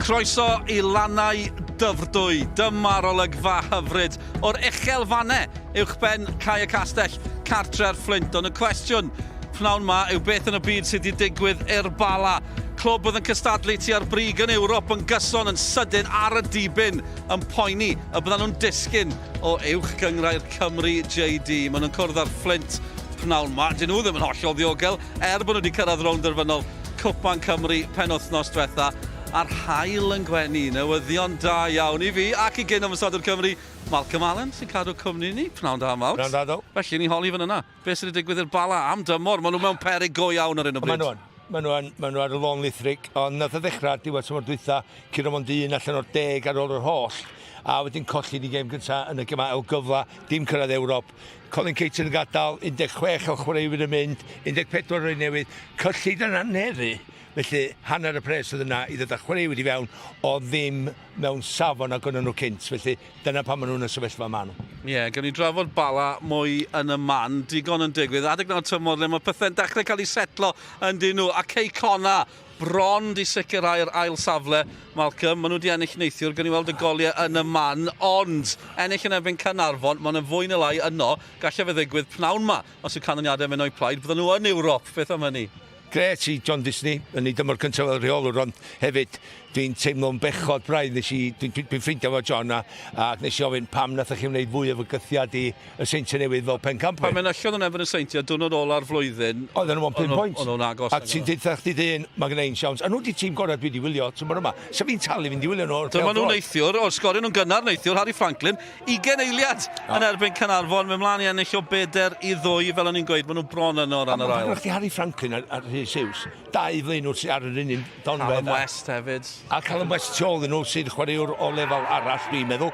Croeso I lannau dyfrdwy, dyma'r olygfa hyfryd o'r uchelfannau uwchben Cae y Castell, cartre'r Flint. Ond y cwestiwn pnawn ma yw beth yn y byd sydd wedi digwydd i'r Bala. Clwb oedd yn cystadlu tua'r brig yn Ewrop yn gyson yn sydyn ar y dibyn yn poeni y byddan nhw'n disgyn o uwch gyngrau'r Cymru JD. Maen nhw'n cwrdd ar Flint pnawn ma. Dyn nhw ddim yn hollol ddiogel er bod nhw wedi cyrraedd rownd derfynol Cwpan Cymru penwythnos diwetha. A'r haul yn gwenu, newyddion da iawn I fi ac I gyn ymwysodwr Cymru, Malcolm Allen sy'n cadw cwmni ni. Pnawn da, Mawt. Pnawn da, do. Felly ni holi fan yna. Beth sydd wedi digwydd i'r Bala am dymor? Maen nhw mewn peryg go iawn ar un o bryd. Maen nhw ar y lôn lithrig, ond nath o ddechrau diwedd tymor dwytha, curo mond un allan o'r 10 ar ôl yr holl. A wedyn colli ni gêm gyntaf yn y gymael gyfla, dim cyrraedd Ewrop. Colin Cates yn gadael, 16 o chwaraewyr yn mynd, 14 o'r newydd, cyllid yn aneru. Felly, hanner y pres oedd yna I ddod â chwaraewyr I fewn o ddim mewn safon ag o'n nhw cynt. Felly, dyna pan maen nhw'n y sefyllfa man. Ie, gan I drafod Bala mwy yn y man, digon yn digwydd. Adeg nawr tymor le mae pethau'n dechrau cael ei setlo yn dyn nhw. A Cae Conna, bron di sicrhau'r ail safle, Malcolm. Maen nhw wedi ennill neithiwr, gan I weld y goliau yn y man. Ond, ennill yn erbyn Caernarfon, maen nhw fwy neu lai yno, gallai fe ddigwydd pnawn ma. Os yw canlyniadau mynd o'i plaid, bydden nhw yn Ewrop. Beth am hynny? Gret I John Disney, yn ei dymor cyntaf fel reolwr, ond hefyd dwi'n teimlo'n bechod braidd dwi'n ffrindio fo John ac nes I ofyn pam nath chi wneud fwy o fygythiad I y Seintiau Newydd fel pencampwr. Pan mae'n allan yn efo'n y Seintiau, diwrnod ola'r flwyddyn. Oedden nhw'n 5 pwynt. O'n nhw'n agos. Ac ti'n deitha chdi dyn, mae gen i'n siawns. A nhw di tîm gorau dwi wedi wylio tymor yma. Sa fi'n talu fi'n di wylio nhw. Dyma nhw'n neithiwr, o'r Sgorio nhw'n gynnar neithiwr, Harry Franklin, 20 eiliad yn erbyn Caernarfon. Mae'n mlaen I ennill o 4-2 fel o'n i'n gweud, maen nhw bron yno ran yr ail. Mae chdi Harry Franklin ar Rhys Hughes. 2 flaenwr sy'n ar yr un donfedd. Callum West hefyd. A Callum West tu ôl yn nhw sy'n chwaraewr o lefel arall, dwi'n meddwl.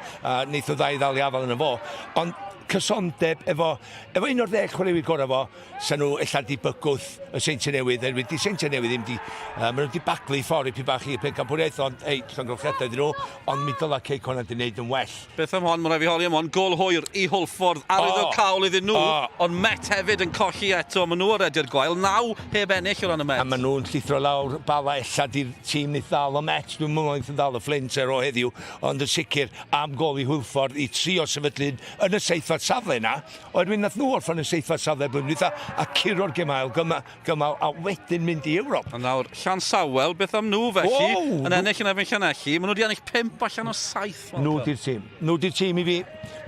Neith o 2 ddal I afal yn y fo. Ond cysondeb efo un o'r 10 chwaraewyr gorau fo, sa'n nhw ella di bygwth y Seintiau Newydd, erwydd di Seintiau Newydd ddim di, maen nhw di baglu I ffordd I pi bach I pencampwriaeth, ond llongrwchiadau dyn nhw, ond mi dyla Cae Conna di wneud yn well. Beth am hon, mae'n rhaid fi holi am hon, gol hwyr I Hwlffordd, arwyddo cawl iddyn nhw, ond Met hefyd yn colli eto, maen nhw ar edrych gwael, 9 heb ennill o ran y Met. A maen nhw'n llithro lawr Bala ella di'r tîm nith ddal o Met, dwi'n mwyn yn ddal o Flint o heddiw, ond yn sicr am gol I Hwlffordd I trio sefydlu'n yn y seithfad safle yna, oedden nath nhw orffan y seithfad safle blwyddyn dwytha a curo'r gymal a wedyn mynd I Ewrop. A nawr, Llansawel, beth am nhw felly, yn ennill yn erbyn Llanelli, maen nhw wedi ennill 5 allan o 7. Nhw di'r tîm. Nhw di'r tîm I fi.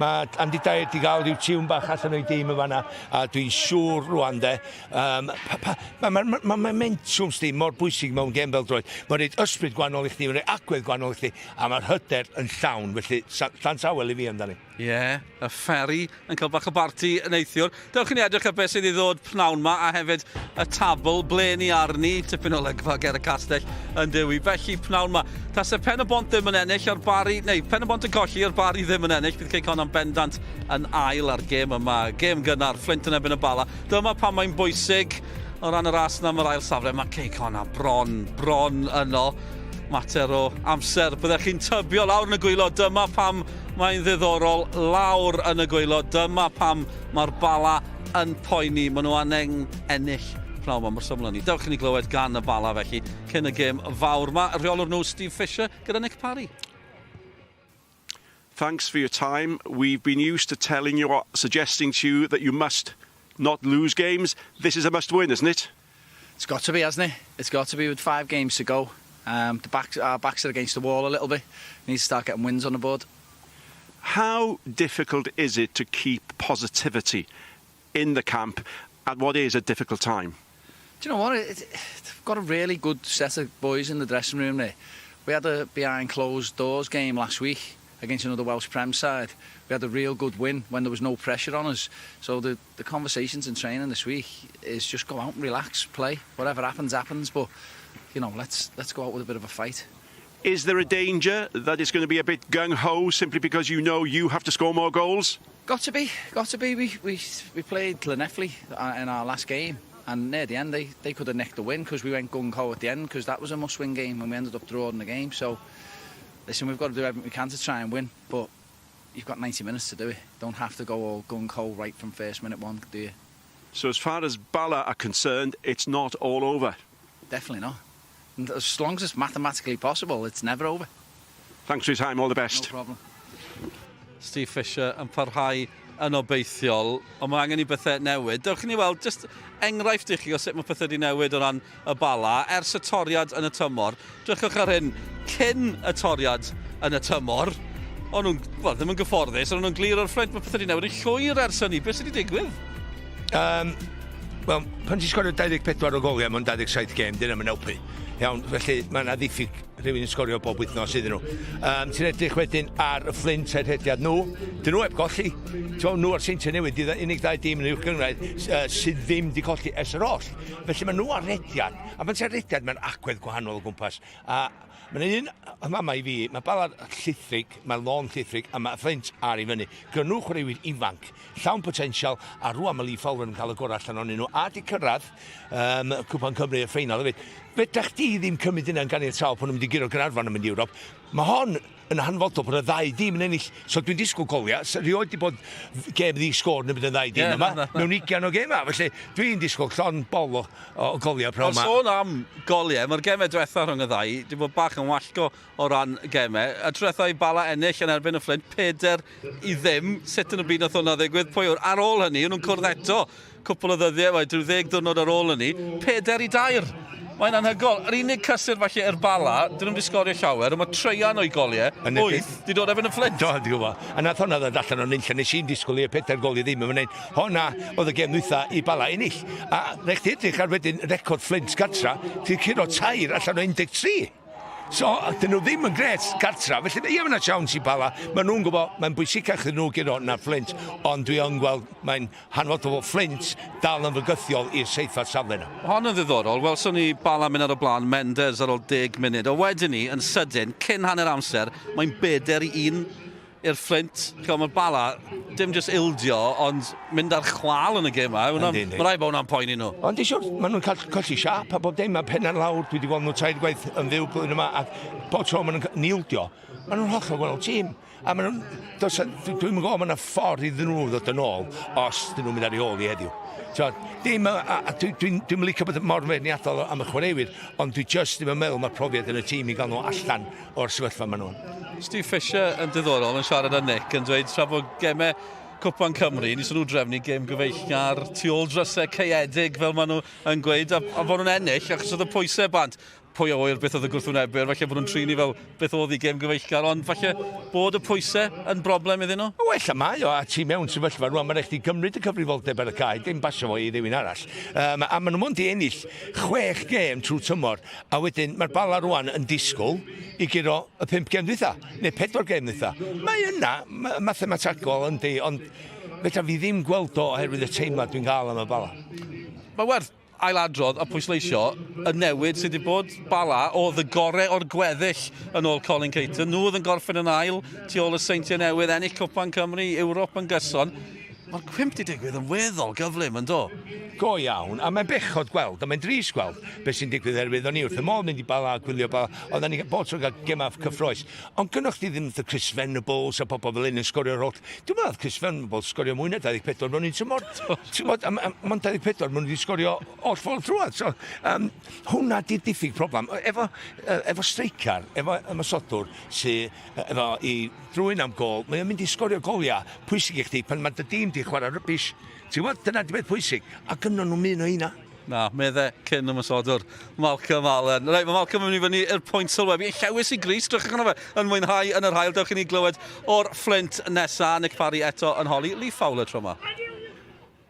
Mae Andy Dyer wedi cael rhyw tiwn bach allan o'i dîm y fanna a dwi'n siŵr rwan de. Mae momentum sti mor bwysig mewn gem fel droed. Mae'n rhaid ysbryd gwahanol I chdi, mae'n rhaid agwedd gwahanol I chdi a mae'r hyder yn llawn. Felly, Llansawel I fi amdani. Ie, y fferi yn cael bach o barti yn eithriwr. Dewch I ni edrych ar beth sydd I ddod pnawn ma a hefyd y tabl ble ni arni, tipyn o legfa ger y castell yn dewi. Felly pnawn ma, tas y pen y bont ddim yn ennill ar bari, neu pen y bont yn colli ar bari ddim yn ennill, bydd Cae Conna'n bendant yn ail ar gêm yma. Gêm gynnar, Flint yn ebyn y Bala. Dyma pan mae'n bwysig o ran y ras yna am yr ail safle. Mae Cae Conna bron yno. Mater o amser, byddech chi'n tybio lawr yn y gwaelod, dyma pam mae'n ddiddorol lawr yn y gwaelod, dyma pam mae'r Bala yn poeni, maen nhw angen ennill pnawn ma, mor syml ni. Dewch I ni glywed gan y Bala felly, cyn y gêm fawr ma, rheolwr nhw Steve Fisher gyda Nick Parry. Thanks for your time. We've been used to telling you, suggesting to you that you must not lose games. This is a must win, isn't it? It's got to be, hasn't it? It's got to be with 5 games to go. Our backs are against the wall a little bit. We need to start getting wins on the board. How difficult is it to keep positivity in the camp at what is a difficult time? Do you know what? They've got a really good set of boys in the dressing room there. We had a behind closed doors game last week against another Welsh Prem side. We had a real good win when there was no pressure on us. So the conversations in training this week is just go out and relax, play. Whatever happens, happens. But you know, let's go out with a bit of a fight. Is there a danger that it's going to be a bit gung-ho simply because you know you have to score more goals? Got to be. We played Llanelli in our last game, and near the end they could have nicked the win because we went gung-ho at the end because that was a must-win game and we ended up drawing the game. So, listen, we've got to do everything we can to try and win, but you've got 90 minutes to do it. Don't have to go all gung-ho right from first minute one, do you? So as far as Bala are concerned, it's not all over? Definitely not. And as long as it's mathematically possible, it's never over. Thanks for your time, all the No best. problem. Steve Fisher yn parhau yn obeithiol, ond mae angen I bethau newid. Dewch ni weld, just enghraifft I chi o sut mae pethau wedi newid o ran y Bala, ers y toriad yn y tymor. Drychwch ar hyn, cyn y toriad yn y tymor, ond nhw'n, wel, ddim yn gyfforddus, ond nhw'n glir o'r Flint, mae pethau wedi newid yn llwyr ers hynny. Beth sydd wedi digwydd? Wel, pan ti'n sgorio 24 o goliau mewn 27 gêm, dyna mae'n helpu. Iawn, felly mae yna ddiffyg rhywun yn sgorio bob wythnos iddyn nhw. Ti'n edrych wedyn ar y Flint hediad nhw. Dyn nhw heb golli. Nhw ar Seintiau Newydd, dydd unig ddau dîm yn uwch gyngraedd sydd ddim wedi colli ers yr oll. Felly mae nhw ar rediad. A pan ti'n rediad, mae'n agwedd gwahanol o gwmpas. A mae'n un yma I fi, mae Bala llithrig, mae lôn llithrig, a mae Flint ar I fyny. Gynwch rhywun ifanc, llawn potensial, a rwan mae Lee Fowler yn cael y gorau allan o'n nhw. A di cyrraedd Cwpan Cymru y ffeinal hefyd. Fedrach di ddim cymryd yna yn ganiataol pan nhw'n mynd I giro Gynarfon yn mynd I Ewrop. Mae hon yn hanfodol bod y ddau dîm yn ennill. So dwi'n disgwyl goliau. Rioed wedi bod gêm ddi sgôr yn y bydd y ddau dîm yma. Mewn 20 o gema. Felly dwi'n disgwyl llon bol o goliau prawn yma. Sôn am goliau, mae'r gemau diwethaf rhwng y ddau, di bod bach yn wallgo o ran gemau. A trethau Bala ennill yn erbyn y Flint, 4-0. Sut yn y byd nath hwnna ddigwydd? Pwy o'r ar ôl hynny, nhw'n cwrdd eto. Cwpl o ddyddiau, mae 10 diwrnod ar ôl hynny. 4-2. Mae'n anhygol. Yr unig cysur falle i'r Bala, dyn nhw'n disgorio llawer, ond mae treian o'i goliau, 8, di dod efo'n y Flint. Do, di gwybod. A nath hwnna ddod allan o'n unlla, nes i'n disgwyl i'r 4 gol I ddim yn mynd. Honna oedd y gêm ddwytha I Bala ennill. A rech ti edrych ar wedyn record Flint gartra, ti'n curo 3 allan o 13. So, dyn nhw ddim yn gret gartra. Felly, ie, mae'n siawns I Bala. Mae nhw'n gwybod, mae'n bwysicach iddyn nhw gyro na Flint. Ond dwi yn gweld, mae'n hanfodol o Flint dal yn fygythiol i'r seithfa safle yna. Hon yn ddiddorol. Welson ni Bala mynd ar y blaen, Mendes ar ôl 10 munud. O wedyn ni, yn sydyn, cyn hanner amser, mae'n 4-1 i'r Flint. Mae'r Bala, dim jyst ildio, ond mynd ar chwal yn y gêm yma. Mae rai bod hwnna'n poeni nhw. Ond di siwr, maen nhw'n colli siap a bob dim, mae pen ar lawr, dwi wedi gweld nhw 3 gwaith yn fyw blwyddyn yma, a bob tro maen nhw'n nildio. Maen nhw'n hollol gwahanol tîm. A maen nhw'n, dwi'n gwybod maen nhw'n ffordd iddyn nhw ddod yn ôl, os dyn nhw'n mynd ar ei ôl I heddiw. Dwi'n licio bod mor feirniadol am y chwaraewyr, ond dwi just ddim yn meddwl mae'r profiad yn y tîm I gael nhw allan o'r sefyllfa maen nhw'n. Steve Fisher yn diddorol yn siarad â Nick yn dweud tra bod gemau Cwpan Cymru, ni sy'n nhw drefnu gêm gyfeillgar tu ôl drysau caeedig fel maen nhw yn gweud, a bod nhw'n ennill achos oedd y pwysau bant. Pwy o oer beth oedd y gwrthwynebyr, falle bod nhw'n trini fel beth oedd I gêm gyfeillgar, ond falle bod y pwysau yn broblem iddyn nhw? Well, mae o, a ti mewn sefyllfa rwan, mae'n eich di gymryd y cyfrifoldeb ar y cae, dim basio fo I rywun arall. A maen nhw'n mynd I ennill 6 gêm trwy tymor, a wedyn mae'r Bala rwan yn disgwyl I giro y 5 gêm ddwytha, neu 4 gêm ddwytha. Mae yna, mathematagol yndi, ond fedra fi ddim gweld o oherwydd y teimlad dwi'n cael am y Bala. Mae werth ailadrodd a pwysleisio y newid sydd wedi bod Bala oedd y gorau o'r gweddill yn ôl Colin Caton. Nhw oedd yn gorffen yn ail tu ôl y Seintiau Newydd, ennill Cwpan Cymru, Ewrop yn gyson. Mae'r cwimp di digwydd yn weddol gyflym yn do. Go iawn, a mae'n bechod gweld, a mae'n dris gweld beth sy'n digwydd erwydd o'n I wrth y modd mynd I Bala a gwylio Bala, ond ni bod tro gael gemaf cyffroes. Ond gynnwch chi ddim the Chris Venables a pobl fel un yn sgorio rot. Dwi'n meddwl Chris Venables sgorio mwy na 24 mewn un tymor. Mae'n 24 mewn wedi sgorio o'r ffordd trwad. So, hwnna di'r diffyg problem. Efo streicar, efo ymysodwr sy'n efo I drwy'n am gol, mae'n mynd I sgorio goliau pwysig I chdi pan mae dy dîm di chwarae rybys. Ti'n gwybod, dyna di beth pwysig, a gynnon nhw'n mynd o hynna. Na, meddau cyn ymysodwr Malcolm Allen. Reit, mae Malcolm yn mynd I fyny i'r pwynt sylwebu. Ei llewis I gris, drwy'ch yn fe, yn mwynhau yn yr hael. Dewch I ni glywed o'r Flint nesa, Nick Parry eto yn holi. Lee Fowler tro yma.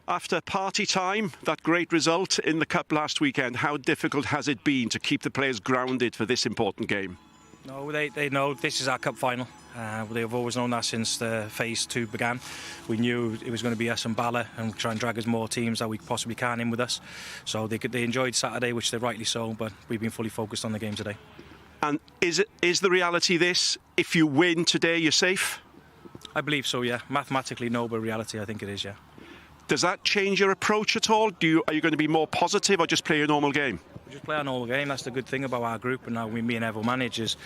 After party time, that great result in the Cup last weekend, how difficult has it been to keep the players grounded for this important game? No, they know this is our cup final. They've always known that since the phase 2 began. We knew it was going to be us and Bala, and try and drag as more teams that we possibly can in with us. So they enjoyed Saturday, which they're rightly so, but we've been fully focused on the game today. And is the reality this, if you win today, you're safe? I believe so, yeah. Mathematically, no, but reality, I think it is, yeah. Does that change your approach at all? Are you going to be more positive or just play your normal game? We just play our normal game. That's the good thing about our group, and now me and Ev will manage is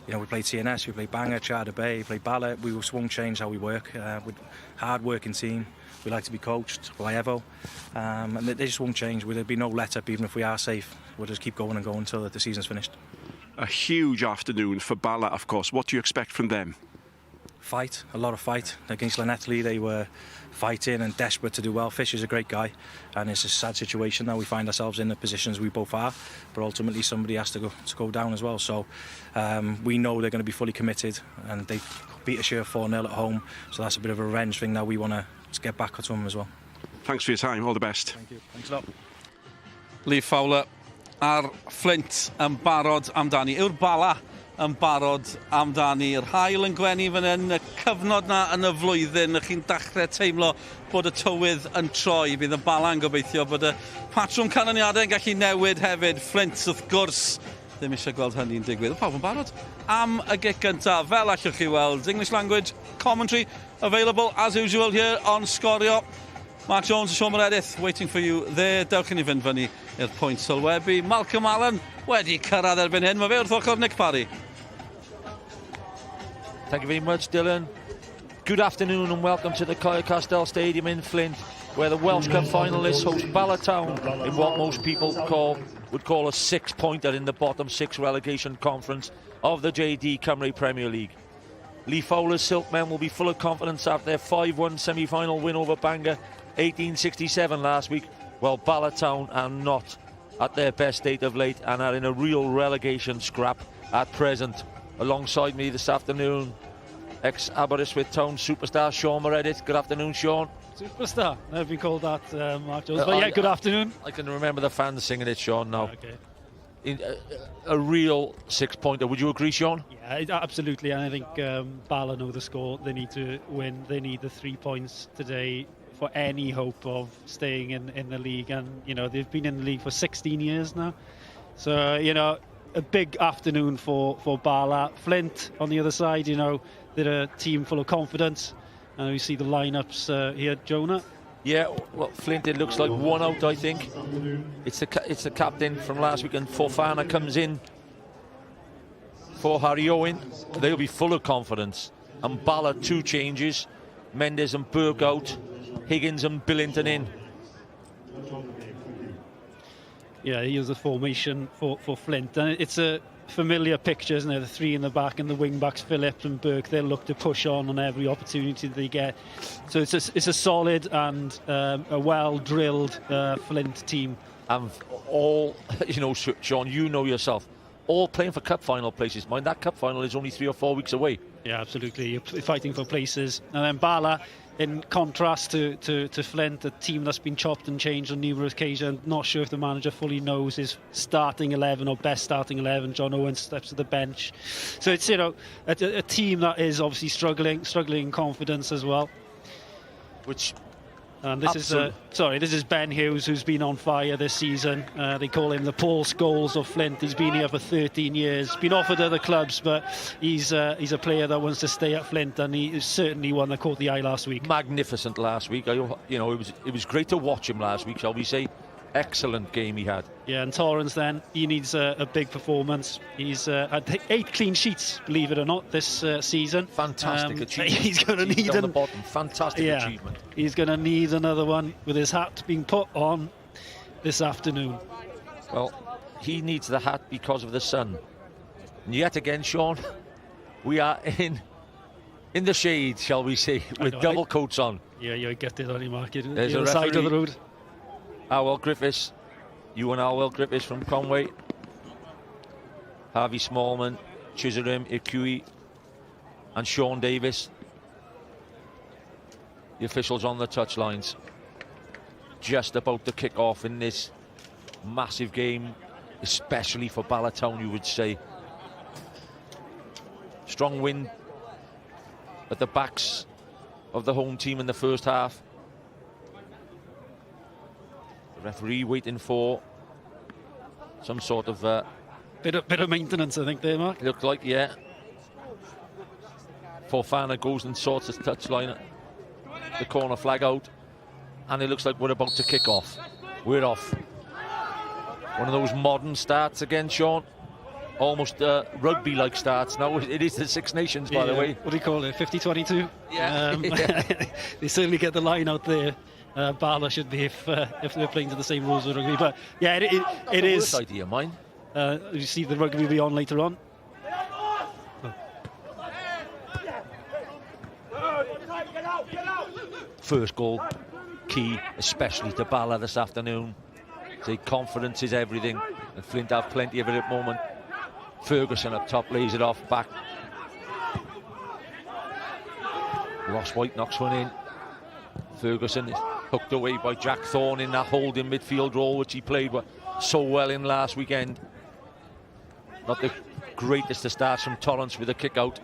You know, we played TNS, we played Bangor, Chada Bay, we played Bala. We just won't change how we work. We're a hard-working team. We like to be coached by Evo, and they just won't change. There'll be no let-up even if we are safe. We'll just keep going and going until the season's finished. A huge afternoon for Bala, of course. What do you expect from them? Fight, a lot of fight. Against Llanelli, they were fighting and desperate to do well. Fish is a great guy, and it's a sad situation that we find ourselves in the positions we both are, but ultimately somebody has to go down as well. So we know they're going to be fully committed, and they beat us here 4-0 at home, so that's a bit of a revenge thing that we want to get back to them as well. Thanks for your time, all the best. Thank you. Thanks a lot. Lee Fowler ar Flint yn barod amdani. Yw'r Bala yn barod amdani'r haul yn gwenu fan hyn, y cyfnod na yn y flwyddyn, ych chi'n dechrau teimlo bod y tywydd yn troi. Bydd y Bala yn gobeithio bod y patrwm canlyniadau yn gallu newid hefyd. Flint, wrth gwrs, ddim eisiau gweld hynny'n digwydd. Pawb yn barod am y gic gyntaf. Fel allwch chi weld, English language commentary available as usual here on Sgorio. Mark Jones and Sean Meredith waiting for you there. Dewch i ni fynd fyny i'r pwynt sylwebu. Malcolm Allen wedi cyrraedd erbyn hyn. Mae fe wrth ochr Nick Parry. Thank you very much, Dylan. Good afternoon and welcome to the Cae y Castell Stadium in Flint, where the Welsh Cup finalists host Bala Town in what most people would call a six-pointer in the bottom six relegation conference of the JD Cymru Premier League. Lee Fowler's Silkmen will be full of confidence after their 5-1 semi-final win over Bangor 1867 last week, while Bala Town are not at their best state of late and are in a real relegation scrap at present. Alongside me this afternoon, ex-Aberystwyth Town superstar Sean Meredith. Good afternoon, Sean. Superstar? Never been called that, Mark Jones. But yeah, good afternoon. I can remember the fans singing it, Sean, now. Okay. A real six-pointer. Would you agree, Sean? Yeah, absolutely. And I think Bala know the score. They need to win. They need the 3 points today for any hope of staying in the league. And, you know, they've been in the league for 16 years now. So, you know, a big afternoon for Bala. Flint on the other side, you know, they're a team full of confidence. And we see the lineups here, Jonah. Yeah, well, Flint, it looks like one out, I think. It's the captain from last week, and Fofana comes in for Harry Owen. They'll be full of confidence. And Bala, 2 changes. Mendes and Burke out. Higgins and Billington in. Yeah, here's the formation for Flint. And it's a familiar picture, isn't it? The 3 in the back and the wing-backs, Phillips and Burke. They'll look to push on every opportunity they get. So it's a solid and a well-drilled Flint team. And all, you know, Sean, you know yourself, all playing for cup final places. Mind, that cup final is only 3 or 4 weeks away. Yeah, absolutely. You're fighting for places. And then Bala, in contrast to Flint, a team that's been chopped and changed on numerous occasions. Not sure if the manager fully knows his starting 11 or best starting 11. John Owen steps to the bench. So it's, you know, a team that is obviously struggling in confidence as well. And this is Ben Hughes, who's been on fire this season. They call him the Paul Scholes of Flint. He's been here for 13 years. Been offered other clubs, but he's a player that wants to stay at Flint, and he is certainly one that caught the eye last week. Magnificent last week. You know, it was great to watch him last week, shall we say. Excellent game he had. Yeah, and Torrance then, he needs a big performance. He's had 8 clean sheets, believe it or not, this season. Fantastic achievement. He's going to need on the bottom. Fantastic achievement. He's going to need another one with his hat being put on this afternoon. Well, he needs the hat because of the sun. And yet again, Sean, we are in the shade, shall we say, with double coats on. Yeah, you get it on your market. There's the a side of the road. Alwell Griffiths, Ewan Alwell Griffiths from Conway, Harvey Smallman, Chisholm, Cae, and Sean Davis. The officials on the touchlines, just about to kick off in this massive game, especially for Bala Town, you would say. Strong wind at the backs of the home team in the first half. Referee waiting for some sort of bit of maintenance, I think, there, Mark. Looked like, yeah. Fofana goes and sorts his touchline, the corner flag out, and it looks like we're about to kick off. We're off. One of those modern starts again, Sean. almost rugby-like starts. Now it is the Six Nations, by the way. What do you call it? 50-22? Yeah. They certainly get the line out there. Bala should be if they're playing to the same rules as rugby. But yeah, it is. Worst idea, mine. You see the rugby will be on later on. First goal, key, especially to Bala this afternoon. Say confidence is everything, and Flint have plenty of it at the moment. Ferguson up top lays it off back. Ross White knocks one in. Ferguson is hooked away by Jack Thorne in that holding midfield role which he played so well in last weekend. Not the greatest of starts from Torrance with a kick out.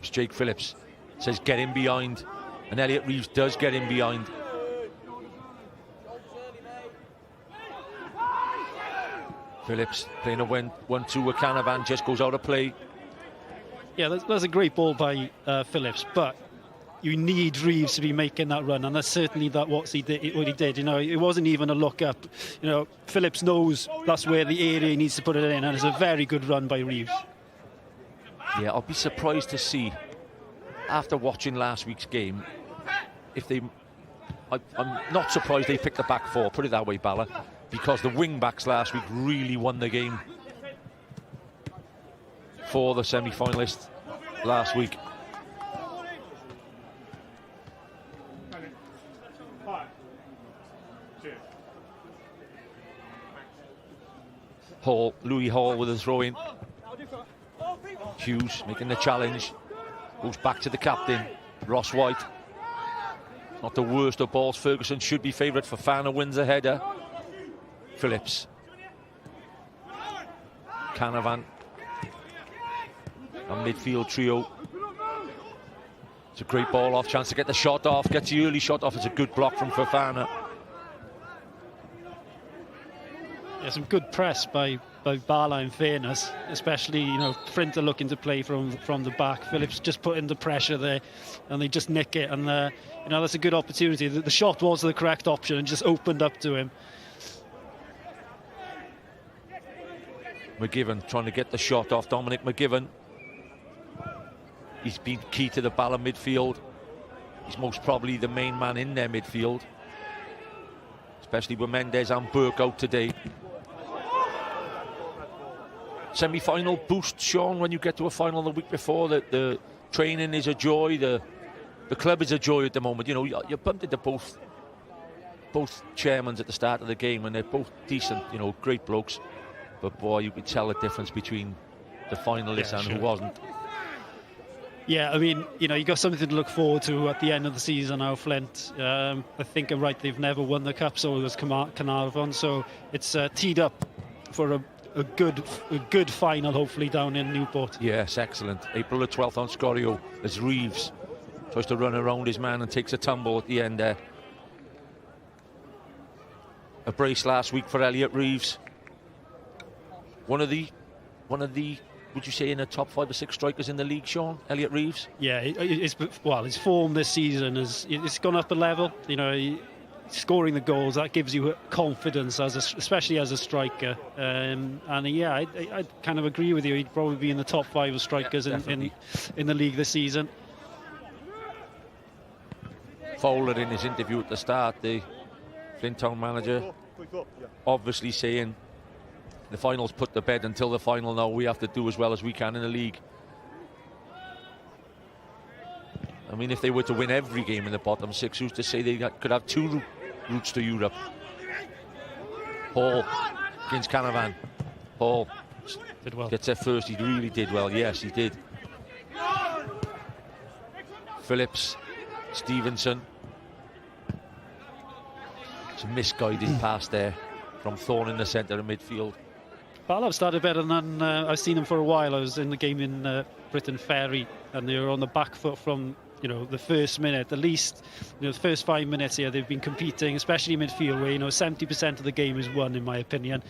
Jake Phillips says get in behind, and Elliot Reeves does get in behind. Phillips playing a 1-2 with Canavan, just goes out of play. Yeah, that's a great ball by Phillips, but you need Reeves to be making that run, and that's certainly what he did. You know, it wasn't even a look up. You know, Phillips knows that's where the area he needs to put it in, and it's a very good run by Reeves. Yeah, I'll be surprised to see, after watching last week's game, if they... I'm not surprised they picked the back four, put it that way, Bala, because the wing-backs last week really won the game for the semi-finalists last week. Louis Hall with a throw-in. Hughes making the challenge. Goes back to the captain, Ross White. Not the worst of balls. Ferguson should be favourite. Fofana wins the header. Phillips. Canavan. A midfield trio. It's a great ball off. Chance to get the shot off. Gets the early shot off. It's a good block from Fofana. Yeah, some good press by Bala, in fairness, especially, you know, Flint are looking to play from the back. Phillips just put in the pressure there, and they just nick it, and you know, that's a good opportunity. The shot was the correct option and just opened up to him. McGivern trying to get the shot off. Dominic McGivern. He's been key to the Bala midfield. He's most probably the main man in their midfield, especially with Mendes and Burke out today. Semi-final boost, Sean, when you get to a final the week before. The training is a joy, the club is a joy at the moment. You know, you bumped into both chairmen at the start of the game, and they're both decent, you know, great blokes. But boy, you could tell the difference between the finalists and who wasn't. Yeah, I mean, you know, you got something to look forward to at the end of the season now, Flint. I think I'm right, they've never won the cup, so it was Carnarvon, so it's teed up for a good final, hopefully, down in Newport. Yes, excellent. April the 12th on Sgorio as Reeves tries to run around his man and takes a tumble at the end there. A brace last week for Elliot Reeves. One of the, would you say, in the top 5 or 6 strikers in the league, Sean? Elliot Reeves? Yeah, his form this season it's gone up a level. You know, scoring the goals, that gives you confidence, especially as a striker. And yeah, I kind of agree with you. He'd probably be in the top 5 of strikers in the league this season. Fowler, in his interview at the start, the Flint Town manager, obviously saying the final's put to bed until the final. Now we have to do as well as we can in the league. I mean, if they were to win every game in the bottom 6, who's to say they could have 2 routes to Europe? Hall against Canavan. Hall did well. Gets there first. He really did well. Yes, he did. Phillips, Stevenson. It's a misguided pass there from Thorne in the centre of midfield. Bala started better than I've seen them for a while. I was in the game in Britain Ferry, and they were on the back foot from, you know, the first minute. At least, you know, the first 5 minutes here, they've been competing, especially midfield, where, you know, 70% of the game is won, in my opinion.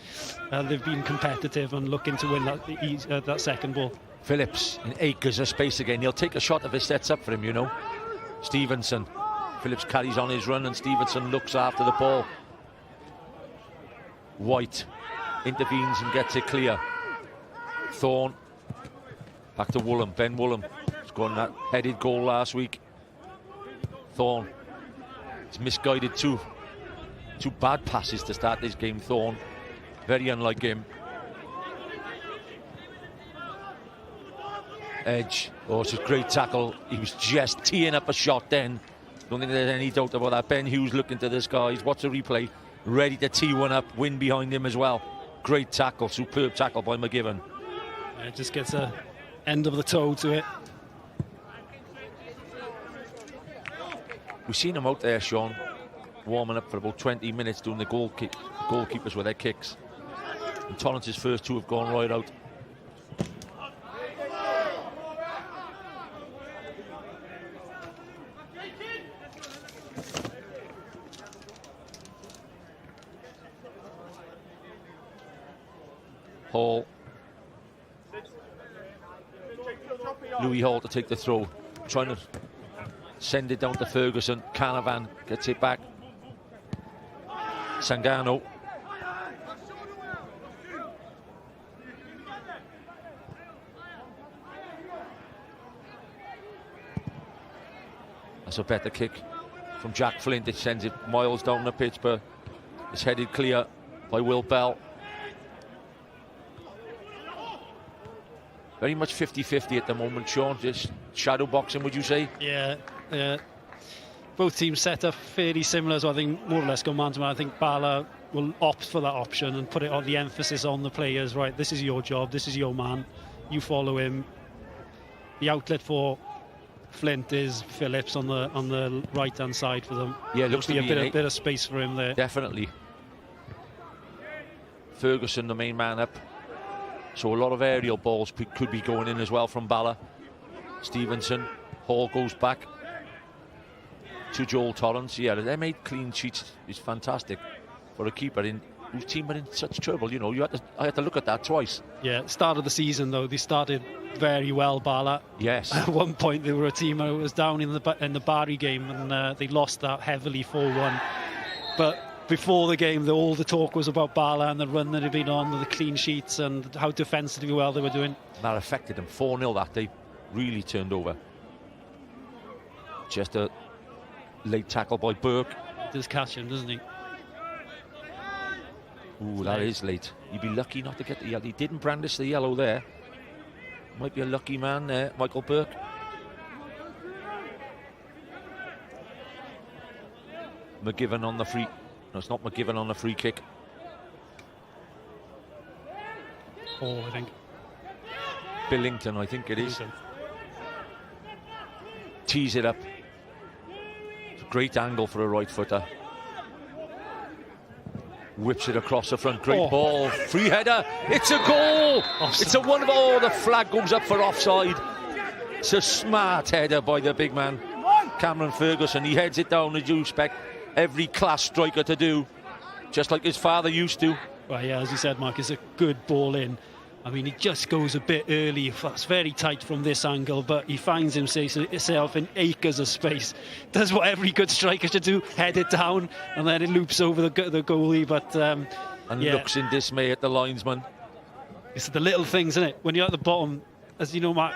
They've been competitive and looking to win that second ball. Phillips in acres of space again. He'll take a shot if it sets up for him, you know. Stevenson. Phillips carries on his run, and Stevenson looks after the ball. White intervenes and gets it clear. Thorne, back to Woolham, Ben Woolham. Scored that headed goal last week. Thorne, he's misguided two bad passes to start this game, Thorne. Very unlike him. Edge, oh, it's a great tackle. He was just teeing up a shot then. Don't think there's any doubt about that. Ben Hughes looking to the skies, watch the replay, ready to tee one up, win behind him as well. Great tackle, superb tackle by McGivern. Yeah, just gets a end of the toe to it. We've seen him out there, Sean, warming up for about 20 minutes doing the goalkeepers with their kicks. And Torrance's first two have gone right out. Hall. Louis Hall to take the throw. Trying to send it down to Ferguson. Canavan gets it back. Sangano. That's a better kick from Jack Flint. It sends it miles down the pitch, but it's headed clear by Will Bell. Very much 50-50 at the moment, Sean. Just shadow boxing, would you say? Yeah. Both teams set up fairly similar, so I think more or less go man to man. I think Bala will opt for that option and put it on the emphasis on the players. Right, this is your job, this is your man, you follow him. The outlet for Flint is Phillips on the right hand side for them. Yeah, looks to be a bit of space for him there. Definitely. Ferguson, the main man up. So a lot of aerial balls could be going in as well from Bala. Stevenson, Hall goes back to Joel Torrance. Yeah, they made clean sheets. It's fantastic for a keeper whose team are in such trouble. You know, I had to look at that twice. Yeah, start of the season though, they started very well, Bala. Yes. At one point they were a team that was down in the Barry game, and they lost that heavily 4-1. But before the game, all the talk was about Bala and the run that had been on, with the clean sheets and how defensively well they were doing. That affected them 4-0 that day. Really turned over. Just a late tackle by Burke. He does catch him, doesn't he? Ooh, that is late. He'd be lucky not to get the yellow. He didn't brandish the yellow there. Might be a lucky man there, Michael Burke. McGivern on the free. No, it's not McGivern on the free kick. Oh, I think. Billington, I think it is. Tees it up. It's a great angle for a right footer. Whips it across the front. Great ball. Free header. It's a goal. Offside. It's a wonderful. Oh, the flag goes up for offside. It's a smart header by the big man, Cameron Ferguson. He heads it down as you expect every class striker to do, just like his father used to. Well, yeah, as you said, Mark, it's a good ball in. I mean, he just goes a bit early. It's very tight from this angle, but he finds himself in acres of space. Does what every good striker should do, head it down, and then it loops over the goalie. But and looks in dismay at the linesman. It's the little things, isn't it? When you're at the bottom, as you know, Mark,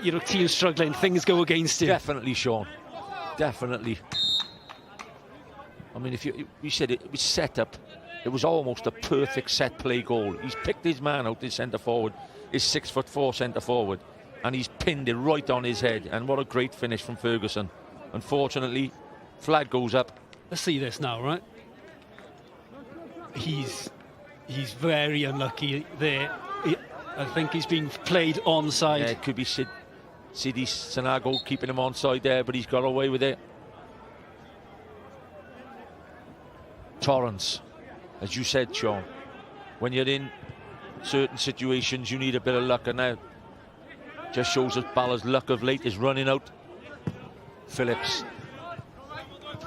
your team's struggling, things go against you. Definitely, Sean. Definitely. I mean, we said it was set up. It was almost a perfect set play goal. He's picked his man out, his centre forward, his 6'4" centre forward, and he's pinned it right on his head. And what a great finish from Ferguson. Unfortunately, flag goes up. Let's see this now, right? He's very unlucky there. I think he's being played onside. Yeah, it could be Sidi Sanago keeping him onside there, but he's got away with it. Torrance. As you said, Sean, when you're in certain situations, you need a bit of luck, and now just shows that Bala's luck of late is running out. Phillips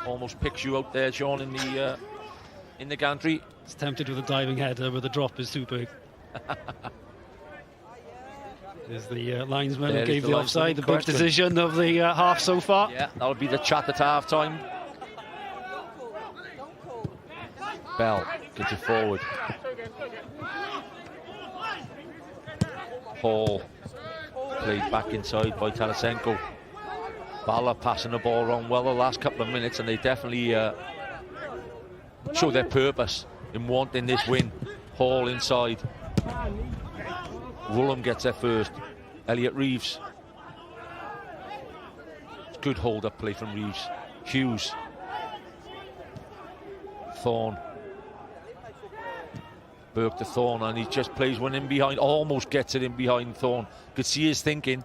almost picks you out there, Sean, in the gantry. It's tempted with a diving header, but the drop is too big. There's the linesman who gave the offside, the big decision of the half so far. Yeah, that'll be the chat at half time. Bell gets it forward. Hall played back inside by Tarasenko. Bala passing the ball around well the last couple of minutes, and they definitely show their purpose in wanting this win. Hall inside. Woolham gets there first. Elliot Reeves. Good hold-up play from Reeves. Hughes. Thorne. Burke to Thorne, and he just plays one in behind. Almost gets it in behind Thorne. Could see his thinking.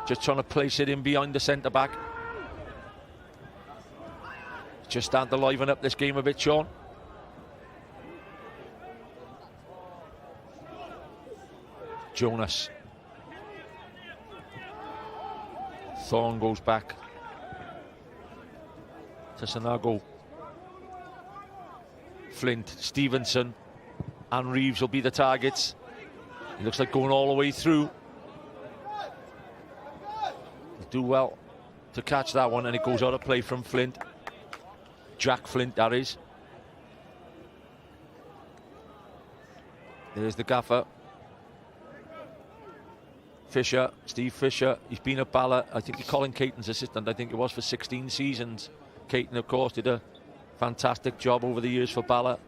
Just trying to place it in behind the centre-back. Just starting to liven up this game a bit, Sean. Jonas. Thorne goes back to Sanago. Flint, Stevenson and Reeves will be the targets. He looks like going all the way through. He'll do well to catch that one, and it goes out of play from Flint. Jack Flint, that is. There's the gaffer. Fisher, Steve Fisher, he's been at Bala. I think Colin Caton's assistant, I think it was, for 16 seasons. Caton, of course, did a fantastic job over the years for Bala.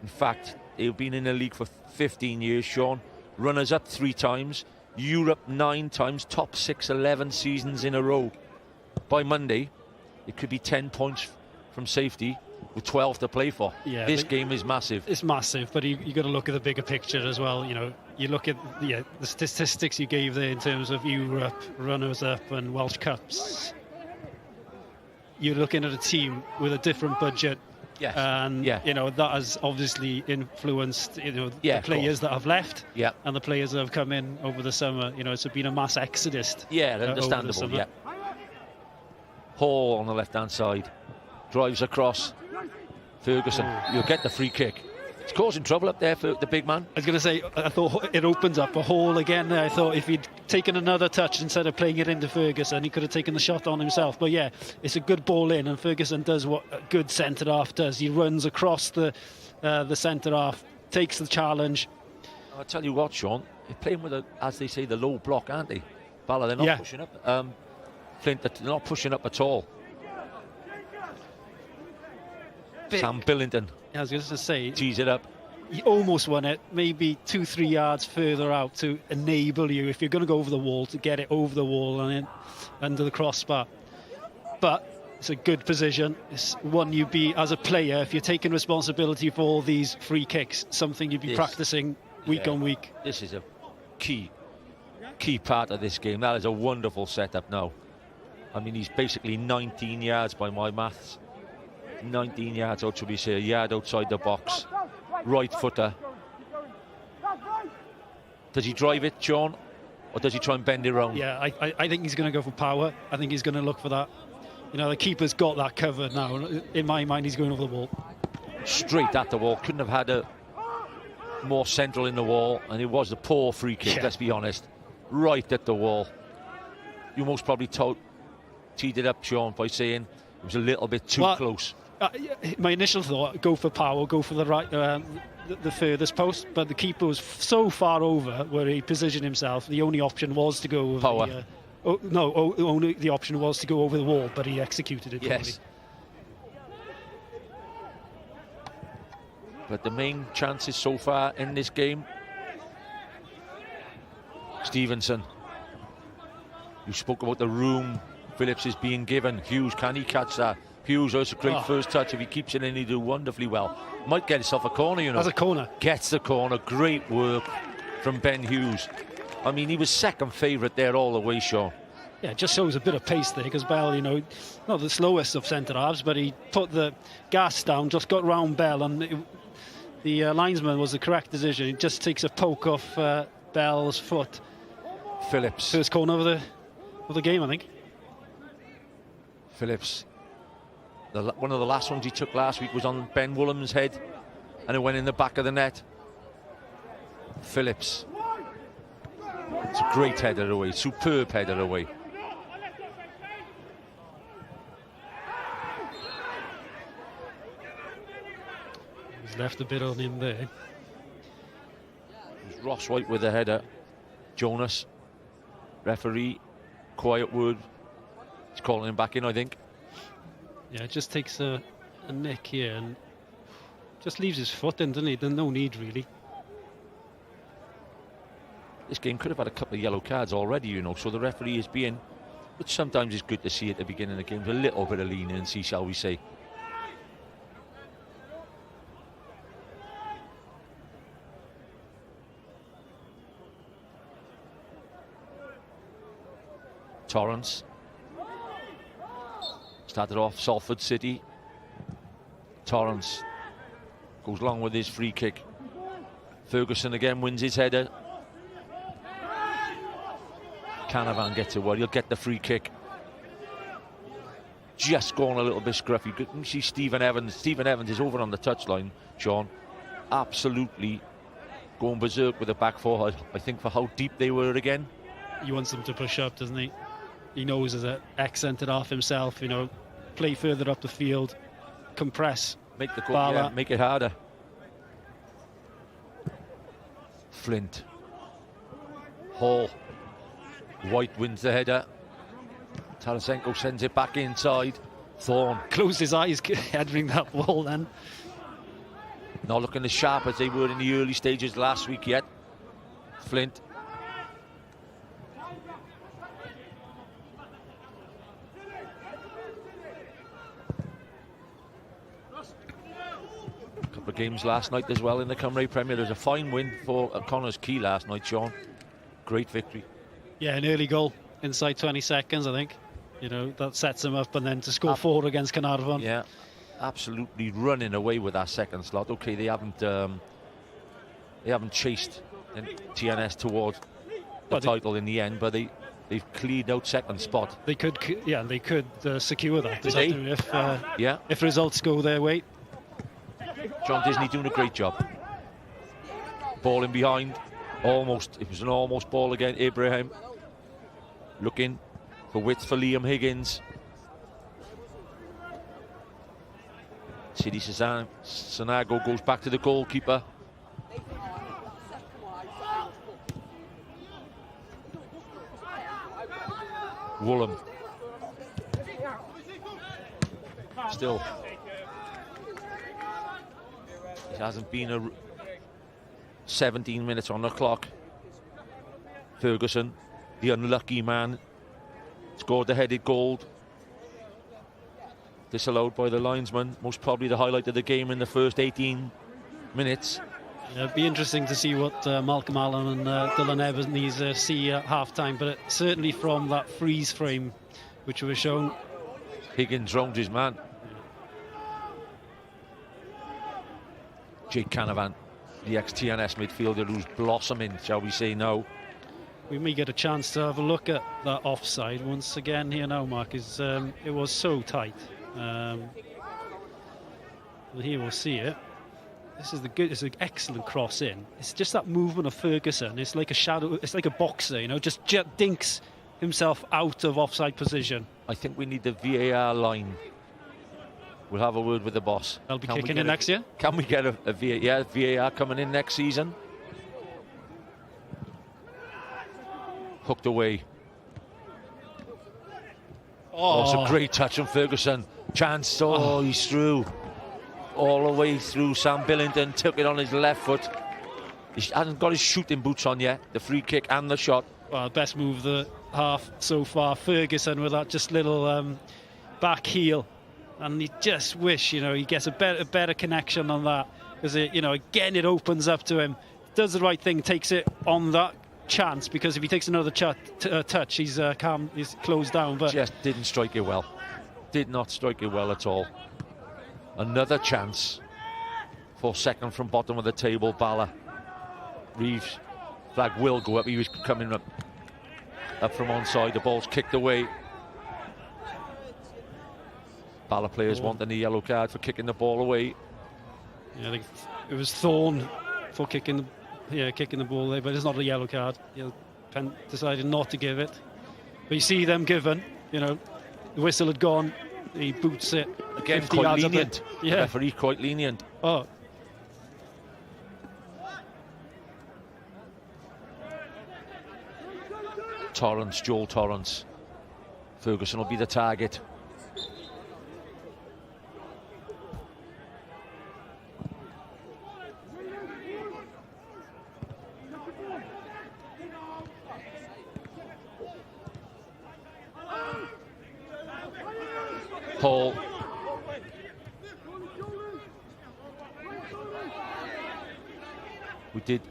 In fact, they've been in the league for 15 years, Sean. Runners up 3 times, Europe 9 times, top 6 11 seasons in a row. By Monday, it could be 10 points from safety with 12 to play for. Yeah, this game is massive. It's massive, but you got to look at the bigger picture as well. You know, you look at the statistics you gave there in terms of Europe, runners-up and Welsh Cups. You're looking at a team with a different budget. Yes. And you know, that has obviously influenced, you know, the players that have left and the players that have come in over the summer. You know, it's been a mass exodus. Yeah, understandable. Yeah. Hall on the left-hand side drives across. Ferguson, you'll get the free kick. It's causing trouble up there for the big man. I was going to say, I thought it opens up a hole again. I thought if he'd taken another touch instead of playing it into Ferguson, he could have taken the shot on himself. But yeah, it's a good ball in, and Ferguson does what a good centre-half does. He runs across the centre-half, takes the challenge. I'll tell you what, Sean, they're playing with, as they say, the low block, aren't they? Bala, they're not pushing up. Flint, they're not pushing up at all. Sam Billington. I was going to say, tease it up. He almost won it, maybe 2-3 yards further out to enable you, if you're going to go over the wall, to get it over the wall and in under the crossbar. But it's a good position. It's one you'd be, as a player, if you're taking responsibility for all these free kicks, something you'd be practicing week on week. This is a key part of this game. That is a wonderful setup now. I mean, he's basically 19 yards by my maths. 19 yards out, should we say, a yard outside the box. Right footer. Does he drive it, Sean, or does he try and bend it around? Yeah, I think he's going to go for power. I think he's going to look for that. You know, the keeper's got that covered now. In my mind, he's going over the wall. Straight at the wall. Couldn't have had a more central in the wall, and it was a poor free kick, let's be honest. Right at the wall. You most probably teed it up, Sean, by saying it was a little bit too close. My initial thought, go for power, go for the right, the furthest post, but the keeper was so far over where he positioned himself. The only option was to go over power. Only the option was to go over the wall, but he executed it. Yes. But the main chances so far in this game, Stevenson. You spoke about the room Phillips is being given. Hughes, can he catch that? Hughes, that's a great first touch. If he keeps it in, he'll do wonderfully well. Might get himself a corner, you know. As a corner. Gets the corner. Great work from Ben Hughes. I mean, he was second favourite there all the way, Sean. Yeah, it just shows a bit of pace there, because Bell, you know, not the slowest of centre-halves, but he put the gas down, just got round Bell, and the linesman was the correct decision. He just takes a poke off Bell's foot. Phillips. First corner of the game, I think. Phillips. One of the last ones he took last week was on Ben Woolham's head, and it went in the back of the net. Phillips. It's a great header away, superb header away. He's left a bit on him there. It was Ross White with the header. Jonas, referee, quiet word. He's calling him back in, I think. Yeah, it just takes a nick here and just leaves his foot in, doesn't he? There's no need, really. This game could have had a couple of yellow cards already, you know, so the referee is being, which sometimes is good to see at the beginning of the game, a little bit of leniency, shall we say. Torrance started off Salford City. Torrance goes long with his free kick. Ferguson again wins his header. Canavan gets it well. He'll get the free kick. Just going a little bit scruffy. You can see Stephen Evans. Stephen Evans is over on the touchline, Sean. Absolutely going berserk with the back four. I think for how deep they were again. He wants them to push up, doesn't he? He knows as an accented off himself, you know, play further up the field, compress. Make the goal, yeah, make it harder. Flint. Hall. White wins the header. Tarasenko sends it back inside. Thorne. Closed his eyes heading that ball then. Not looking as sharp as they were in the early stages last week yet. Flint. Couple of games last night as well in the Cymru Premier. There's a fine win for Connors Quay last night, Sean. Great victory. Yeah, an early goal inside 20 seconds, I think. You know, that sets him up, and then to score 4 against Carnarvon. Yeah, absolutely running away with that second slot. Okay, they haven't chased TNS towards the title in the end, but they've cleared out second spot. They could, yeah, they could secure that this Did afternoon if results go their way. John Disney doing a great job. Ball in behind, almost. It was an almost ball again. Abraham looking for width for Liam Higgins. Sidi Sanago goes back to the goalkeeper. Woolham. Still. It hasn't been a 17 minutes on the clock. Ferguson, the unlucky man, scored the headed goal. Disallowed by the linesman. Most probably the highlight of the game in the first 18 minutes. Yeah, it'd be interesting to see what Malcolm Allen and Dylan Evans see at half-time, but certainly from that freeze frame which was shown. Higgins rounds his man. Jake Canavan, the ex-TNS midfielder who's blossoming, shall we say now. We may get a chance to have a look at that offside once again here now, Mark. It was so tight. Well, here we'll see it. This is it's an excellent cross in. It's just that movement of Ferguson. It's like a shadow. It's like a boxer, you know, just dinks himself out of offside position. I think we need the VAR line. We'll have a word with the boss. They'll be kicking in next year. Can we get a VAR coming in next season? Hooked away. Oh, it's a great touch from Ferguson. Chance. He's through. All the way through. Sam Billington took it on his left foot. He hasn't got his shooting boots on yet. The free kick and the shot. Well, best move of the half so far. Ferguson with that just little back heel. And you just wish, you know, he gets a better connection on that. Because, you know, again, it opens up to him. Does the right thing, takes it on that chance. Because if he takes another touch, he's calm, he's closed down. But just didn't strike it well. Did not strike it well at all. Another chance for second from bottom of the table, Bala. Reeves' flag will go up. He was coming up from onside. The ball's kicked away. Bala players wanting the yellow card for kicking the ball away. Yeah, I think it was Thorne for kicking the ball there, but it's not a yellow card. Penn decided not to give it. But you see them given, you know, the whistle had gone, he boots it. Again, quite lenient. Yeah. Referee quite lenient. Oh, Joel Torrance. Ferguson will be the target. Paul. We did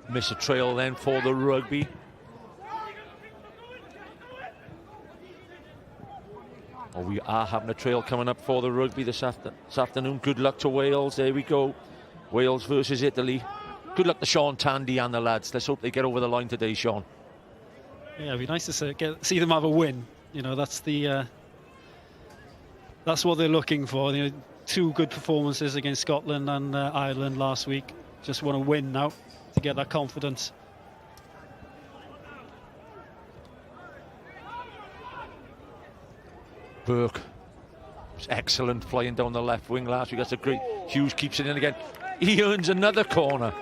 miss a trail then for the rugby. Oh, we are having a trail coming up for the rugby this afternoon. Good luck to Wales. There we go. Wales versus Italy. Good luck to Sean Tandy and the lads. Let's hope they get over the line today, Sean. Yeah, it'd be nice to see them have a win. You know, that's what they're looking for. You know, 2 good performances against Scotland and Ireland last week. Just want to win now to get that confidence. Burke was excellent flying down the left wing last week. That's a great. Hughes keeps it in again. He earns another corner.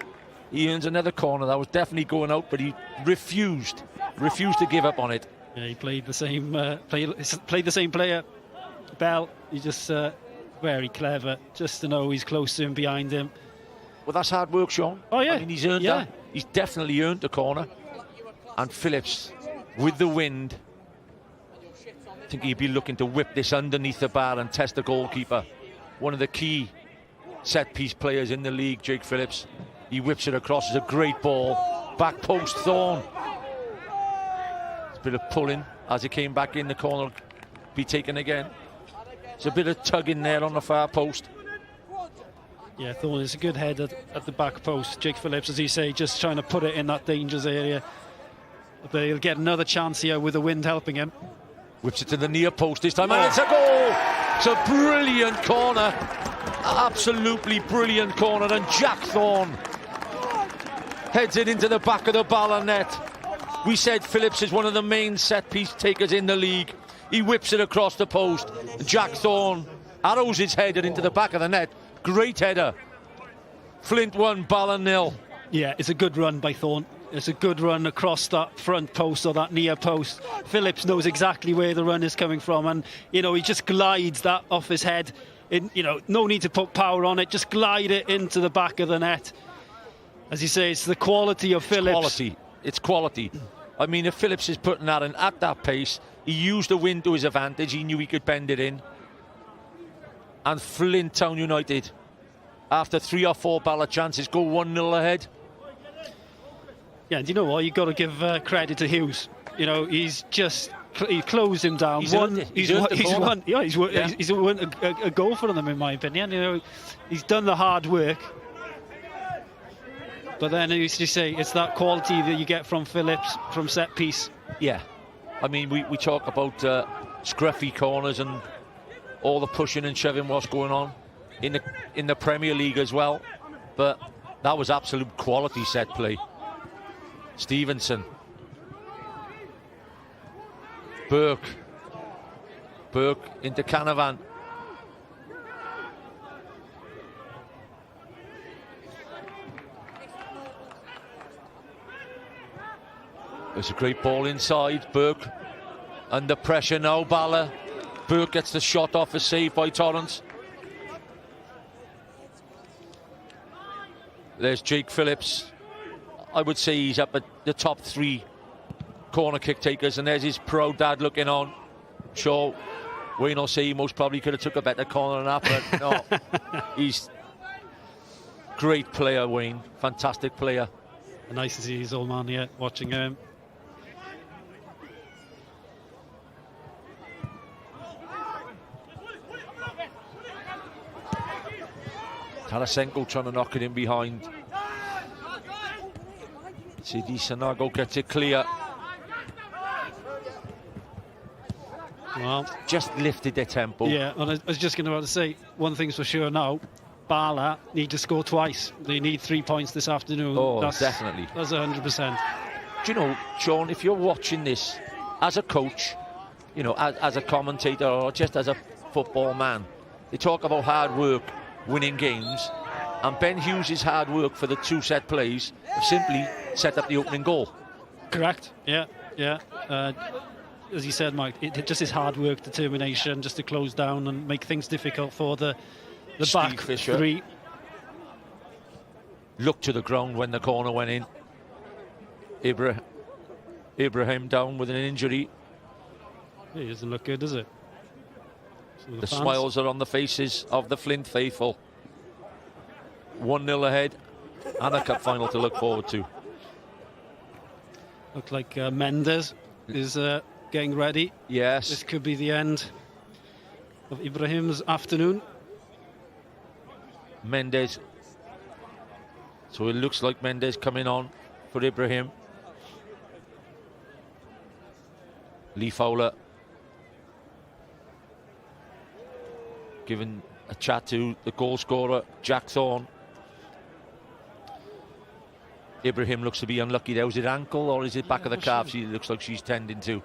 That was definitely going out, but he refused to give up on it. Yeah, he played the same played the same player, Bell. He just very clever, just to know he's close to him, behind him. Well, that's hard work, Sean. Oh yeah, I mean, he's earned that. He's definitely earned the corner. And Phillips, with the wind, I think he'd be looking to whip this underneath the bar and test the goalkeeper. One of the key set-piece players in the league, Jake Phillips. He whips it across. It's a great ball. Back post, Thorne. It's a bit of pulling as he came back in. The corner be taken again. It's a bit of tugging there on the far post. Yeah, Thorne is a good head at the back post. Jake Phillips, as you say, just trying to put it in that dangerous area. But he'll get another chance here with the wind helping him. Whips it to the near post this time, and it's a goal! It's a brilliant corner. Absolutely brilliant corner, and Jack Thorne heads it into the back of the Bala net. We said Phillips is one of the main set-piece takers in the league. He whips it across the post. Jack Thorne arrows his header into the back of the net. Great header. Flint 1, Bala 0. Yeah, it's a good run by Thorne. It's a good run across that front post or that near post. Phillips knows exactly where the run is coming from, and you know, he just glides that off his head. You know, no need to put power on it, just glide it into the back of the net. As you say, it's the quality of Phillips. It's quality. I mean, if Phillips is putting that in at that pace, he used the wind to his advantage. He knew he could bend it in. And Flint Town United, after 3 or 4 Bala chances, go 1-0 ahead. Yeah, and you know what? You've got to give credit to Hughes. You know, he closed him down. He's won a goal for them, in my opinion. You know, he's done the hard work. But then, as you say, it's that quality that you get from Phillips from set piece. Yeah, I mean, we talk about scruffy corners and all the pushing and shoving what's going on in the Premier League as well. But that was absolute quality set play. Stevenson. Burke into Canavan. There's a great ball inside. Burke under pressure now. Bala. Burke gets the shot off, a save by Torrance. There's Jake Phillips. I would say he's up at the top 3 corner kick takers, and there's his proud dad looking on. Sure, Wayne will say he most probably could have took a better corner than that, but no. He's great player, Wayne. Fantastic player. Nice to see his old man here watching him. Tarasenko trying to knock it in behind. JD Cymru gets it clear. Well, just lifted their tempo. Yeah, and I was just going to say, one thing's for sure now, Bala need to score twice. They need 3 points this afternoon. Oh, definitely. That's 100%. Do you know, Sean, if you're watching this as a coach, you know, as a commentator or just as a football man, they talk about hard work, winning games, and Ben Hughes' hard work for the 2 set plays have simply set up the opening goal. Correct, yeah. Yeah, as you said, Mike, it just is hard work, determination, just to close down and make things difficult for the back Fisher. three. Looked to the ground when the corner went in. Ibrahim down with an injury. It doesn't look good, does it? So The smiles are on the faces of the Flint faithful. 1-0 ahead and a cup final to look forward to. Look like Mendes is getting ready. Yes. This could be the end of Ibrahim's afternoon. Mendes. So it looks like Mendes coming on for Ibrahim. Lee Fowler giving a chat to the goal scorer, Jack Thorne. Ibrahim looks to be unlucky there. Was it ankle or is it back of the calf? She looks like she's tending to.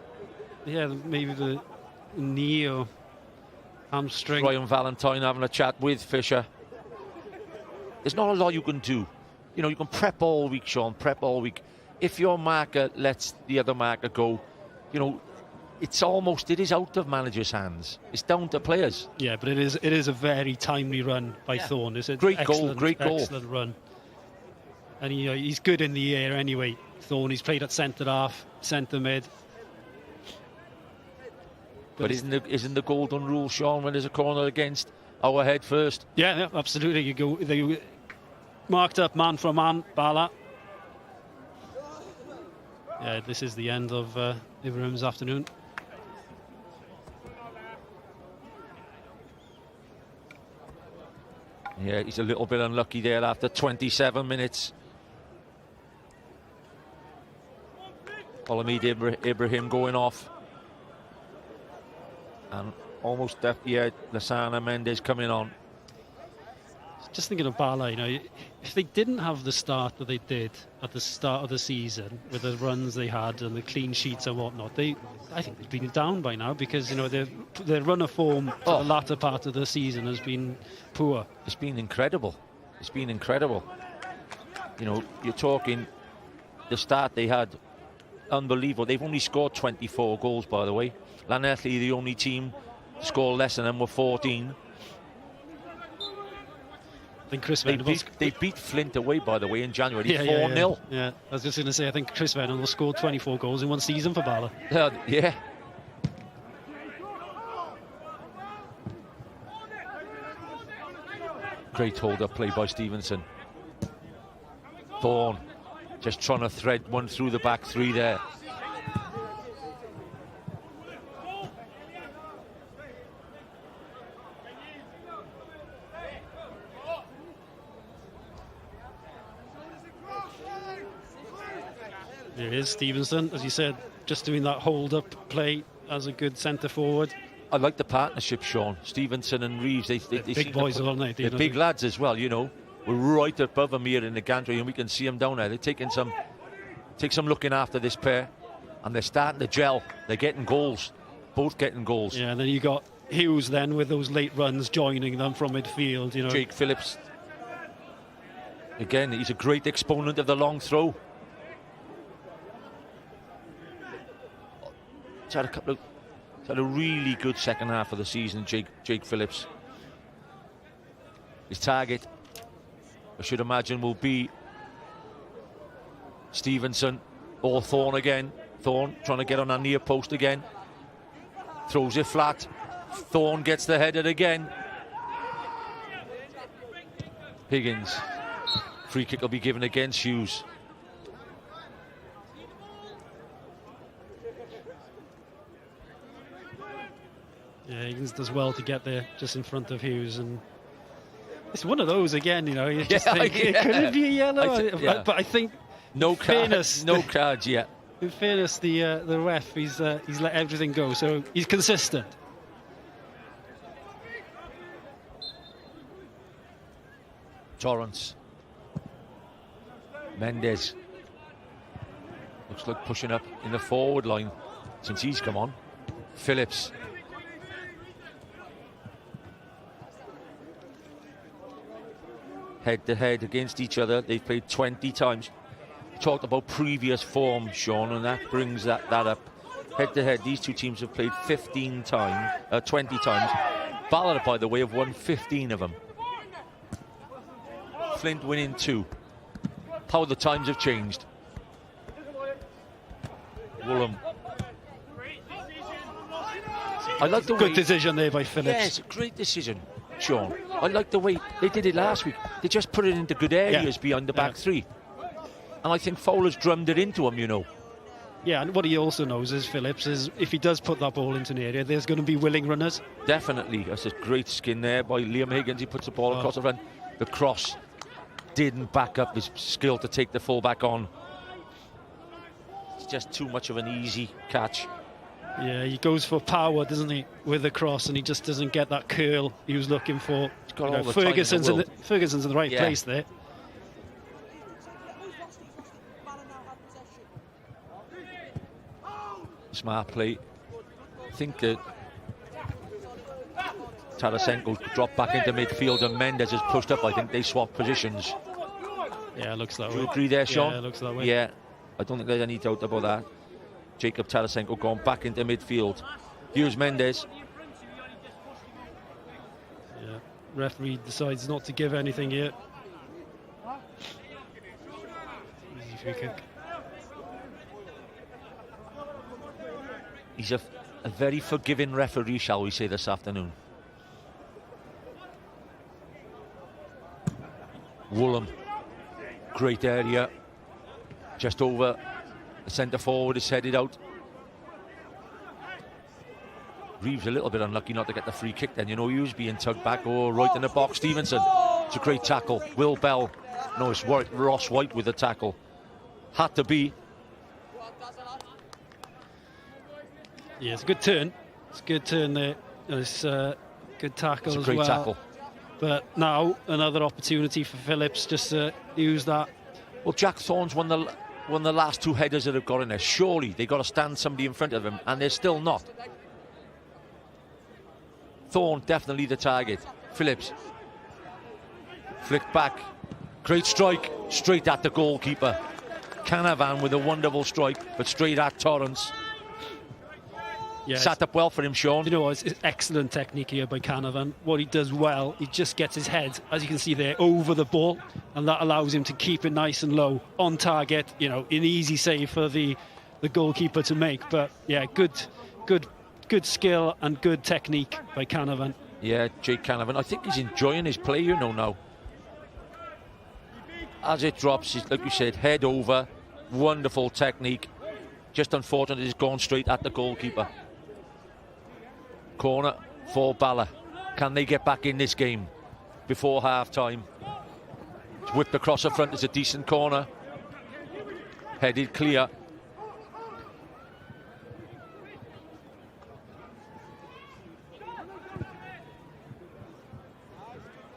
Yeah, maybe the knee or hamstring. Ryan Valentine having a chat with Fisher. There's not a lot you can do. You know, you can prep all week, Sean, prep all week. If your marker lets the other marker go, you know, it is out of managers' hands. It's down to players. Yeah, but it is a very timely run by Thorne. It's a great excellent run. And he's good in the air anyway. Thorne, he's played at centre half, centre mid. But isn't the golden rule, Sean, when there's a corner against our head first? Yeah, absolutely. They marked up man for man, Bala. Yeah, this is the end of Ibrahim's afternoon. Yeah, he's a little bit unlucky there after 27 minutes. Olamide Ibrahim going off. And almost Lasana Mendes coming on. Just thinking of Bala, if they didn't have the start that they did at the start of the season with the runs they had and the clean sheets and whatnot, I think they'd been down by now because their run of form for the latter part of the season has been poor. It's been incredible. It's been incredible. You're talking the start they had, unbelievable. They've only scored 24 goals, by the way. Llanelli, the only team to score less than them, were 14. I think Chris they beat Flint away, by the way, in January, 4-0. Yeah, I was just going to say, I think Chris Venables scored 24 goals in one season for Bala. Yeah. Great hold-up play by Stevenson. Thorne just trying to thread one through the back three there. There is Stevenson, as you said, just doing that hold-up play as a good centre forward. I like the partnership, Sean. Stevenson and Reeves, they big boys, aren't they? They're big lads as well, We're right above them here in the gantry, and we can see them down there. They're taking some looking after this pair, and they're starting to gel. They're getting goals, both getting goals. Yeah, and then you got Hughes then with those late runs joining them from midfield. Jake Phillips. Again, he's a great exponent of the long throw. He's had a really good second half of the season, Jake Phillips. His target, I should imagine, will be Stevenson or Thorne again. Thorne trying to get on a near post again. Throws it flat. Thorne gets the header again. Higgins. Free kick will be given against Hughes. Yeah, Higgins does well to get there just in front of Hughes, and it's one of those again, you just think, could it be a yellow? But I think no cards yet. In fairness, the ref, he's let everything go, so he's consistent. Torrance. Mendes. Looks like pushing up in the forward line since he's come on. Phillips. Head to head against each other. They've played 20 times. talked about previous form, Sean, and that brings that up. Head-to-head, these two teams have played 20 times. Bala, by the way, have won 15 of them. Flint winning 2. How the times have changed. Woolham. I like the Good decision there by Phillips. Yes, great decision, Sean. I like the way they did it last week. They just put it into good areas behind the back three. And I think Fowler's drummed it into him, you know. Yeah, and what he also knows is, Phillips, is if he does put that ball into an area, there's going to be willing runners. Definitely. That's a great skin there by Liam Higgins. He puts the ball across the front. The cross didn't back up his skill to take the full-back on. It's just too much of an easy catch. Yeah, he goes for power, doesn't he, with the cross, and he just doesn't get that curl he was looking for. He's got all the time in the world. Ferguson's in the right place there. Smart play. I think that Tarasenko dropped back into midfield and Mendes has pushed up. I think they swapped positions. Yeah, it looks that way. Do you agree there, Sean? Yeah, it looks that way. Yeah, I don't think there's any doubt about that. Jacob Tarasenko going back into midfield. Here's Mendes. Yeah, referee decides not to give anything here. Easy free kick. He's a very forgiving referee, shall we say, this afternoon. Woolham, great area. Just over the centre forward is headed out. Reeves a little bit unlucky not to get the free kick then. You know, he was being tugged back. Oh, right in the box. Stevenson. It's a great tackle. Will Bell. No, it's Ross White with the tackle. Had to be. Yeah, it's a good turn. It's a good turn there. It's a good tackle as well. It's a great tackle. But now another opportunity for Phillips just to use that. Well, Jack Thorne's won the last 2 headers that have got in there. Surely they got to stand somebody in front of him, and they're still not. Thorne definitely the target. Phillips flicked back. Great strike, straight at the goalkeeper. Canavan with a wonderful strike, but straight at Torrance. Yeah, sat up well for him, Sean. You know, it's excellent technique here by Canavan. What he does well, he just gets his head, as you can see there, over the ball, and that allows him to keep it nice and low, on target. You know, an easy save for the goalkeeper to make. But yeah, good skill and good technique by Canavan. Yeah, Jake Canavan. I think he's enjoying his play, you know, now. As it drops, like you said, head over, wonderful technique. Just unfortunate he's gone straight at the goalkeeper. Corner for Bala. Can they get back in this game before half-time? It's whipped across the front. It's a decent corner. Headed clear.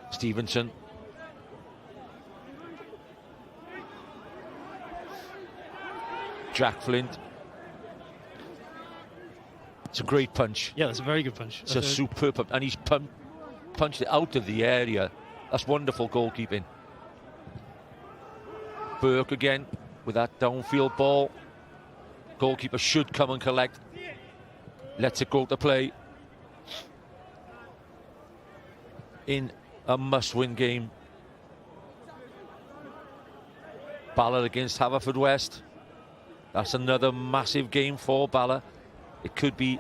Stevenson. Jack Flint. It's a great punch. Yeah, that's a very good punch. It's a superb punch. And he's punched it out of the area. That's wonderful goalkeeping. Burke again with that downfield ball. Goalkeeper should come and collect. Lets it go to play. In a must-win game. Bala against Haverfordwest. That's another massive game for Bala. It could be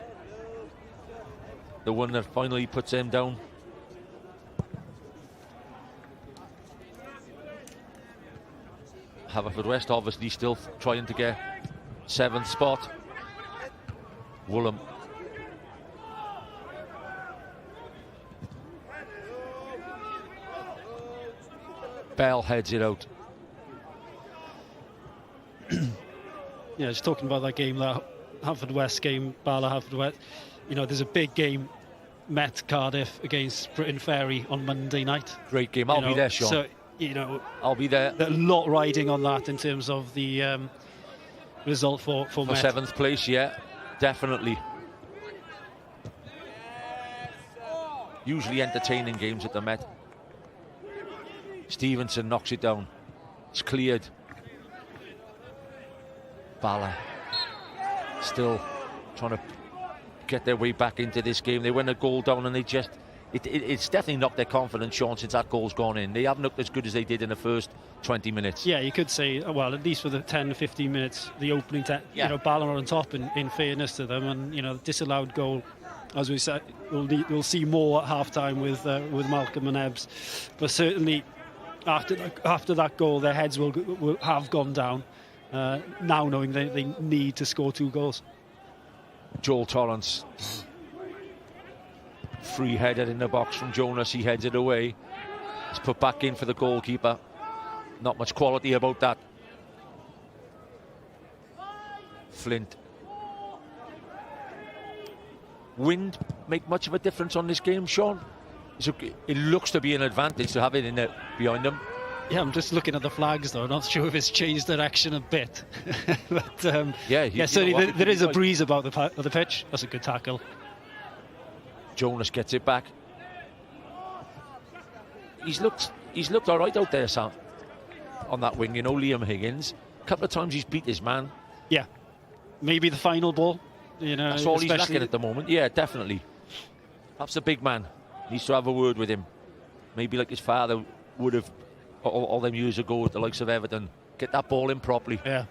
the one that finally puts them down. Haverfordwest obviously still trying to get 7th spot. Woolham. Bell heads it out. Yeah, just talking about that game, that Haverfordwest game, Bala Haverfordwest. You know, there's a big game, Met Cardiff against Britain Ferry on Monday night. Great game. I'll be there, Sean. So, you know, I'll be there. A lot riding on that in terms of the result for Met. 7th place, yeah, definitely. Usually entertaining games at the Met. Stevenson knocks it down. It's cleared. Bala still trying to get their way back into this game. They went a goal down and they just... It's definitely knocked their confidence, Sean, since that goal's gone in. They haven't looked as good as they did in the first 20 minutes. Yeah, you could say, well, at least for the 10 to 15 minutes, the opening, you know, Bala on top in fairness to them. And, you know, disallowed goal, as we said, we'll see more at half-time with Malcolm and Ebbs. But certainly, after that goal, their heads will have gone down, now knowing they need to score 2 goals. Joel Torrance, free header in the box from Jonas. He heads it away. It's put back in for the goalkeeper. Not much quality about that. Flint. Wind make much of a difference on this game, Sean? It looks to be an advantage to have it in there behind them. Yeah, I'm just looking at the flags though. Not sure if it's changed direction a bit. But certainly there is a breeze about the pitch. That's a good tackle. Jonas gets it back. He's looked all right out there, Sam, on that wing. You know, Liam Higgins. A couple of times he's beat his man. Yeah, maybe the final ball. You know, that's all he's lacking at the moment. Yeah, definitely. Perhaps the big man needs to have a word with him. Maybe like his father would have all them years ago with the likes of Everton. Get that ball in properly. Yeah.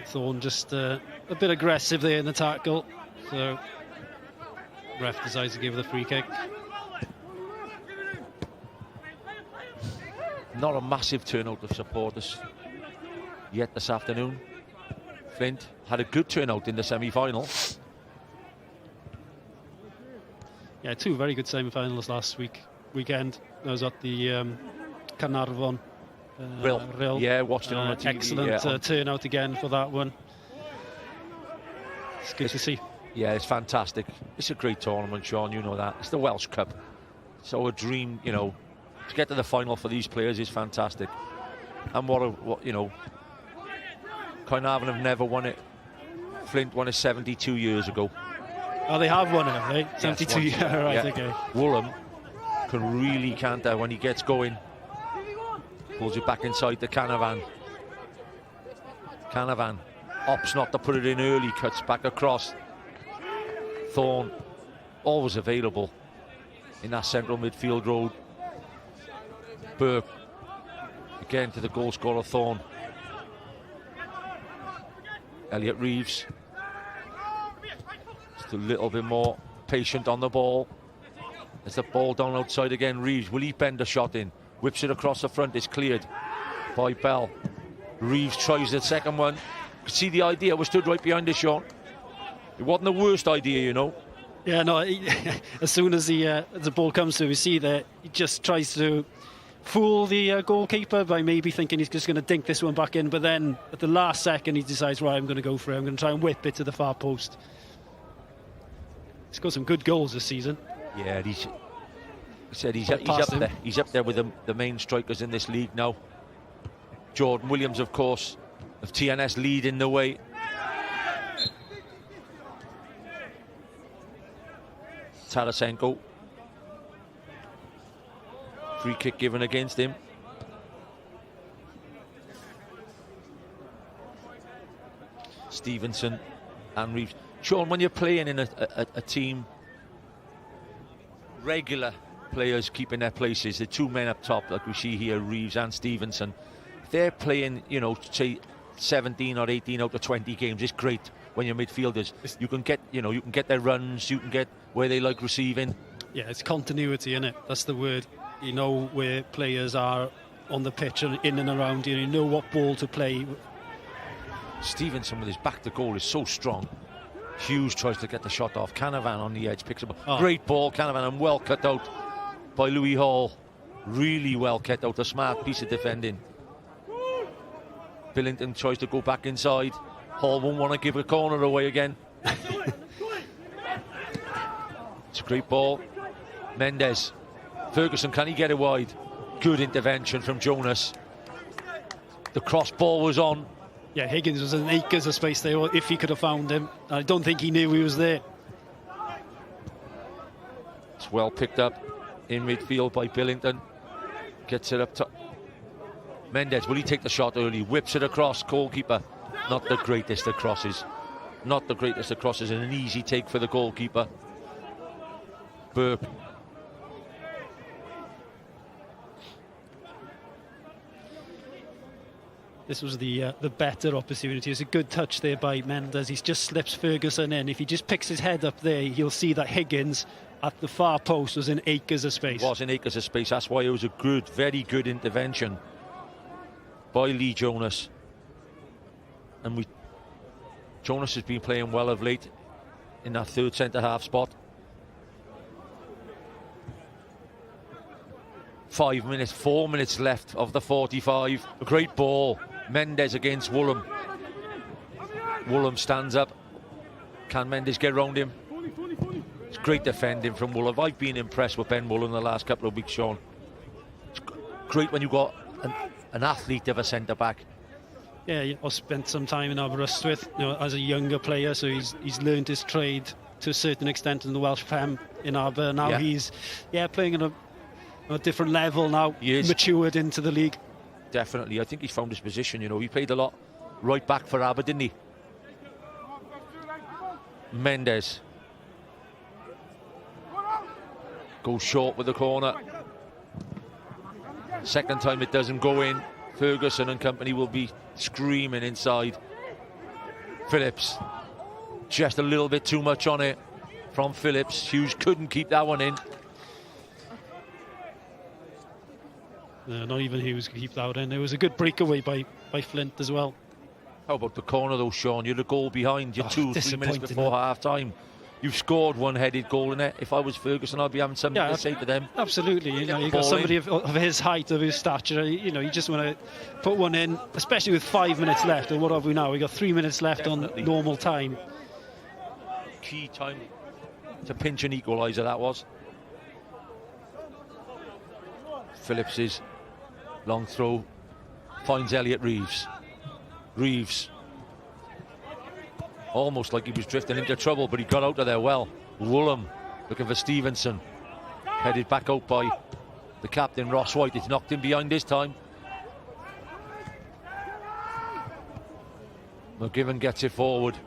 Thorne just a bit aggressive there in the tackle, so ref decides to give the free kick. Not a massive turnout of supporters yet this afternoon. Flint had a good turnout in the semi-final. Yeah, 2 very good semi-finals last weekend. I was at the Carnarvon. Rill. Yeah, watched it on the TV. Excellent turnout again for that one. It's good to see. Yeah, it's fantastic. It's a great tournament, Sean, you know that. It's the Welsh Cup. So a dream, you know, to get to the final for these players is fantastic. And what you know, Carnarvon have never won it. Flint won it 72 years ago. Oh, they have won it, have they? 72 years, right, yeah. Okay. Woolham can really canter when he gets going. Pulls it back inside the Canavan. Canavan opts not to put it in early, cuts back across. Thorne, always available in that central midfield road. Burke, again to the goal scorer Thorne. Elliot Reeves, just a little bit more patient on the ball. There's the ball down outside again. Reeves, will he bend a shot in? Whips it across the front, it's cleared by Bell. Reeves tries the second one. See, the idea was stood right behind the shot. It wasn't the worst idea, you know. Yeah, no, as soon as the ball comes to him, we see that he just tries to fool the goalkeeper by maybe thinking he's just going to dink this one back in, but then at the last second he decides, right, I'm going to go for it. I'm going to try and whip it to the far post. He's got some good goals this season. Yeah, he's up there with the main strikers in this league now. Jordan Williams, of course, of TNS, leading the way. Tarasenko. Free kick given against him. Stevenson and Reeves. Sean, when you're playing in a team, regular players keeping their places, the 2 men up top, like we see here, Reeves and Stevenson, they're playing, you know, say 17 or 18 out of 20 games. It's great when you're midfielders. You can get, you know, you can get their runs, you can get where they like receiving. Yeah, it's continuity, isn't it? That's the word. You know where players are on the pitch and in and around you. You know what ball to play. Stevenson with his back to goal is so strong. Hughes tries to get the shot off. Canavan on the edge picks up a great ball. Canavan, and well cut out by Louis Hall. Really well cut out. A smart piece of defending. Billington tries to go back inside. Hall won't want to give a corner away again. It's a great ball. Mendes. Ferguson, can he get it wide? Good intervention from Jonas. The cross ball was on. Yeah, Higgins was in acres of space there if he could have found him. I don't think he knew he was there. It's well picked up. in midfield by Billington. Gets it up to Mendes. Will he take the shot early? Whips it across. Goalkeeper. Not the greatest of crosses. Not the greatest of crosses, and an easy take for the goalkeeper. Burke. This was the better opportunity. It's a good touch there by Mendes. He just slips Ferguson in. If he just picks his head up there, you'll see that Higgins at the far post was in acres of space. It was in acres of space. That's why it was a good, very good intervention by Lee Jonas. And Jonas has been playing well of late in that third centre-half spot. 4 minutes left of the 45. A great ball. Mendes against Woolham. Woolham stands up. Can Mendes get round him? It's great defending from Woolham. I've been impressed with Ben Woolham the last couple of weeks, Sean. It's great when you've got an athlete of a centre-back. Yeah, I spent some time in Aberystwyth, as a younger player, so he's learned his trade to a certain extent in the Welsh Prem in Aber. Now he's playing on a different level now, matured into the league. Definitely, I think he's found his position. He played a lot right back for Aber, didn't he? Mendes goes short with the corner. Second time it doesn't go in. Ferguson and company will be screaming inside. Phillips, just a little bit too much on it from Phillips. Hughes couldn't keep that one in. No, not even Hughes could keep that in. It was a good breakaway by Flint as well. How about the corner though, Sean? You're a goal behind. You're 2-3 minutes before half-time. You've scored one-headed goal in it. If I was Ferguson, I'd be having something to say to them. Absolutely. You've got somebody of his height, of his stature. You just want to put one in, especially with 5 minutes left. And what have we now? We've got 3 minutes left on normal time. Key time to pinch an equaliser, that was. Phillips's long throw finds Elliot Reeves. Reeves, almost like he was drifting into trouble, but he got out of there well. Woolham looking for Stevenson, headed back out by the captain Ross White. It's knocked in behind this time. McGivern gets it forward.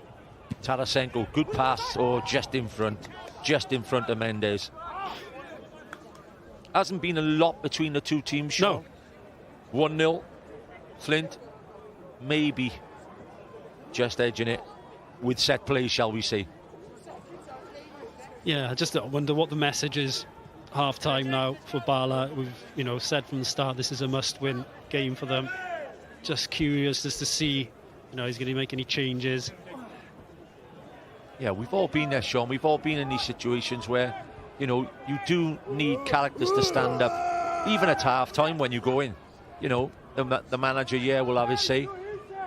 Tarasenko, good pass, just in front of Mendes. Hasn't been a lot between the two teams, Sean. No. 1-0, Flint, maybe just edging it with set play, shall we say. Yeah, I just wonder what the message is half-time now for Bala. We've said from the start this is a must-win game for them. Just curious just to see he's going to make any changes. Yeah, we've all been there, Sean. We've all been in these situations where you do need characters to stand up, even at half-time when you go in. The manager, will have his say,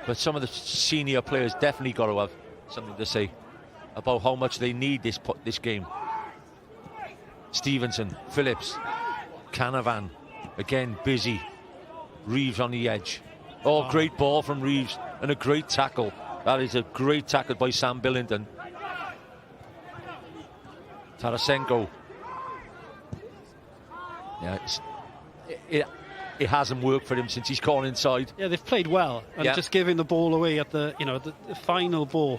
but some of the senior players definitely got to have something to say about how much they need this game. Stevenson, Phillips, Canavan, again busy. Reeves on the edge. Great ball from Reeves and a great tackle. That is a great tackle by Sam Billington. Tarasenko. Yeah, it hasn't worked for him since he's gone inside. Yeah, they've played well, and just giving the ball away at the final ball.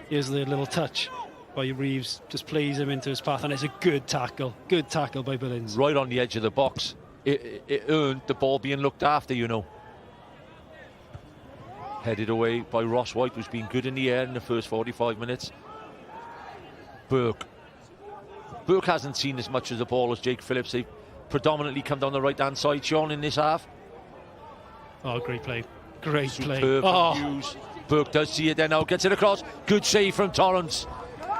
Here's the little touch by Reeves, just plays him into his path, and it's a good tackle by Billings. Right on the edge of the box. It earned the ball being looked after, Headed away by Ross White, who's been good in the air in the first 45 minutes. Burke hasn't seen as much of the ball as Jake Phillips. They've predominantly come down the right-hand side, Sean, in this half. Great play. Great play. Hughes. Burke does see it there now, gets it across. Good save from Torrance.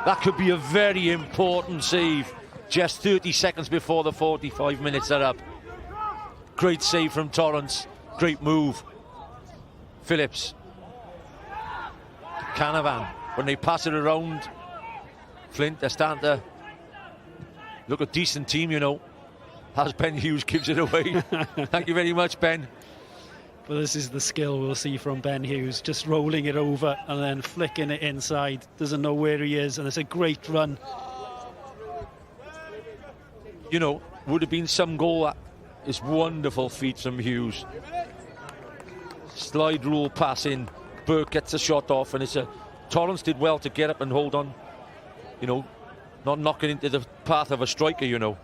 That could be a very important save. Just 30 seconds before the 45 minutes are up. Great save from Torrance. Great move. Phillips. Canavan. When they pass it around, Flint, they're starting to look a decent team, as Ben Hughes gives it away. Thank you very much, Ben. But this is the skill we'll see from Ben Hughes, just rolling it over and then flicking it inside. Doesn't know where he is, and it's a great run. would have been some goal. This wonderful feat from Hughes. Slide rule passing. Burke gets a shot off, and Torrance did well to get up and hold on. You know, not knocking into the path of a striker, you know.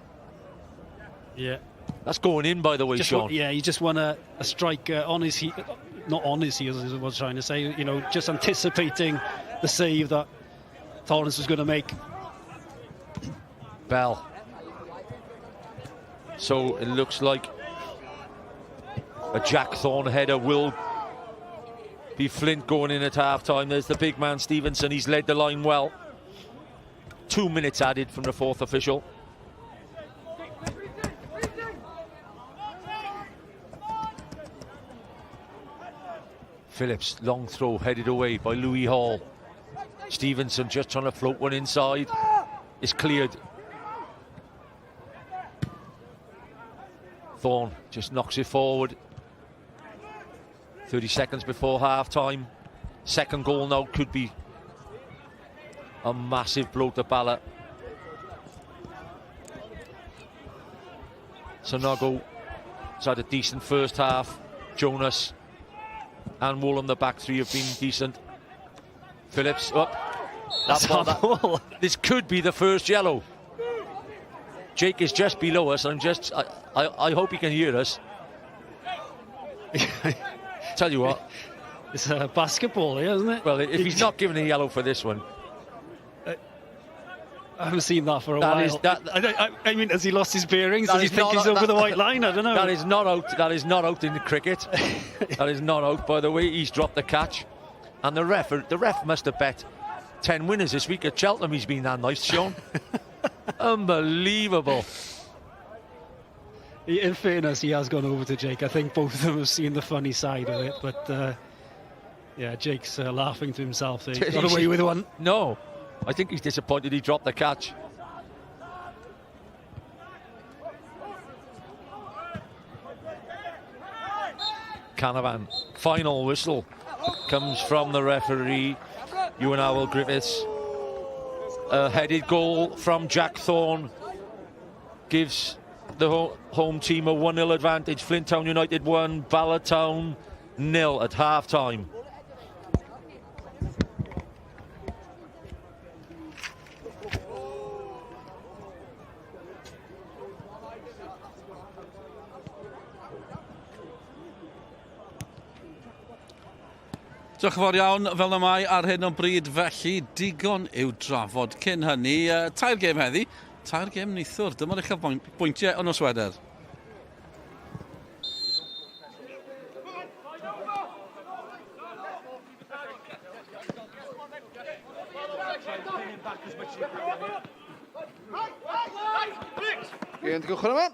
Yeah. That's going in, by the way, Sean. He just won a strike on his heel, not on his heels, as I was trying to say. You know, just anticipating the save that Torrance was going to make. Bell. So it looks like a Jack Thorne header will be Flint going in at half-time. There's the big man, Stevenson. He's led the line well. 2 minutes added from the fourth official. Phillips, long throw, headed away by Louis Hall. Stevenson just trying to float one inside. It's cleared. Thorne just knocks it forward. 30 seconds before half-time. Second goal now could be a massive blow to Bala. Sonago has had a decent first half. Jonas and Woolham, the back three, have been decent. Phillips up. This could be the first yellow. Jake is just below us. I hope he can hear us. Tell you what, it's basketball here, isn't it? Well, if he's not given a yellow for this one, I haven't seen that for a while. I mean, has he lost his bearings? Does he think he's over the white line? I don't know. That is not out. That is not out in the cricket. That is not out. By the way, he's dropped the catch, and the ref must have bet 10 winners this week at Cheltenham. He's been that nice, Sean. Unbelievable. In fairness, he has gone over to Jake. I think both of them have seen the funny side of it, but yeah, Jake's laughing to himself. He got away with one. No, I think he's disappointed he dropped the catch. Canavan. Final whistle comes from the referee, Ewan Owl Griffiths. A headed goal from Jack Thorne gives the home team a 1-0 advantage. Flint Town United 1, Bala Town 0 at half-time. Diolch yn fawr iawn fel y mae ar hyn o bryd, felly digon i'w drafod cyn hynny. Tair gêm heddi, tair gêm neithwr. Dyma'r eich bwyntiau yn Osweder. Gêm digwch yma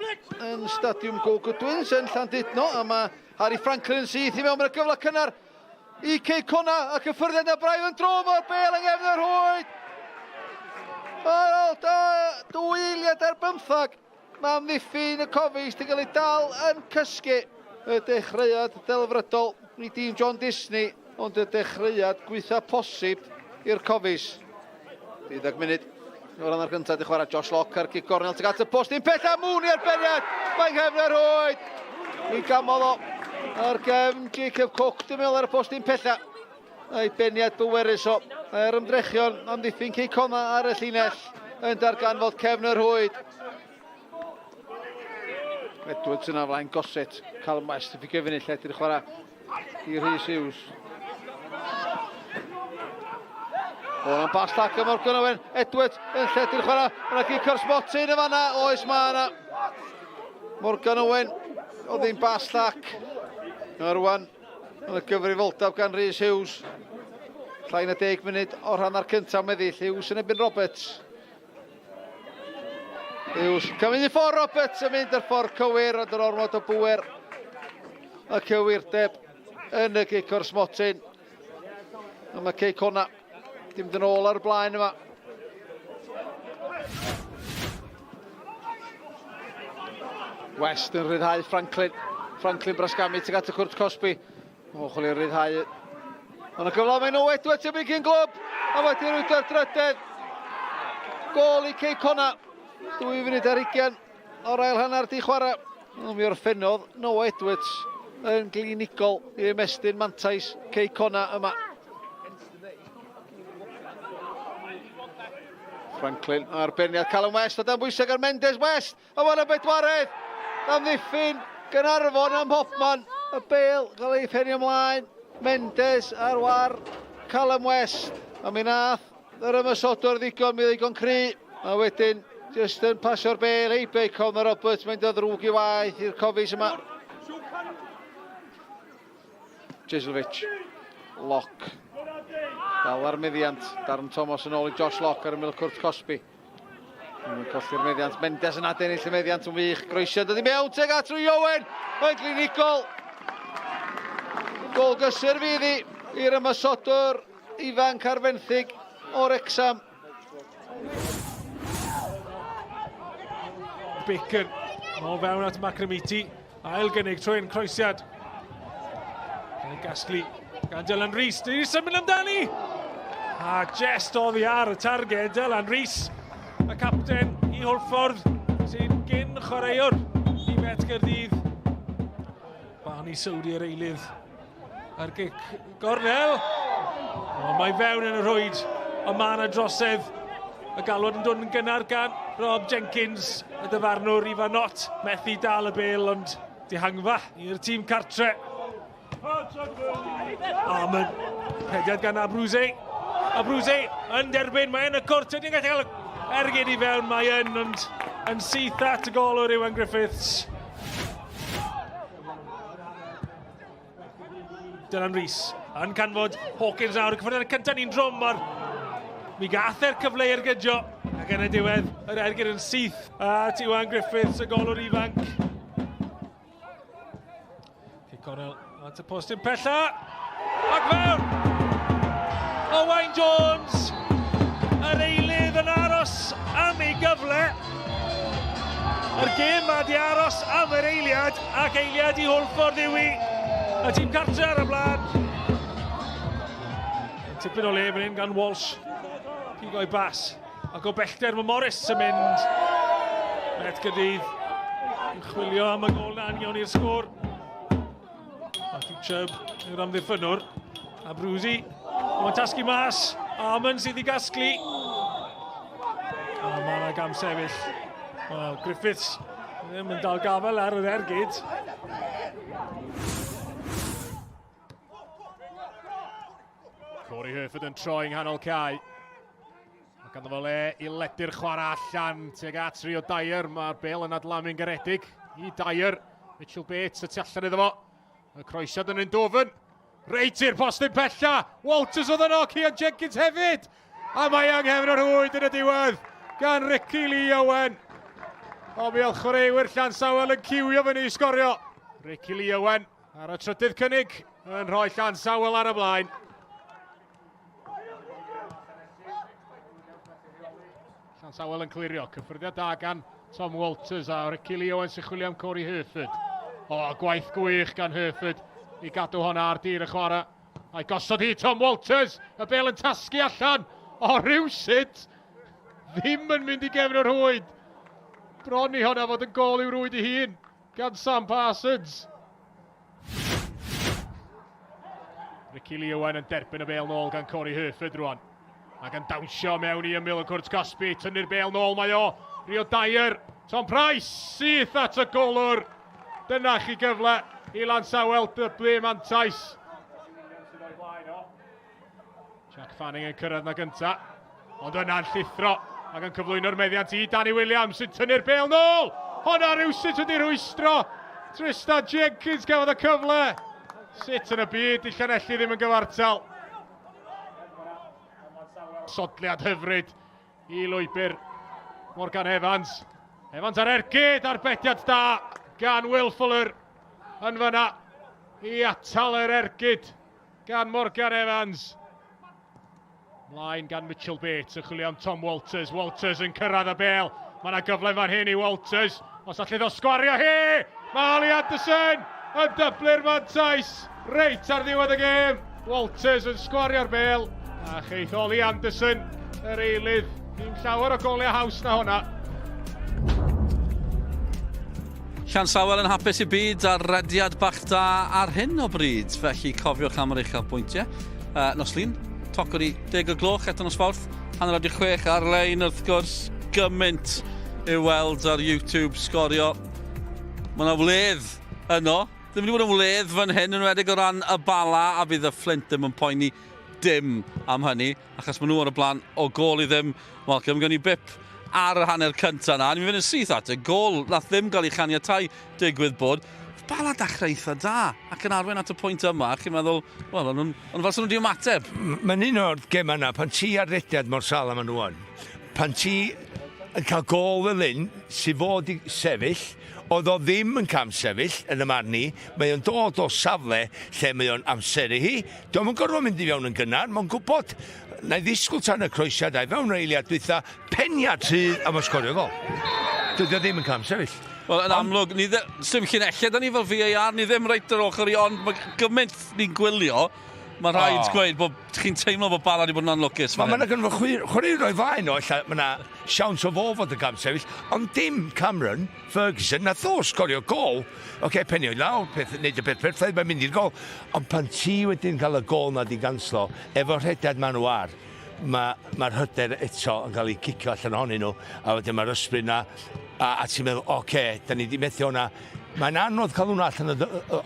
yn Stadiwm Go Goodwins yn Llandudno, a mae Harry Franklin yn syth i mewn yn y gyfle cynnar i Cae Conna ac y ffyrddiad y braidd yn dro mor bel yng nghefn yr hwyd. Dwy eiliad ar 15. Mae amddiffyn y Cofis di gael ei dal yn cysgu. Y dechreuad delfrydol i dîm John Disney, ond y dechreuad gweitha posib i'r Cofis. 30 munud. O'r anna'r gyntaf di chwarae Josh Locke ar gic gornel tuag at y post. Un peth a mwyn i'r beriad. Mae'n nghefn yr hwyd. I gamodd o. Ar gefn Jacob Cook, dim meddwl ar y post un pella. A'i beniad bwerus o. A'r ymdrechion am ddiffyn Cae Conna ar y llinell yn darganfod cefn yr hwyd. Edwards yna flaen Goset. Callum West yn ffigur fyny lle di'r chwarae i Rhys Hughes. O'n pas llac y Morgan Owen. Edwards yn lle di'r chwarae. Yna gic o'r smotin y fanna. Oes ma yna. Morgan Owen. Oedd hi'n bas llac. A rwan, yn y gyfrifoldeb gan Rhys Hughes. Llai na 10 munud o'r rhan ar cyntaf meddill. Hughes yn ebyn Roberts. Hughes cymryd i ffordd Roberts yn mynd ar ffordd cywir ond yr ormod o bwer. A cywirdeb yn y gic o'r smotin. A mae Cae Conna dim dyn ôl ar y blaen yma. West yn rhyddhau Franklin. Franklin Brasgami tuag at y cwrt Cosby. Chwilio rhyddhau. Ond y gyfle mae'n o Edwards yn mynd glwb. A wedyn rwyd ar drydedd. Gol i Cae Conna. 2 funud ar 20. o'r ail hanner di chwarae. Mi orffennodd Noah Edwards yn glinigol i ymestyn mantais Cae yma. Franklin ar berniad Callum West, a dan bwysig ar Mendes West, a fan y bedwaredd, am ddiffyn Gynarfon am Hoffman, y bêl cael ei ffenio ymlaen, Mendes ar war Callum West, a mi nath yr ymysodwr ddigon, mi ddigon cry, a wedyn just yn pasio'r bêl ei Conor Roberts, mae'n dod ddrwg i waith i'r cofis yma. Jeslovic, Lock. Dal ar meddiant, Darren Thomas yn ôl i Josh Lock ar ymyl Cwrt Cosby. Colli'r meddiant, Mendes yn adennill y meddiant yn wych, Groesia dod i mewn, teg at rwy Owen, yn glinigol. Gol gysur fyddi i'r ymysodwr ifanc ar fenthyg o'r Exam. Bacon, o fewn at Macramiti, ail gynnig trwy'n croesiad. Gasglu gan Dylan Rees, dy'n symud amdani! A jest oddi ar y targed, Dylan Rees, y capten i Holffordd, sy'n gyn chwaraewr i Bet Gaerdydd. Barney Sowdi yr eilydd ar gic gornel. O, mae fewn yn y rhwyd, o ma' na drosedd. Y galwad yn dod yn gynnar gan Rob Jenkins, y dyfarnwr i Fanot, methu dal y bêl, ond dihangfa i'r tîm cartre. Armand, pediad gan Abruzzi yn derbyn, mae yn y cwrt, ydy'n gallu cael ergyd i fewn, mae ond yn syth at y gol o'r Iwan Griffiths. Dylan Rees yn canfod Hawkins nawr, y cyffordd yn y cyntaf ni'n drwm ar mi gath e'r cyfle i'r gydio, ac yn y diwedd yr ergyd yn syth at Iwan Griffiths, y gol o'r ifanc. Cornel at y postyn pella, ac fewn! Owain Jones, yr eilydd yn aros am ei gyfle. Yr gêm a di aros am yr eiliad, ac eiliad i Holffordd yw i. Y tîm cartre ar y blaen. Tipyn o le fan hyn gan Walsh. Pigo i bas. Ac o bellter mae Morris yn mynd. Bet Gaerdydd yn chwilio am y gol anion i'r sgôr. Matthew Chubb yw'r amddiffynwr. Abruzzi, mae'n tasgu mas. Armand sydd i gasglu. A mae yna gam sefyll. Wel, Griffiths ddim yn dal gafel ar yr ergyd. Corey Herford yn troi yng nghanol Cae. Ac ganddo fo le i ledu'r chwarae allan tuag at Rio Dyer. Mae'r bêl yn adlamu'n garedig i Dyer. Mitchell Bates y tu allan iddo fo. Y croesiad yn Eindhoven. Reit i'r postyn pella. Walters oedd yno, Cian Jenkins hefyd. A mae anghefn o'r hwyd yn y diwedd gan Ricky Lee Owen. O mi oedd chwaraewyr Llansawel yn ciwio fyny i sgorio. Ricky Lee Owen ar y trydydd cynnig yn rhoi Llansawel ar y blaen. Llansawel yn clirio, cyffyrddiad da gan Tom Walters a Ricky Lee Owen sy'n chwilio am Corey Herford. O, gwaith gwych gan Herford i gadw honna ar dir y chwarae. A'i gosod hi Tom Walters, y bêl yn tasgu allan. O, rywsyd ddim yn mynd i gefn o'r hwyd. Bron i honna fod yn gol i'w rwyd i hun gan Sam Parsons. Ricky Lee Owen yn derbyn y bêl nôl gan Corey Herford rwan. Ac yn dawnsio mewn i ymyl y Cwrt Cosby, tynnu'r bêl nôl mae o. Rio Dyer, Tom Price, syth at y golwr. Dyna chi gyfle i Lansawel dyblu mantais. Jack Fanning yn cyrraedd na gynta, ond yna'n llithro ac yn cyflwyno'r meddiant i Danny Williams sy'n tynnu'r bêl nôl. Honna rywsut wedi rwystro. Tristan Jenkins gafodd y cyfle. Sut yn y byd i Llanelli ddim yn gyfartal. Sodliad hyfryd i lwybr Morgan Evans. Evans ar ergyd ar betiad da gan Will Fowler yn fyna i atal yr ergyd gan Morgan Evans. Mlaen gan Mitchell Bates yn chwilio am Tom Walters. Walters yn cyrraedd y bêl. Mae yna gyfle fan hyn i Walters. Os allai ddo sgwario hi! Mae Ali Anderson yn dyblu'r mantais reit ar ddiwedd y gêm. Walters yn sgwario'r bêl. A cheith Oli Anderson, yr eilydd, ddim llawer o goliau haws na honna. Llansawel yn hapus I byd a'r rediad bach da ar hyn o bryd. Felly cofiwch am yr uchel pwyntiau. Nos Lyn, tocwr I 10 o gloch eto nos Fawrth. 6:30 ar-lein wrth gwrs. Gymaint I weld ar YouTube Sgorio. Mae yna wledd yno. Ddim wedi bod yn wledd fan hyn yn wedig o ran y Bala a bydd y Flint ddim yn poeni dim am hynny achos maen nhw ar y blaen o gol I ddim. Welcome, gan I bip ar y hanner cyntaf na. Ni'n mynd yn syth at y gol nath ddim gael I chaniatau digwydd bod. Bala dechrau eitha da ac yn arwain at y pwynt yma ac yn meddwl, wel, ond fel sy'n nhw wedi ymateb. Mae'n un o'r gem yna, pan ti ar rediad mor sal am nhw yn, pan ti yn cael gol fel un sy'n fod I sefyll, oedd o ddim yn cam sefyll yn y marn ni, mae o'n dod o safle lle mae o'n amser I hi. Dwi'n gorfod mynd I fewn yn gynnar, mae'n gwybod na I ddisgwyl tan y croesiad a'i fewn eiliad dwytha peniad sydd am ysgorio gol. Dwi'n ddim yn cam sefyll. Wel, yn amlwg, dim llinellau da ni fel VAR, ni ddim reit ar ochr I, ond mae gymaint ni'n gwylio, mae rhaid gweud bod chi'n teimlo bod Bala wedi bod yn anlwcus. Mae'n gan fo chwaraewr o'i fain o, lle mae yna siawns o fod y cam sefyll, ond dim Cameron Ferguson, nath o sgorio gol. Oce, penio I lawr, neud y peth perffaith, mae'n mynd i'r gol. Ond pan ti wedyn cael y gol na di ganslo, efo rhedad maen nhw ar, mae'r hyder eto yn cael ei cicio allan ohonyn nhw, a wedyn mae'r ysbryd na, a ti'n meddwl, oce, da ni di methu hwnna. Mae'n anodd cael hwnna allan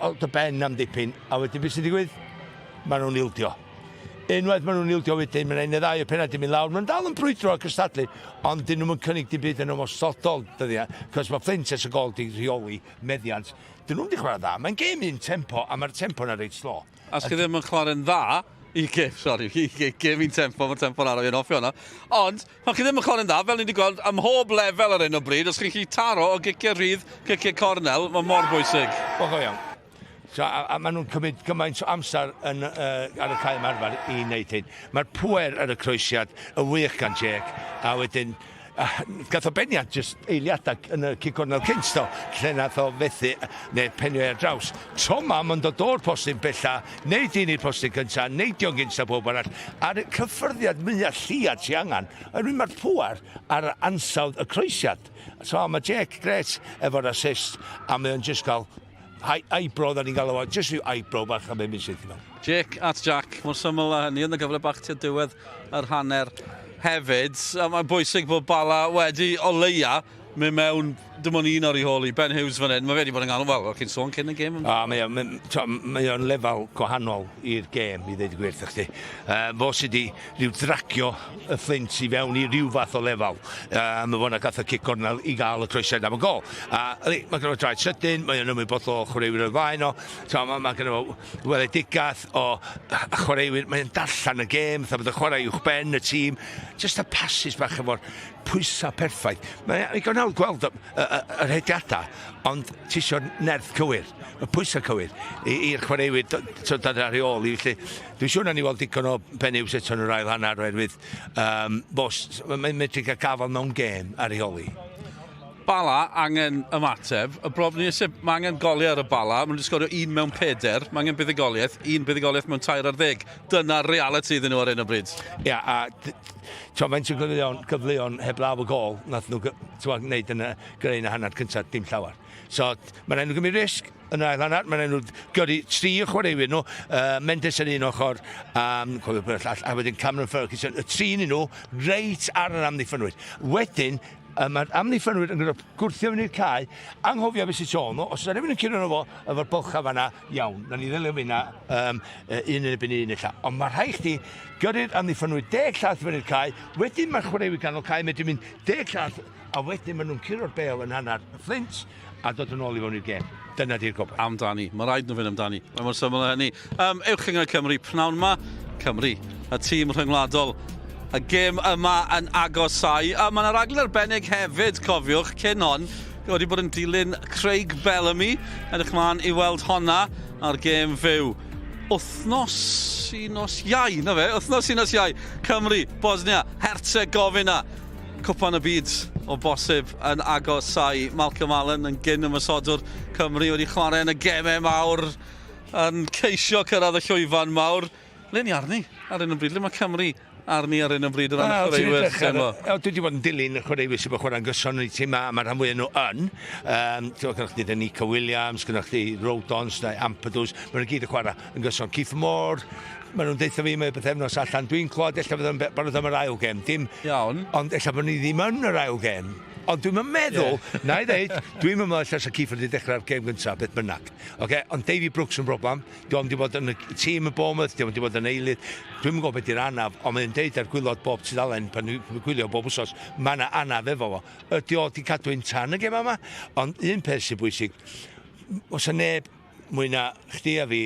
o dy ben am dipyn, a wedyn beth sy'n digwydd? Maen nhw'n ildio. Unwaith maen nhw'n ildio wedyn, mae'n ein y ddau o penad I mynd lawr. Mae'n dal yn brwydro ac ystadlu, ond dyn nhw'n cynnig dim byd yn ymosodol, dyddia, cos mae Flint es y gol di rheoli meddiant. Dyn nhw'n di chwarae dda, mae'n gêm un tempo, a mae'r tempo na reit slo. As chi ddim yn chwarae'n dda, I gêm un tempo, mae'r tempo'n araf i'n offio hwnna. Ond, pan chi ddim yn chwarae'n dda, fel ni wedi gweld, am mhob lefel ar un o bryd, os chi'n chi taro o giciau rhydd, giciau cornel, mae mor bwysig. O, go iawn. So, a maen nhw'n cymryd gymaint o amser ar y cae ymarfer I wneud hyn. Mae'r pwer ar y croesiad yn wych gan Jake, a wedyn gath o beniad jyst eiliadag yn y cigornel cynsto, lle nath o fethu neu penio ar draws. Toma, mae'n dod o'r postyn bella, neud un i'r postyn cyntaf, neidio gynta bob arall, a'r cyffyrddiad mwyaf lliad sy'n angen, mae'r pwer ar ansawdd y croesiad. So, mae Jake gret efo'r assist, a mae'n jyst cael eyebrow da ni'n gael o, just rhyw eyebrow bach am mynd sydd. Jake at Jack, mor syml a hynny yn y gyfle bach tua diwedd yr hanner hefyd. Mae'n bwysig bod Bala wedi o leia mynd mewn dim ond un o'r I holi. Ben Hughes fan hyn, mae fe wedi bod yn ganol, wel, chi'n sôn cyn y gêm. Mae o'n lefel gwahanol i'r gêm, I ddeud y gwirth chdi. Fo sydd wedi rhyw dracio y Flint I fewn I rhyw fath o lefel. Mae fo'na gath y cic cornel I gael y croesiad am y gol. Mae gen o draed sydyn, mae o'n ymwybodol o chwaraewyr o'r fain o. Mae gen o weledigaeth o chwaraewyr, mae'n darllen y gêm, fatha bod y chwarae uwch ben y tîm. Just y passes bach efo'r pwysa perffaith. Mae'n gwneud gweld yr hediadau, ond ti isio nerth cywir, y pwysa cywir, i'r chwaraewyr dod ar ei ôl. Dwi'n siŵr na ni weld digon o Benniws eto yn yr ail hanner oherwydd mae'n medru cael gafel mewn gêm ar ei ôl. Bala angen ymateb. Y broblem yw sef, mae angen goliau ar y Bala. Mae'n sgorio 1 mewn 4. Mae angen buddigoliaeth. 1 buddigoliaeth mewn 4 ar 10. Dyna'r reality iddyn nhw ar un o bryd. Ia, a mae'n gyfleon heb law o gol, nath nhw gwneud yn y greu yn y hanner cyntaf dim llawer. So, mae'n nhw gymryd risg yn yr ail hanner, mae'n nhw gyrru 3 o chwaraewyr nhw, Mendes yn un ochr, a wedyn Cameron Ferguson, y 3 nhw reit ar yr amddiffynwyr. Wedyn, mae'r amddiffynwyr yn gwrthio fyny i'r cae, anghofio beth sy'n sôn nhw, os yna rhywun yn cyrra nhw fo, efo'r bylcha fanna, iawn, na ni ddilio fyna un yn ebyn un illa. Ond mae rhaid chdi gyrru'r amddiffynwyr 10 llath fyny i'r cae, wedyn mae'r chwaraewyr ganol cae, medru mynd 10 llath, a wedyn maen nhw'n cyrro'r bel yn hanner Flint, a dod yn ôl I fewn i'r gêm. Dyna di'r gobaith. Amdani, mae rhaid nhw fynd amdani. Mae mor syml hynny. Ewch yng Cymru pnawn yma, Cymru, y tîm rhyngwladol. Y gêm yma yn agosau. Mae yna raglen arbennig hefyd, cofiwch, cyn hon. Wedi bod yn dilyn Craig Bellamy. Edrych mlaen I weld honna ar gêm fyw. Wythnos I nos Iau, na fe? Wythnos I nos Iau. Cymru, Bosnia, Herzegovina. Cwpan y byd o bosib yn agosau. Malcolm Allen yn gyn ymysodwr Cymru wedi chwarae yn y gemau mawr yn ceisio cyrraedd y llwyfan mawr. Le ni arni ar un o bryd, le mae Cymru arni ar un o bryd o ran y chwaraewyr? Dwi wedi bod yn dilyn y chwaraewyr sy'n bod chwarae'n gyson yn ei tîm a mae'r rhan fwy nhw yn. Gynnwch chi Nico Williams, gynnwch chi Rodons, Ampedws, maen nhw gyd y chwarae yn gyson. Keith Moore, maen nhw'n deitha fi mae bythefnos allan. Dwi'n clywed eich bydd yn barod am yr ail gem. Iawn. Ond eich bod ni ddim yn yr ail gem. Ond dwi'n meddwl, na i ddeud, dwi'n meddwl allan sy'n Keith wedi dechrau'r gem gyntaf, beth bynnag. Ond Davy Brooks yn broblem, dwi'n wedi bod yn y tîm y Bournemouth, dwi'n wedi bod yn eilydd, dwi'n gwybod beth i'r anaf, ond mae'n deud ar gwylod bob tudalen pan dwi'n gwylio bob wsos, mae yna anaf efo fo. Ydy o wedi cadw un tan y gem yma, ond un peth sy'n bwysig, os y neb mwy na chdi a fi,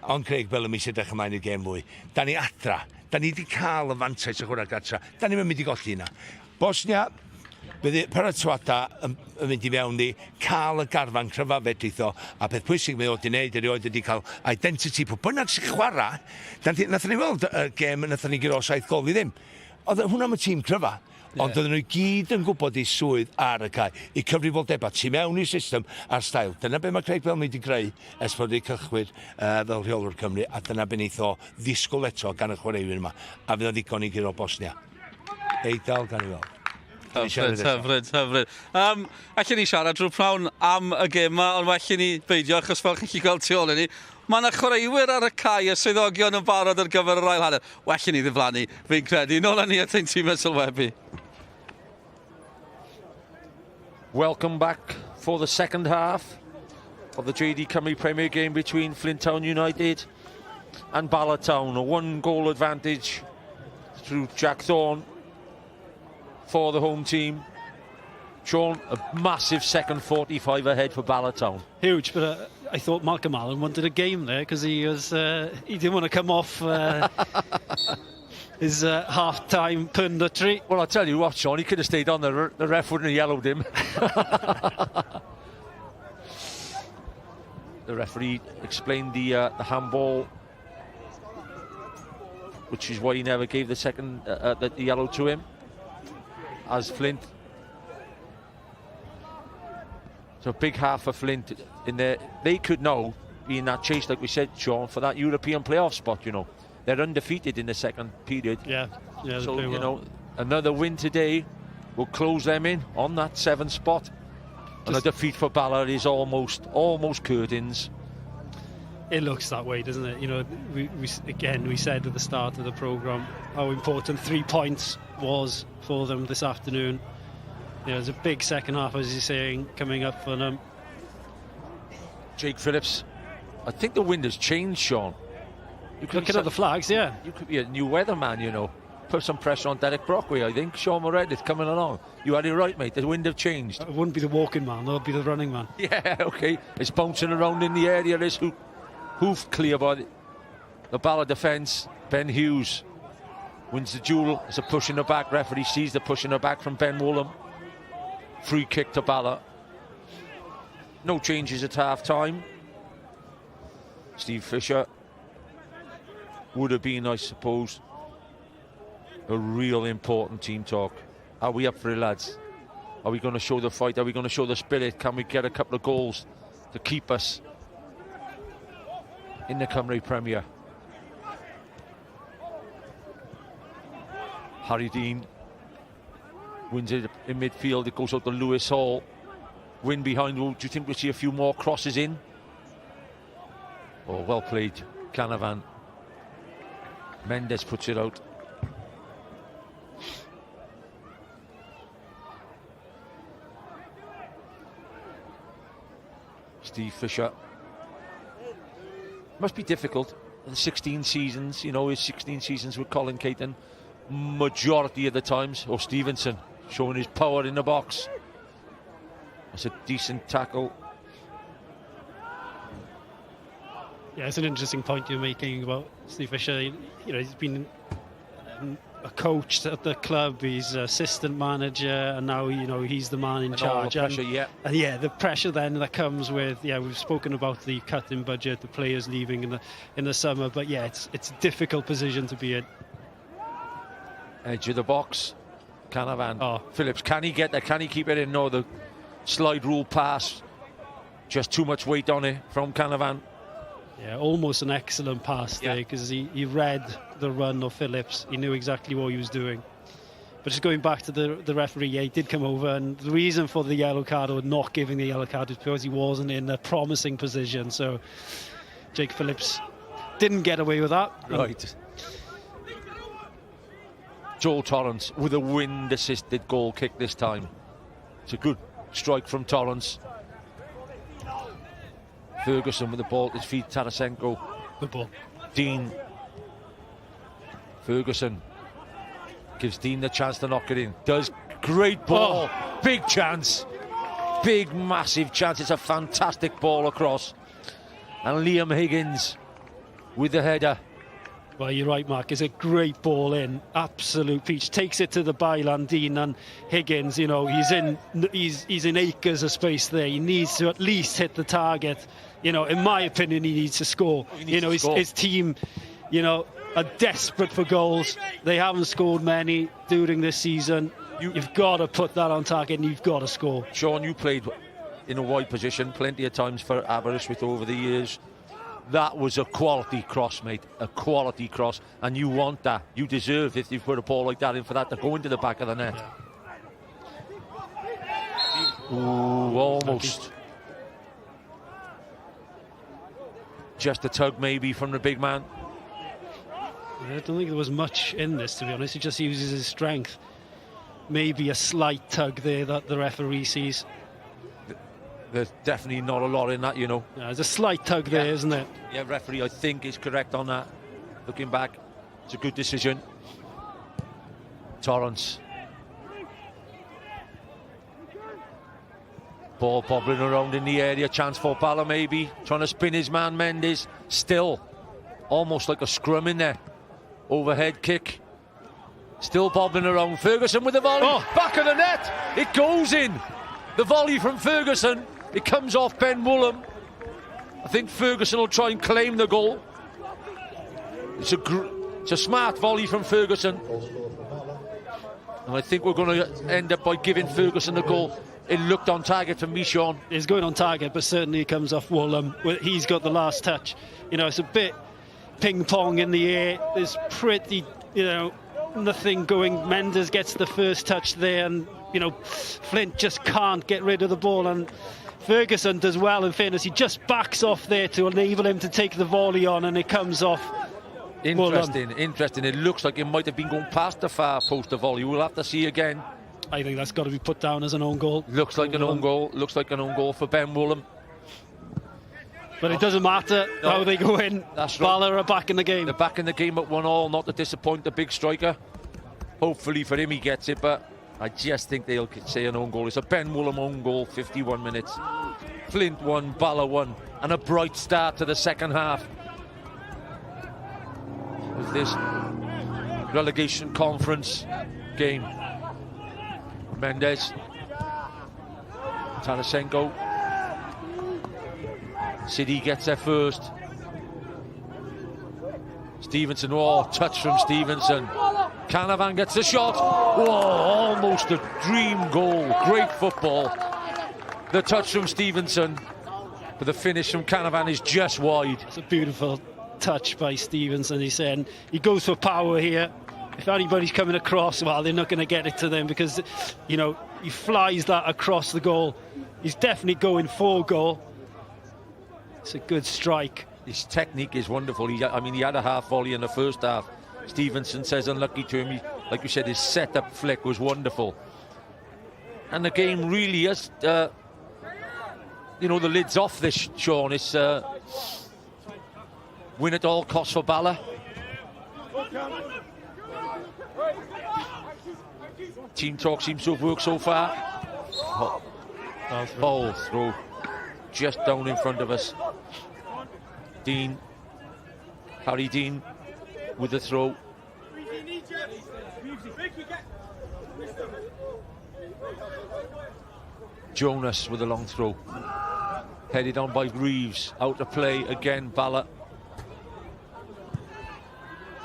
ond Craig Bellamy sy'n dechrau ymlaen i'r gem fwy, da ni adra, da ni wedi cael y fantais o chwarae gatra, da ni'n mynd i golli yna. Bosnia, bydd paratwada yn mynd i fewn i cael y garfan cryfafed eitho, a peth pwysig mae o wedi wneud erioed ydi cael identity pwy bynnag sy'n chwarae. Nathon ni weld y gem, nathon ni gyro 7 gol i ddim. Oedd hwnna am y tîm cryfa, ond oedden nhw gyd yn gwybod eu swydd ar y cae, i cyfrifoldeba tu mewn i'r system a'r stael. Dyna be mae Craig Bellamy wedi greu ers bod ei cychwyd fel rheolwr Cymru, a dyna be neitho ddisgwyl eto gan y chwaraewyr yma, a fydd o ddigon i giro Bosnia. Eidal gan i weld. Hyfryd. Allwn ni siarad drwy prawn am y gêm yma, ond allwn ni beidio, achos fel chi'n gweld tu ôl i ni, mae yna chwaraewyr ar y cae y swyddogion yn barod ar gyfer yr ail hanner. Allwn ni ddiflannu, fi'n credu. Nôl â ni at ein tîm sylwebu. Welcome back for the second half of the JD Cymru Premier game between Flint Town United and Bala Town. A 1-goal advantage through Jack Thorne for the home team. Sean, a massive second 45 ahead for Bala Town. Huge, but I thought Malcolm Allen wanted a game there because he didn't want to come off his half-time punditry. Well, I'll tell you what, Sean, he could have stayed on. The ref wouldn't have yellowed him. The referee explained the handball, which is why he never gave the second the yellow to him. As Flint, so a big half for Flint in there. They could now be in that chase, like we said, Sean, for that European playoff spot. You know, they're undefeated in the second period. Yeah. So you know, another win today will close them in on that 7th spot. And a defeat for Bala is almost curtains. It looks that way, doesn't it? You know, we said at the start of the programme how important 3 points was for them this afternoon. You know, there's a big second half, as you're saying, coming up for them. Jake Phillips, I think the wind has changed, Sean. Looking at the flags, yeah. You could be a new weatherman, you know. Put some pressure on Derek Brockway, I think. Sean Moretti is coming along. You had it right, mate. The wind have changed. It wouldn't be the walking man, it'll be the running man. Yeah, okay. It's bouncing around in the area. This hoof clear by the Bala defence. Ben Hughes wins the duel. It's a push in the back. Referee sees the push in the back from Ben Woolham. Free kick to Bala. No changes at half-time. Steve Fisher would have been, I suppose, a real important team talk. Are we up for it, lads? Are we going to show the fight? Are we going to show the spirit? Can we get a couple of goals to keep us in the Cymru Premier? Harry Dean wins it in midfield. It goes out to Lewis Hall. Win behind. Do you think we'll see a few more crosses in? Oh, well played, Canavan. Mendes puts it out. Steve Fisher. Must be difficult. 16 seasons, you know, his 16 seasons with Colin Caton. Majority of the times, or Stevenson showing his power in the box. That's a decent tackle. Yeah, it's an interesting point you're making about Steve Fisher. You know, he's been a coach at the club, he's assistant manager, and now, you know, he's the man in charge. All the pressure, yeah, the pressure then that comes with, we've spoken about the cut in budget, the players leaving in the summer, but yeah, it's a difficult position to be in. Edge of the box, Canavan. Oh. Phillips, can he get there? Can he keep it in? No, the slide rule pass, just too much weight on it from Canavan. Yeah, almost an excellent pass there, because he read the run of Phillips. He knew exactly what he was doing. But just going back to the referee, yeah, he did come over, and the reason for the yellow card or not giving the yellow card is because he wasn't in a promising position. So Jake Phillips didn't get away with that. Right. Joel Torrance with a wind-assisted goal kick this time. It's a good strike from Torrance. Ferguson with the ball at his feet. Tarasenko. Good ball. Dean. Ferguson gives Dean the chance to knock it in. Does. Great ball. Oh. Big chance. Big, massive chance. It's a fantastic ball across. And Liam Higgins with the header. Well, you're right, Mark. It's a great ball in. Absolute peach. Takes it to the byline, Dean, and Higgins, you know, he's in acres of space there. He needs to at least hit the target. You know, in my opinion, he needs to score. His team, you know, are desperate for goals. They haven't scored many during this season. You've got to put that on target and you've got to score. Sean, you played in a wide position plenty of times for Aberystwyth over the years. That was a quality cross, mate. A quality cross. And you want that. You deserve, if you put a ball like that in, for that to go into the back of the net. Yeah. Ooh, almost. Just a tug, maybe, from the big man. I don't think there was much in this, to be honest. He just uses his strength. Maybe a slight tug there that the referee sees. There's definitely not a lot in that, you know. Yeah, there's a slight tug there, isn't it? Yeah, referee, I think, is correct on that. Looking back, it's a good decision. Torrance. Ball bobbling around in the area. Chance for Bala, maybe. Trying to spin his man, Mendes. Still almost like a scrum in there. Overhead kick. Still bobbling around. Ferguson with the volley. Oh. Back of the net. It goes in. The volley from Ferguson. It comes off Ben Woolham. I think Ferguson will try and claim the goal. It's a smart volley from Ferguson. And I think we're going to end up by giving Ferguson the goal. It looked on target for me, Sean. It's going on target, but certainly it comes off Woolham. He's got the last touch. You know, it's a bit ping-pong in the air. There's pretty, you know, nothing going. Mendes gets the first touch there, and, you know, Flint just can't get rid of the ball. And Ferguson does well, in fairness. He just backs off there to enable him to take the volley on, and it comes off. Interesting. It looks like it might have been going past the far post, the volley. We'll have to see again. I think that's got to be put down as an own goal. Looks like an own goal. Looks like an own goal for Ben Woolham. But it doesn't matter how they go in. That's right. Bala are back in the game. They're back in the game at 1-1, not to disappoint the big striker. Hopefully for him he gets it, but I just think they'll say an own goal. It's a Ben Woolham own goal, 51 minutes. Flint 1, Bala 1, and a bright start to the second half of this relegation conference game. Mendes, Tarasenko. City gets there first. Stevenson, touch from Stevenson. Canavan gets the shot. Almost a dream goal. Great football. The touch from Stevenson, but the finish from Canavan is just wide. It's a beautiful touch by Stevenson. He's saying he goes for power here. If anybody's coming across, well, they're not going to get it to them because, you know, he flies that across the goal. He's definitely going for goal. It's a good strike. His technique is wonderful. He had a half volley in the first half. Stevenson says unlucky to him. Like you said, his set-up flick was wonderful. And the game really is, you know, the lid's off this, Sean. It's win at all costs for Bala. Team talk seems to have worked so far. Ball throw just down in front of us. Dean, Harry Dean with the throw. Jonas with a long throw. Headed on by Reeves. Out to play again, Bala.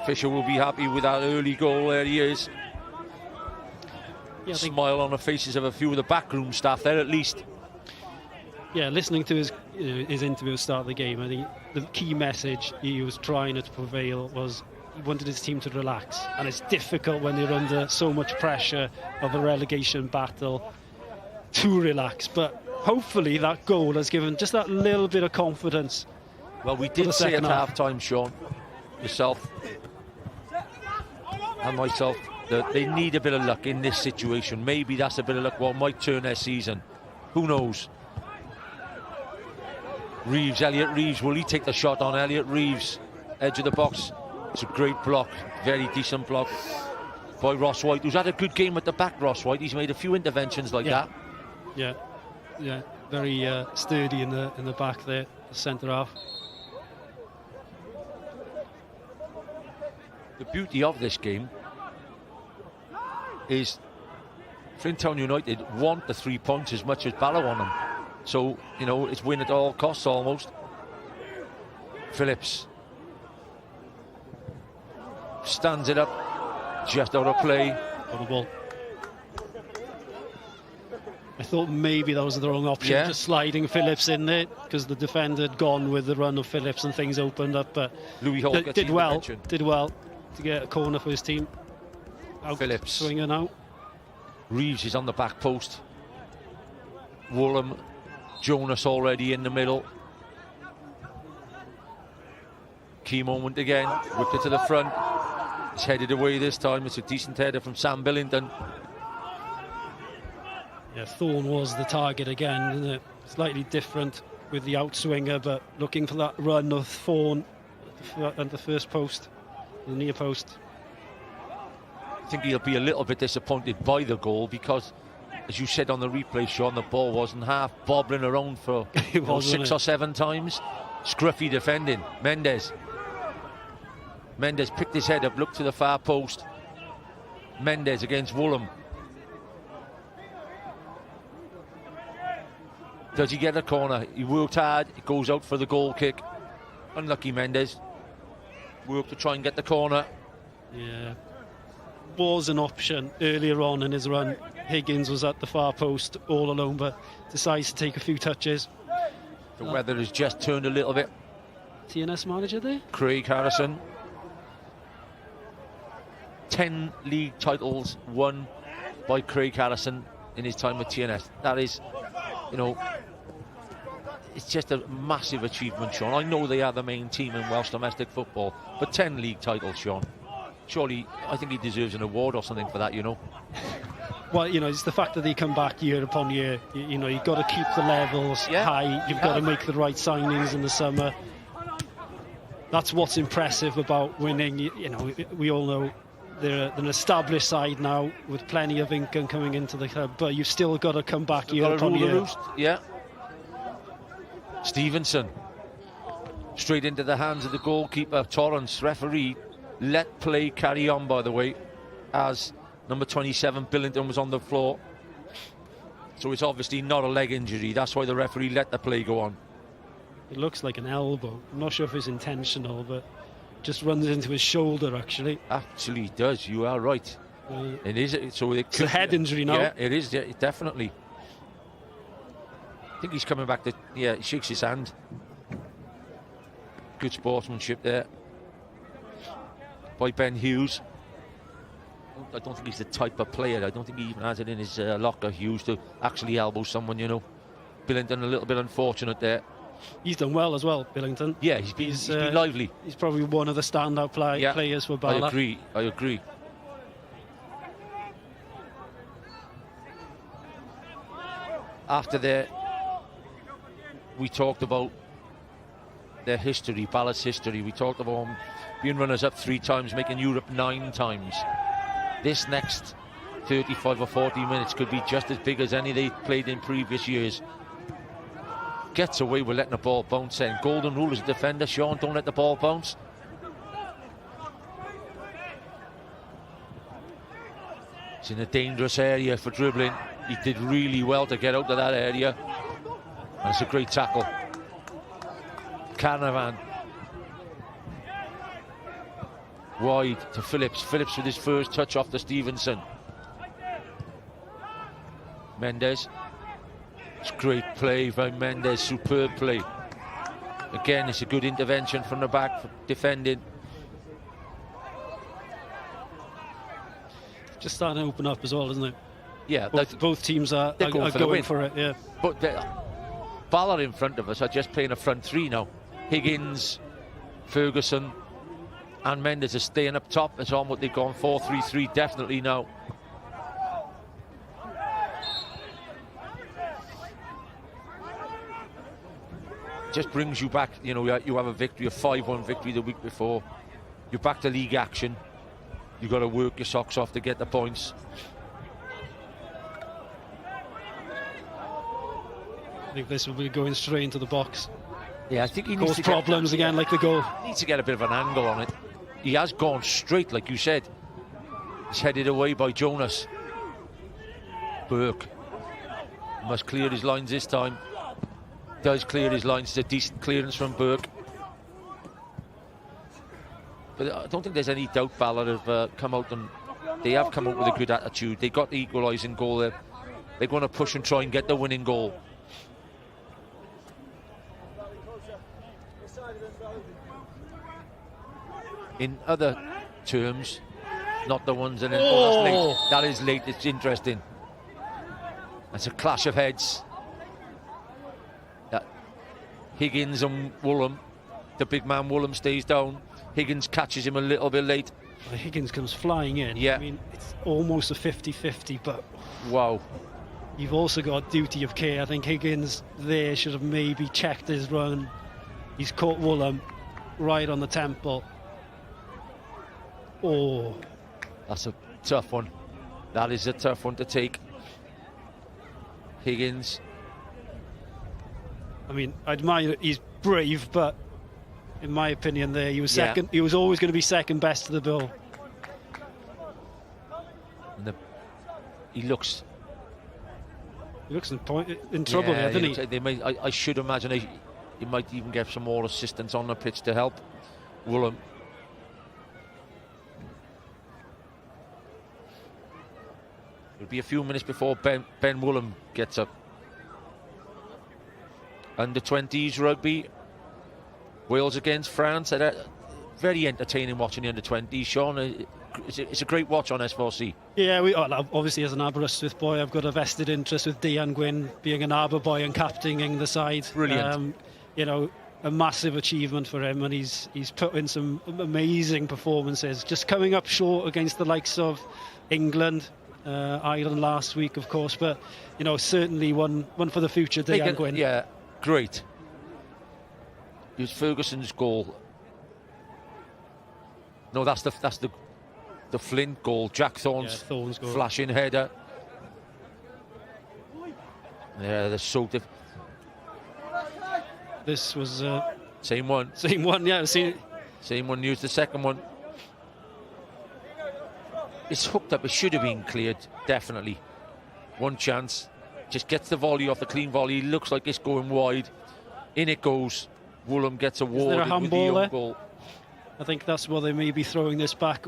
Fisher will be happy with that early goal. There he is. Yeah, smile on the faces of a few of the backroom staff there, at least. Yeah, listening to his interview at the start of the game, I think the key message he was trying to prevail was he wanted his team to relax, and it's difficult when you're under so much pressure of a relegation battle to relax. But hopefully that goal has given just that little bit of confidence. Well, we did say at half-time, Sean, yourself and myself, that they need a bit of luck in this situation. Maybe that's a bit of luck what might turn their season. Who knows? Reeves, Elliot Reeves, will he take the shot on Elliot Reeves? Edge of the box. It's a great block, very decent block by Ross White, who's had a good game at the back, Ross White. He's made a few interventions like that. Yeah, very sturdy in the back there, the centre half. The beauty of this game is Flint Town United want the 3 points as much as Bala want them. So, you know, it's win at all costs almost. Phillips stands it up, just out of play. On the ball. I thought maybe that was the wrong option, just sliding Phillips in there, because the defender had gone with the run of Phillips and things opened up. But Louis Hall did well to get a corner for his team. Out, Phillips swinging out. Reeves is on the back post. Woolham, Jonas already in the middle. Key moment again, whipped it to the front. It's headed away this time. It's a decent header from Sam Billington. Yeah, Thorne was the target again, isn't it? Slightly different with the outswinger, but looking for that run of Thorne at the first post, the near post. I think he'll be a little bit disappointed by the goal because, as you said on the replay, Sean, the ball wasn't half bobbling around for 6 or 7 times. Scruffy defending. Mendes picked his head up, looked to the far post. Mendes against Woolham. Does he get a corner? He worked hard. It goes out for the goal kick. Unlucky Mendes. Worked to try and get the corner. Yeah. Was an option earlier on in his run. Higgins was at the far post all alone, but decides to take a few touches. The weather has just turned a little bit. TNS manager there? Craig Harrison. 10 league titles won by Craig Harrison in his time with TNS. That is, you know, it's just a massive achievement, Sean. I know they are the main team in Welsh domestic football, but 10 league titles, Sean. Surely, I think he deserves an award or something for that, you know. Well, you know, it's the fact that they come back year upon year. You know, you've got to keep the levels high. You've got to make the right signings in the summer. That's what's impressive about winning. You know, we all know they're an established side now with plenty of income coming into the club, but you've still got to come back year upon year. Yeah. Stevenson. Straight into the hands of the goalkeeper. Torrance, referee, let play carry on, by the way, as number 27 Billington was on the floor. So it's obviously not a leg injury. That's why the referee let the play go on. It looks like an elbow. I'm not sure if it's intentional, but just runs into his shoulder, actually. Actually it does. You are right. It is. So it's a head injury now. Yeah, it is. Yeah, definitely. I think he's coming back to... Yeah, he shakes his hand. Good sportsmanship there by Ben Hughes. I don't think he's the type of player. I don't think he even has it in his locker, Hughes, to actually elbow someone, you know. Billington a little bit unfortunate there. He's done well as well, Billington. Yeah, he's been lively. He's probably one of the standout players for Bala. I agree. After that, we talked about their history, Bala's history. We talked about them being runners-up 3 times, making Europe 9 times. This next 35 or 40 minutes could be just as big as any they played in previous years. Gets away with letting the ball bounce in. Golden rule as a defender, Sean, don't let the ball bounce. It's in a dangerous area for dribbling. He did really well to get out of that area. And it's a great tackle. Canavan. Wide to Phillips. Phillips with his first touch off to Stevenson. Mendes. It's great play by Mendes. Superb play. Again, it's a good intervention from the back for defending. just starting to open up as well, isn't it? Yeah, both teams are going for it. Yeah. But Bala in front of us are just playing a front three now. Higgins, Ferguson, and Mendes are staying up top. It's on what they've gone 4-3-3 definitely now. Just brings you back, you know, you have a victory, a 5-1 victory the week before. You're back to league action. You've got to work your socks off to get the points. I think this will be going straight into the box. Yeah, I think he needs cause to problems again, like the goal. He needs to get a bit of an angle on it. He has gone straight, like you said. He's headed away by Jonas. Burke must clear his lines this time. Does clear his lines. It's a decent clearance from Burke. But I don't think there's any doubt Bala have come out and they have come out with a good attitude. They got the equalising goal there. They're going to push and try and get the winning goal. In other terms, not the ones in it. Oh, that's late. That is late. It's interesting. That's a clash of heads. Higgins and Woolham. The big man Woolham stays down. Higgins catches him a little bit late. Higgins comes flying in. Yeah. I mean, it's almost a 50-50, but wow. You've also got duty of care. I think Higgins there should have maybe checked his run. He's caught Woolham right on the temple. Oh, that's a tough one. That is a tough one to take. Higgins. I mean, I admire it. He's brave, but in my opinion, there he was second. Yeah. He was always going to be second best to the bill. And he looks in trouble here, doesn't he? I should imagine he might even get some more assistance on the pitch to help Woolham. It'll be a few minutes before Ben Woolham gets up. Under 20s rugby, Wales against France. Very entertaining watching the under 20s. Sean, it's a great watch on S4C. Yeah, obviously as an Aberystwyth boy, I've got a vested interest with Dean Gwynn being an Aber boy and captaining the side. Brilliant. You know, a massive achievement for him, and he's put in some amazing performances. Just coming up short against the likes of England. Ireland last week, of course, but you know, certainly one for the future. Dean Gwynn. Yeah, great. It was Ferguson's goal. No, that's the Flint goal. Jack Thorne's goal. Flashing header. Yeah, they're so different. This was same one. Same one. Yeah, same one used the second one. It's hooked up. It should have been cleared, definitely. One chance. Just gets the volley off, the clean volley. Looks like it's going wide. In it goes. Woolham gets awarded with the own goal. I think that's why they may be throwing this back.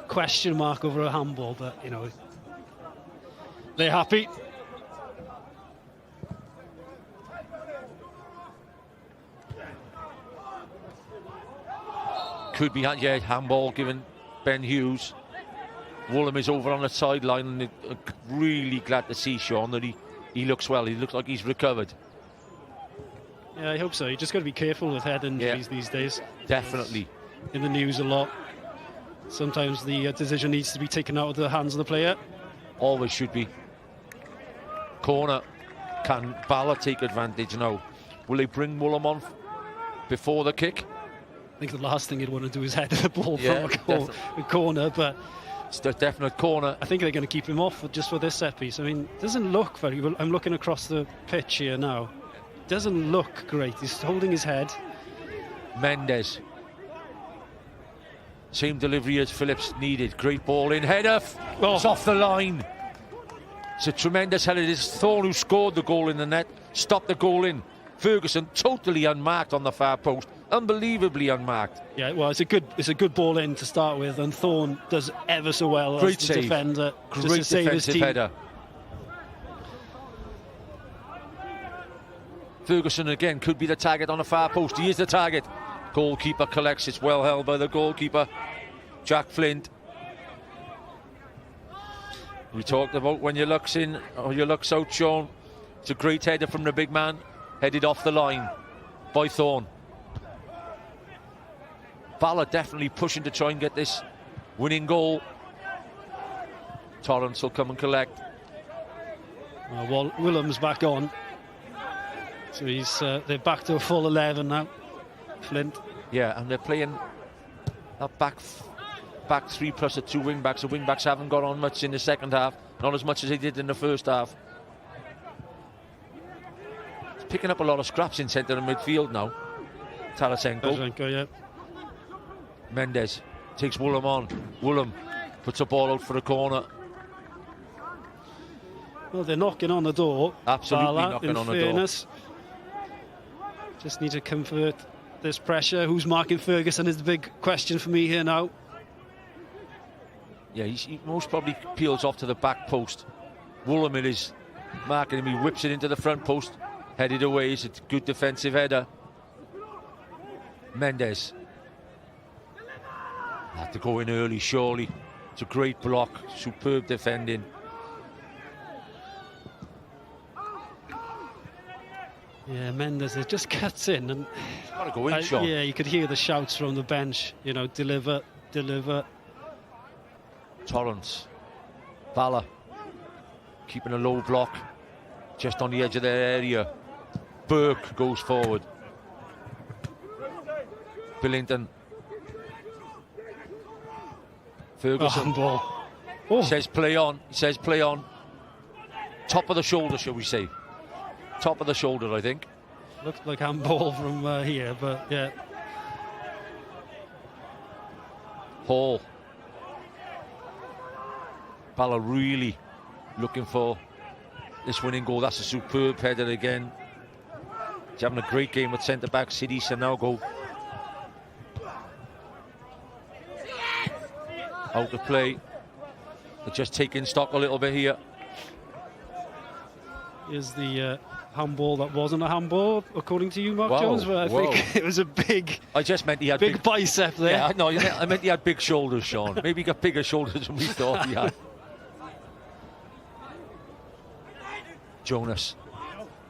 Question mark over a handball, but you know, they're happy. Could be, yeah, handball given Ben Hughes. Woolham is over on the sideline, and really glad to see, Sean, that he looks well. He looks like he's recovered. Yeah, I hope so. You just got to be careful with head injuries these days. Definitely. In the news a lot. Sometimes the decision needs to be taken out of the hands of the player. Always should be. Corner. Can Bala take advantage now? Will they bring Woolham on before the kick? I think the last thing you'd want to do is head the ball from a corner, but it's a definite corner. I think they're going to keep him off just for this set piece. I mean, it doesn't look very well. I'm looking across the pitch here now. It doesn't look great. He's holding his head. Mendes. Same delivery as Phillips needed. Great ball in. Header. It's off the line. It's a tremendous header. It is Thorne who scored the goal in the net. Stopped the goal in. Ferguson totally unmarked on the far post. Unbelievably unmarked. Yeah, well, it's a good ball in to start with, and Thorne does ever so well Great as the defender. Great defensive header. Ferguson again could be the target on the far post. He is the target. Goalkeeper collects. It's well held by the goalkeeper, Jack Flint. We talked about when your luck's in or your luck's out, Sean. It's a great header from the big man, headed off the line by Thorne. Bala definitely pushing to try and get this winning goal. Torrance will come and collect. Well, Willem's back on. So they're back to a full 11 now, Flint. Yeah, and they're playing that back three plus the two wing backs. The wing backs haven't got on much in the second half, not as much as they did in the first half. It's picking up a lot of scraps in centre and midfield now. Tarasenko, yeah. Mendes takes Woolham on. Woolham puts a ball out for a corner. Well, they're knocking on the door. Absolutely Bala, knocking on the fairness. Just need to convert this pressure. Who's marking Ferguson is the big question for me here now. Yeah, he most probably peels off to the back post. Woolham it is marking him. He whips it into the front post. Headed away. It's a good defensive header. Mendes. Had to go in early, surely. It's a great block. Superb defending. Yeah, Mendes, it just cuts in. And got to go in, Sean. Yeah, you could hear the shouts from the bench. You know, deliver, deliver. Torrance. Bala. Keeping a low block. Just on the edge of their area. Burke goes forward. Billington. Ferguson. Oh. Says play on. He says play on. Top of the shoulder, shall we say. Top of the shoulder, I think. Looks like handball from here, but yeah. Hall. Bala really looking for this winning goal. That's a superb header again. He's having a great game with centre-back City Sanogo. Out of play. They're just taking stock a little bit here. Is the handball that wasn't a handball, according to you, Mark Jones? But I think it was a big. I just meant he had big bicep there. Yeah, no, I meant he had big shoulders, Sean. Maybe he got bigger shoulders than we thought he had. Jonas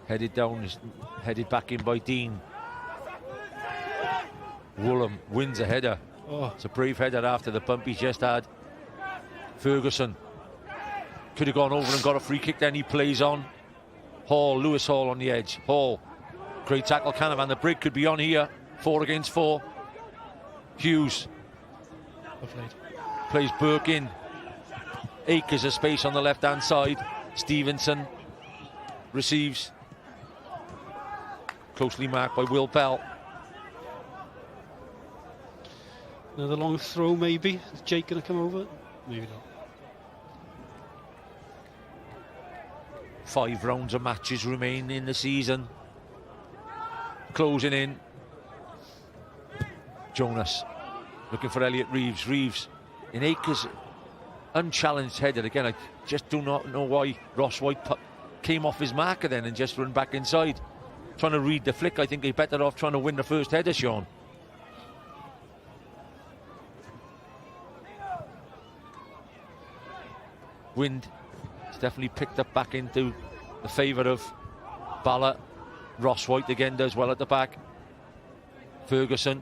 headed down, headed back in by Dean. Woolham wins a header. Oh. It's a brave header after the bump he just had. Ferguson could have gone over and got a free kick, then he plays on. Hall, Lewis Hall on the edge. Hall, great tackle. Canavan, the break could be on here. 4 against 4. Hughes plays Burke in. Acres of space on the left hand side. Stevenson receives. Closely marked by Will Bell. Another long throw, maybe. Is Jake going to come over? Maybe not. 5 rounds of matches remain in the season. Closing in. Jonas looking for Elliot Reeves. Reeves in Acres. Unchallenged header again. I just do not know why Ross White came off his marker then and just run back inside. Trying to read the flick. I think he's better off trying to win the first header, Sean. Wind has definitely picked up back into the favour of Bala. Ross White again does well at the back. Ferguson.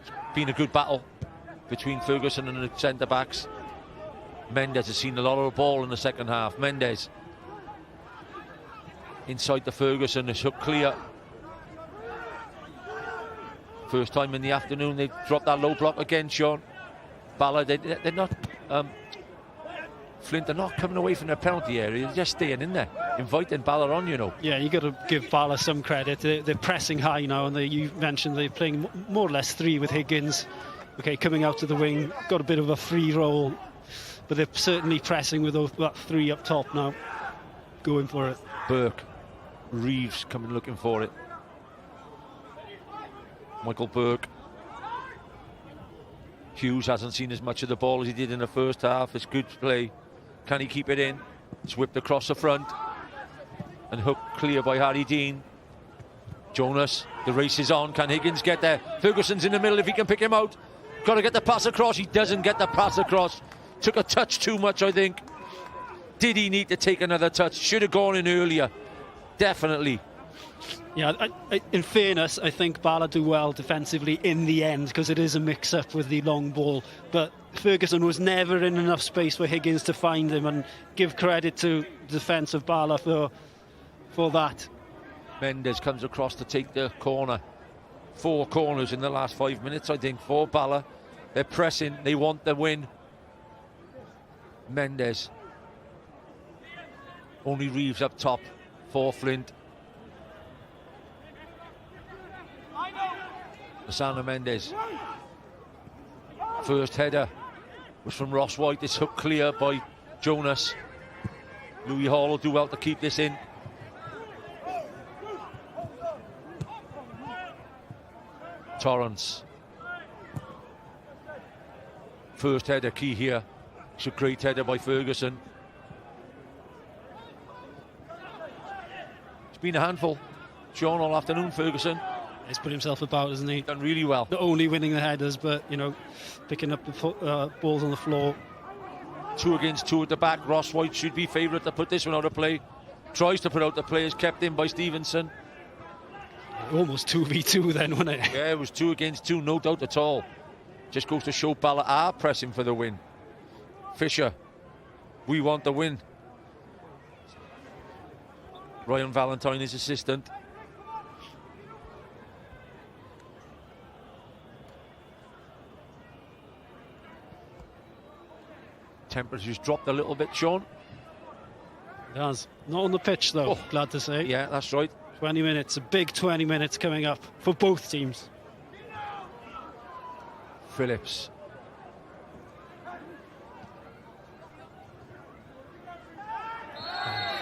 It's been a good battle between Ferguson and the centre-backs. Mendes has seen a lot of the ball in the second half. Mendes inside the Ferguson is hooked clear. First time in the afternoon they've dropped that low block again, Sean. Bala, they're not. Flint, they're not coming away from their penalty area. They're just staying in there, inviting Bala on, you know. Yeah, you got to give Bala some credit. They're pressing high now, and you mentioned they're playing more or less 3 with Higgins. Okay, coming out to the wing, got a bit of a free roll, but they're certainly pressing with that 3 up top now, going for it. Burke, Reeves coming looking for it. Michael Burke. Hughes hasn't seen as much of the ball as he did in the first half. It's good play. Can he keep it in? It's whipped across the front and hooked clear by Harry Dean. Jonas, the race is on. Can Higgins get there? Ferguson's in the middle if he can pick him out. Got to get the pass across. He doesn't get the pass across. Took a touch too much, I think. Did he need to take another touch? Should have gone in earlier. Definitely. Yeah, in fairness, I think Bala do well defensively in the end because it is a mix-up with the long ball. But Ferguson was never in enough space for Higgins to find him, and give credit to the defence of Bala for that. Mendes comes across to take the corner. 4 corners in the last 5 minutes, I think, for Bala. They're pressing. They want the win. Mendes. Only Reeves up top for Flint. Lasana Mendes. First header was from Ross White. It's hooked clear by Jonas. Louis Hall will do well to keep this in. Torrance. First header key here. It's a great header by Ferguson. It's been a handful. Sean, all afternoon, Ferguson. He's put himself about, hasn't he? Done really well. Not only winning the headers, but, you know, picking up the balls on the floor. 2 against 2 at the back. Ross White should be favourite to put this one out of play. Tries to put out the play, is kept in by Stevenson. Almost 2v2 then, wasn't it? Yeah, it was 2 against 2, no doubt at all. Just goes to show Bala are pressing for the win. Fisher, we want the win. Ryan Valentine, his assistant. Temperatures dropped a little bit, Sean. It has. Not on the pitch, though, glad to say. Yeah, that's right. 20 minutes, a big 20 minutes coming up for both teams. Phillips.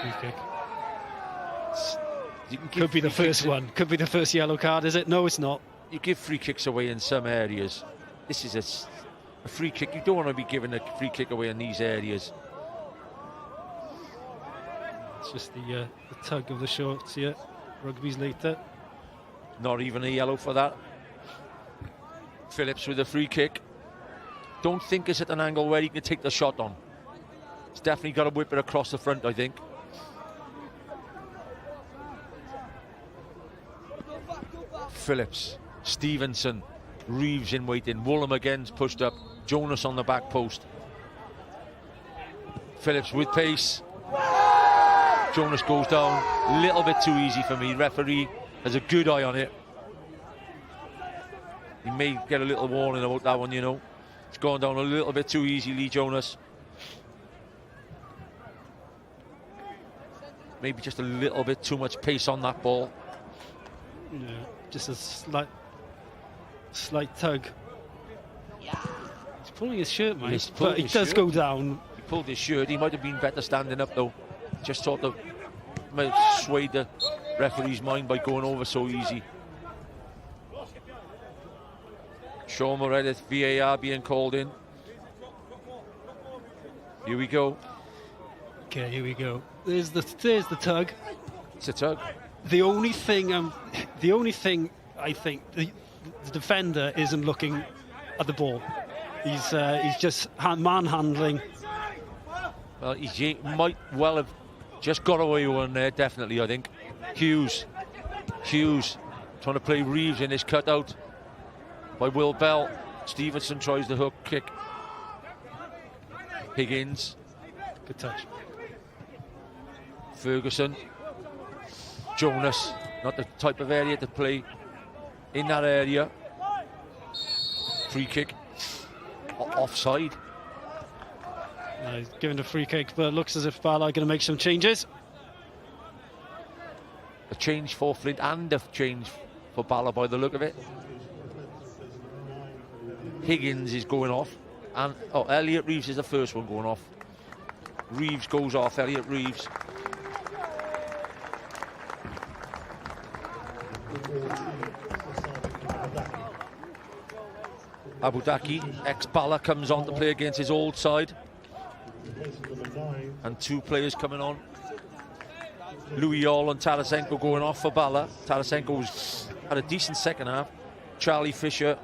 Free kick. You can Could be the first one. Could be the first yellow card, is it? No, it's not. You give free kicks away in some areas. This is a free kick. You don't want to be giving a free kick away in these areas. It's just the tug of the shorts here. Rugby's later. Not even a yellow for that. Phillips with a free kick. Don't think it's at an angle where he can take the shot on. He's definitely got to whip it across the front, I think. Phillips, Stevenson, Reeves in waiting. Woolham again's pushed up. Jonas on the back post. Phillips with pace. Jonas goes down. A little bit too easy for me. Referee has a good eye on it. He may get a little warning about that one, you know. It's gone down a little bit too easy, Lee Jonas. Maybe just a little bit too much pace on that ball. Yeah, just a slight tug. He's pulling his shirt, mate. But he does go down. He pulled his shirt. He might have been better standing up, though. Just sort of might have swayed the referee's mind by going over so easy. Sean Moretti, VAR being called in. Here we go. Okay, here we go. There's the tug. It's a tug. The only thing I think the defender isn't looking at the ball. He's just manhandling. Well, he might well have just got away with one there, definitely, I think. Hughes trying to play Reeves in his cutout by Will Bell. Stevenson tries the hook kick. Higgins. Good touch. Ferguson. Jonas. Not the type of area to play in that area. Free kick. Offside. He's given a free kick, but it looks as if Bala are going to make some changes. A change for Flint and a change for Bala by the look of it. Higgins is going off. And Elliot Reeves is the first one going off. Reeves goes off, Elliot Reeves. Abu Daki, ex-Bala, comes on to play against his old side. And 2 players coming on. Louis Hall and Tarasenko going off for Bala. Tarasenko had a decent second half. Charlie Fisher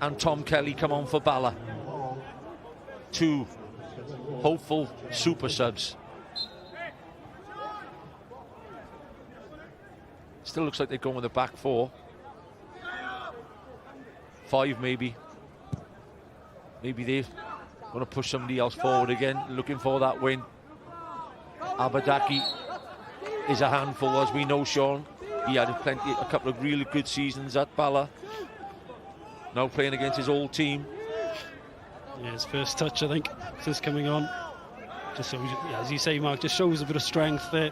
and Tom Kelly come on for Bala. 2 hopeful super subs. Still looks like they're going with the back 4. 5 maybe. Maybe they're going to push somebody else forward again, looking for that win. Abadaki is a handful, as we know, Sean. He had a couple of really good seasons at Bala. Now playing against his old team. Yeah, his first touch, I think, since coming on. Just so, yeah, as you say, Mark, just shows a bit of strength there.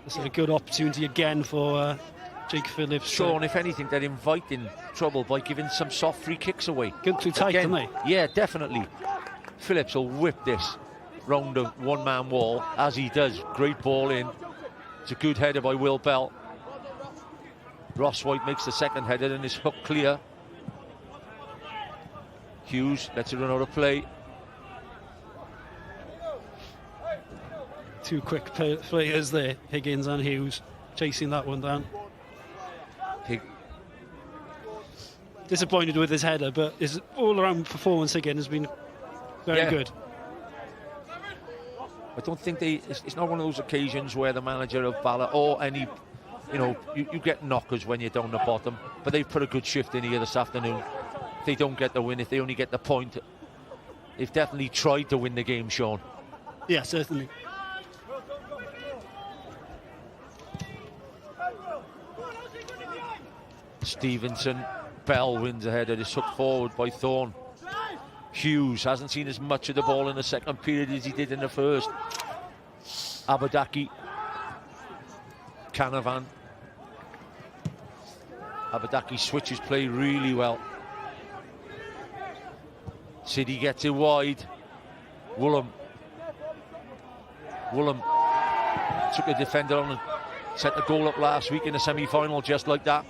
It's a good opportunity again for Jake Phillips. Sean, if anything, they're inviting trouble by giving some soft free kicks away. Good too tight, again, don't they? Yeah, definitely. Phillips will whip this round the one-man wall, as he does. Great ball in. It's a good header by Will Bell. Ross White makes the second header and is hooked clear. Hughes lets it run out of play. 2 quick players there, Higgins and Hughes, chasing that one down. Disappointed with his header, but his all-around performance again has been very good. I don't think it's not one of those occasions where the manager of Bala or any, you get knockers when you're down the bottom, but they've put a good shift in here this afternoon. If they don't get the win, if they only get the point, they've definitely tried to win the game, Sean. Yeah, certainly. Stevenson, Bell wins ahead. It is hooked forward by Thorne. Hughes hasn't seen as much of the ball in the second period as he did in the first. Abadaki. Canavan. Abadaki switches play really well. City gets it wide. Woolham took a defender on and set the goal up last week in the semi-final just like that.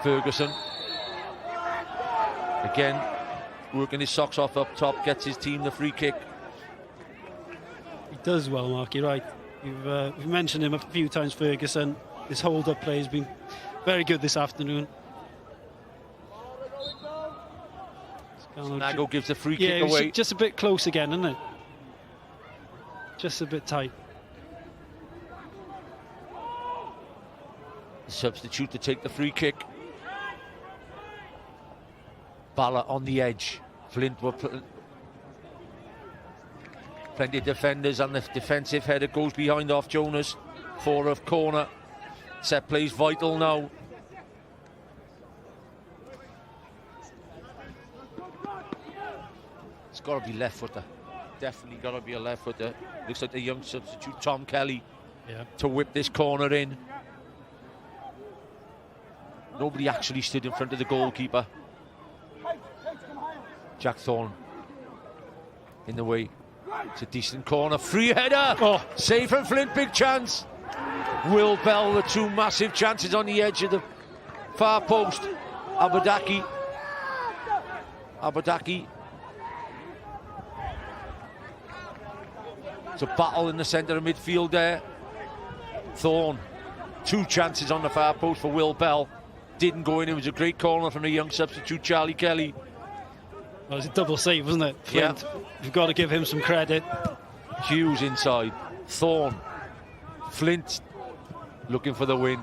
Ferguson again working his socks off up top, gets his team the free kick. He does well, Mark, you're right. We've mentioned him a few times, Ferguson. His hold-up play has been very good this afternoon. Nago gives the free kick away. Just a bit close again, isn't it? Just a bit tight. Substitute to take the free kick. Bala on the edge. Flint were plenty of defenders, and the defensive header goes behind off Jonas for a corner. Set plays vital now. It's got to be left footer. Definitely got to be a left footer. Looks like the young substitute Tom Kelly to whip this corner in. Nobody actually stood in front of the goalkeeper. Jack Thorne in the way. It's a decent corner. Free header. Save from Flint. Big chance. Will Bell, the 2 massive chances on the edge of the far post. Abadaki. It's a battle in the centre of midfield there. Thorne. 2 chances on the far post for Will Bell. Didn't go in. It was a great corner from the young substitute Charlie Kelly. Well, it was a double save, wasn't it, Flint? Yeah. You've got to give him some credit. Hughes inside. Thorne. Flint looking for the win.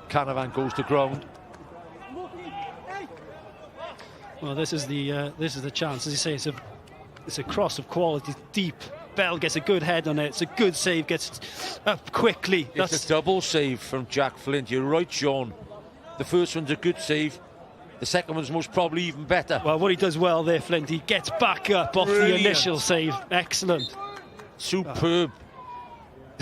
Canavan goes to ground. Well, this is the chance. As you say, it's a cross of quality, deep. Bell gets a good head on it. It's a good save. Gets up quickly. It's a double save from Jack Flint. You're right, Sean. The first one's a good save. The second one's most probably even better. Well, what he does well there, Flint, he gets back up off the initial save. Excellent. Superb.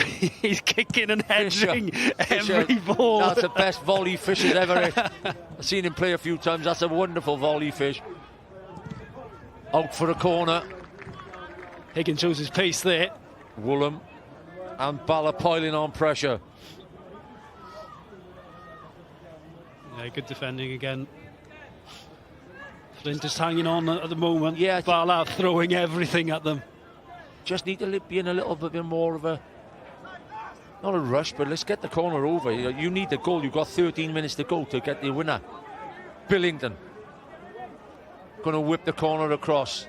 He's kicking and heading every ball. That's the best volley fish has ever hit. I've seen him play a few times. That's a wonderful volley fish. Out for a corner. Higgins shows his pace there. Woolham and Bala piling on pressure. Yeah, good defending again. Flint just hanging on at the moment. Yeah, Bala throwing everything at them. Just need to be in a little bit more of a Not a rush, but let's get the corner over. You need the goal. You've got 13 minutes to go to get the winner. Billington going to whip the corner across.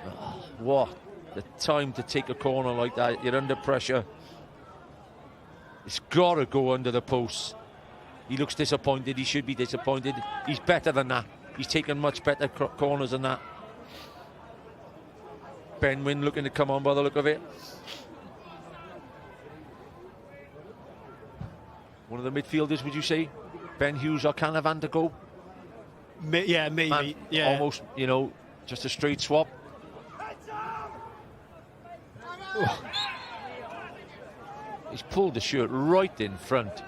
Oh, what the time to take a corner like that. You're under pressure. It's got to go under the post. He looks disappointed. He should be disappointed. He's better than that. He's taken much better corners than that. Ben Wynn looking to come on by the look of it. One of the midfielders, would you say? Ben Hughes or Canavan to go? Yeah, maybe. And yeah. almost, you know, just a straight swap. Oh. He's pulled the shirt right in front.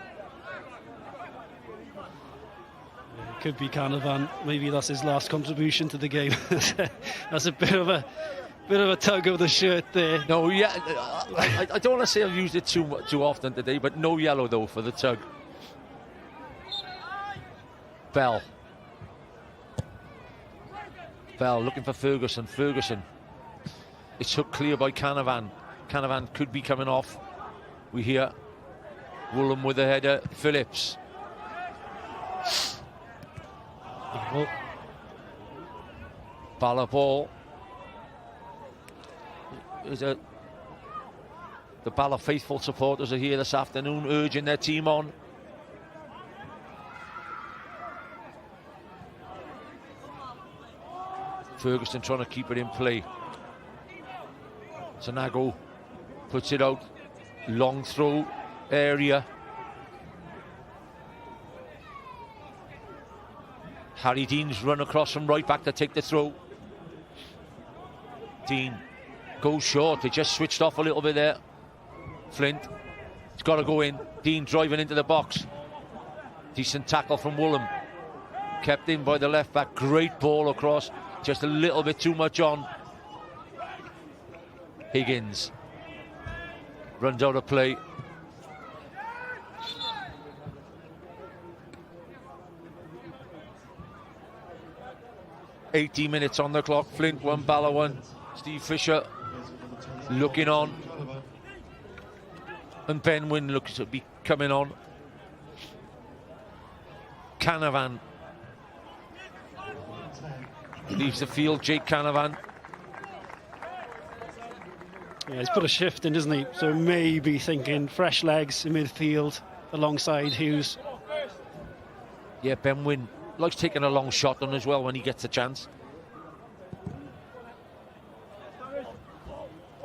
Could be Canavan. Maybe that's his last contribution to the game. That's a bit of a tug of the shirt there. No, yeah, I don't want to say I've used it too often today, but no yellow though for the tug. Bell looking for Ferguson. It's hooked clear by Canavan. Canavan could be coming off. We hear Woolham with the header. Phillips. Bala ball. The Bala faithful supporters are here this afternoon urging their team on. Ferguson trying to keep it in play. Sanago puts it out. Long throw area. Harry Dean's run across from right back to take the throw. Dean goes short. They just switched off a little bit there. Flint. It's got to go in. Dean driving into the box. Decent tackle from Woolham. Kept in by the left back. Great ball across. Just a little bit too much on. Higgins runs out of play. $80 minutes on the clock. Flint 1, Bala 1. Steve Fisher looking on. And Ben Wynn looks to be coming on. Canavan leaves the field. Jake Canavan. Yeah, he's put a shift in, isn't he? So maybe thinking fresh legs in midfield alongside Hughes. Yeah, Ben Wynn likes taking a long shot on as well when he gets a chance.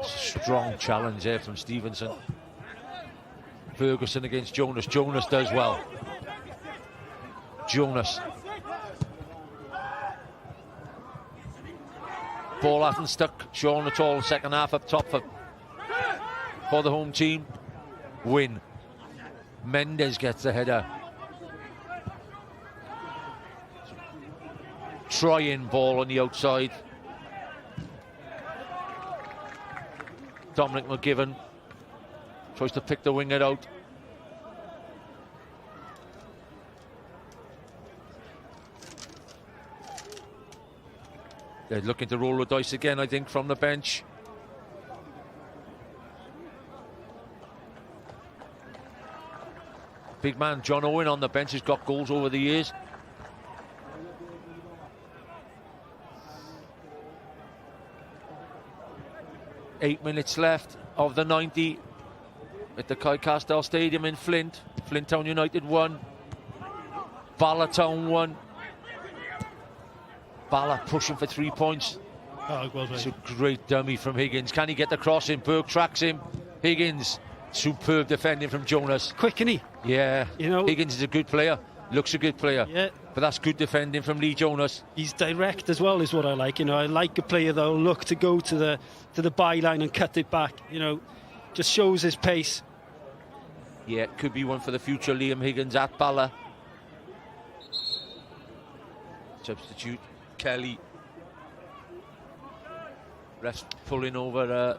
Strong challenge there from Stevenson. Ferguson against Jonas. Jonas does well. Jonas. Ball hasn't stuck Sean at all. Second half up top for the home team. Win. Mendes gets the header. Try-in ball on the outside. Dominic McGivern tries to pick the winger out. They're looking to roll the dice again, I think, from the bench. Big man John Owen on the bench has got goals over the years. Eight minutes left of the 90 at the Cae y Castell Stadium in Flint. Flint Town United 1. Bala Town 1. Bala pushing for 3 points. Oh, well, it's a great dummy from Higgins. Can he get the cross in? Burke tracks him. Higgins. Superb defending from Jonas. Quick, isn't he? Yeah. You know, Higgins is a good player. Looks a good player. Yeah. But that's good defending from Lee Jonas. He's direct as well, is what I like. You know, I like a player that'll look to go to the byline and cut it back. You know, just shows his pace. Yeah, could be one for the future. Liam Higgins at Bala. Substitute Kelly. Refs pulling over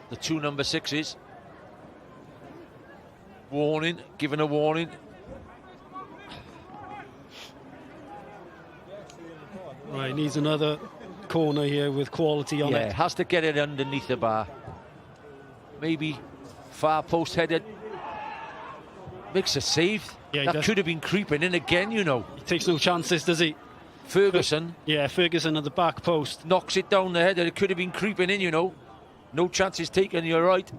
the two number 6s. Warning, given a warning. Right, needs another corner here with quality on it. Has to get it underneath the bar. Maybe far post headed. Makes a save. Yeah, that could have been creeping in again, you know. He takes no chances, does he? Ferguson. Ferguson at the back post. Knocks it down the header. It could have been creeping in, you know. No chances taken, you're right.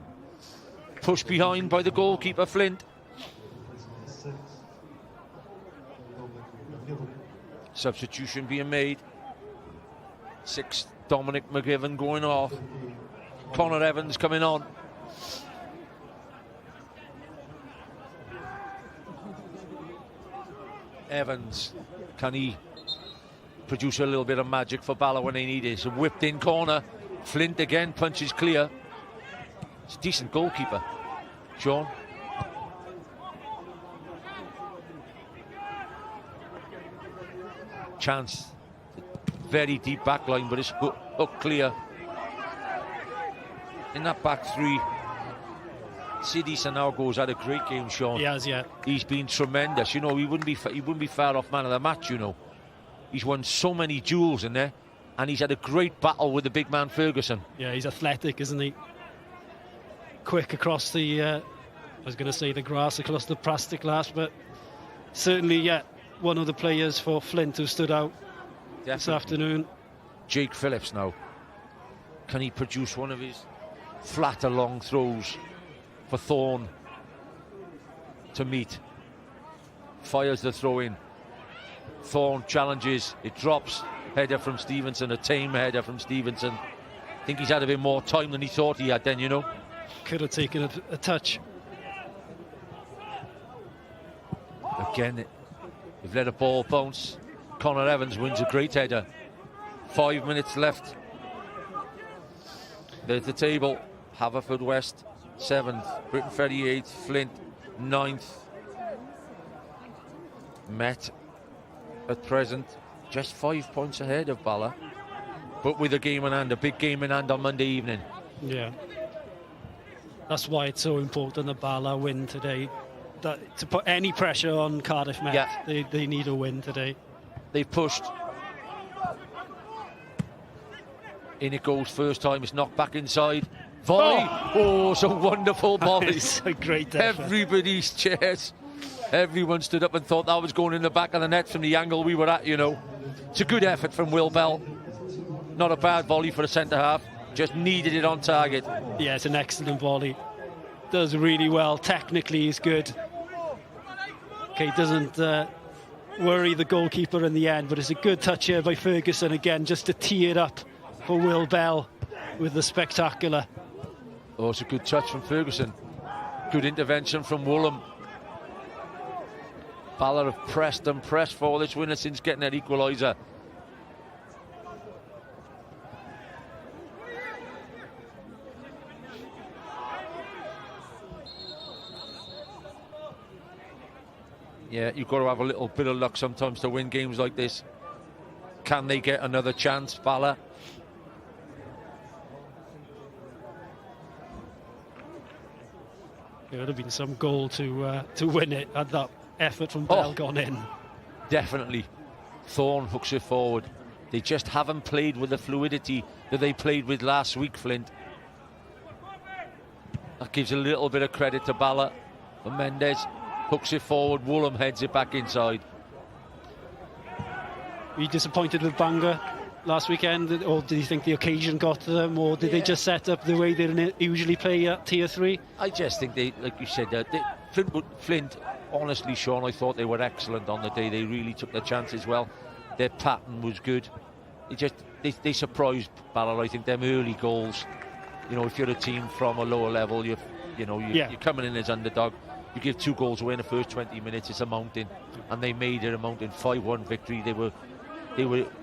Pushed behind by the goalkeeper, Flint. Substitution being made. 6, Dominic McGivern going off. Connor Evans coming on. Evans, can he produce a little bit of magic for Bala when they need it? It's a whipped in corner. Flint again punches clear. It's a decent goalkeeper, Sean. Chance, very deep back line, but it's hook clear. In that back three, Essity Stadium's had a great game, Sean. He has, yeah. He's been tremendous. You know, he wouldn't be far off man of the match. You know, he's won so many duels in there, and he's had a great battle with the big man Ferguson. Yeah, he's athletic, isn't he? Quick across the, I was going to say the grass, across the plastic glass, but certainly, yeah, one of the players for Flint who stood out this afternoon. Jake Phillips now. Can he produce one of his flatter long throws for Thorne to meet? Fires the throw in. Thorne challenges, it drops. Header from Stevenson, a tame header from Stevenson. I think he's had a bit more time than he thought he had then, you know. Could have taken a touch. Again, they've let a ball bounce. Connor Evans wins a great header. 5 minutes left. There's the table. Haverfordwest 7th, Britain Ferry 8th, Flint 9th. Met at present just 5 points ahead of Bala, but with a game in hand, a big game in hand on Monday evening. Yeah, that's why it's so important that Bala win today. That to put any pressure on Cardiff Met, yeah. they need a win today. They've pushed. In it goes first time, it's knocked back inside. Volley! Oh, it's a wonderful volley. It's a great effort. Everybody's cheers. Everyone stood up and thought that was going in the back of the net from the angle we were at, you know. It's a good effort from Will Bell. Not a bad volley for a centre-half. Just needed it on target. Yeah, it's an excellent volley. Does really well. Technically, he's good. Okay, doesn't worry the goalkeeper in the end, but it's a good touch here by Ferguson again, just to tee it up for Will Bell with the spectacular. Oh, it's a good touch from Ferguson. Good intervention from Woolham. Bala have pressed and pressed for this winner since getting that equaliser. Yeah, you've got to have a little bit of luck sometimes to win games like this. Can they get another chance, Bala? There would have been some goal to win it had that effort from Bell gone in. Definitely. Thorne hooks it forward. They just haven't played with the fluidity that they played with last week, Flint. That gives a little bit of credit to Bala. But Mendes hooks it forward. Woolham heads it back inside. Were you disappointed with Bangor last weekend, or did you think the occasion got to them, or did they just set up the way they usually play at Tier 3? I just think they, like you said, Flint, honestly, Sean, I thought they were excellent on the day. They really took their chances well. Their pattern was good. They surprised Bala. I think them early goals. You know, if you're a team from a lower level, you're coming in as underdog. You give 2 goals away in the first 20 minutes. It's a mountain, and they made it a mountain. 5-1 victory. They were,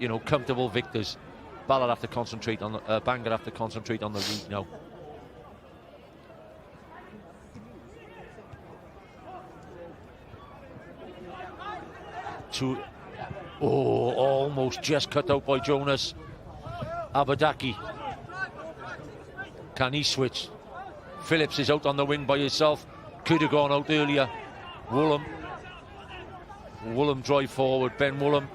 you know, comfortable victors. Bala have to concentrate on Bangor have to concentrate on the league now. Almost just cut out by Jonas Abadaki. Can he switch? Phillips is out on the wing by himself. Could have gone out earlier. Woolham drive forward. Ben Woolham.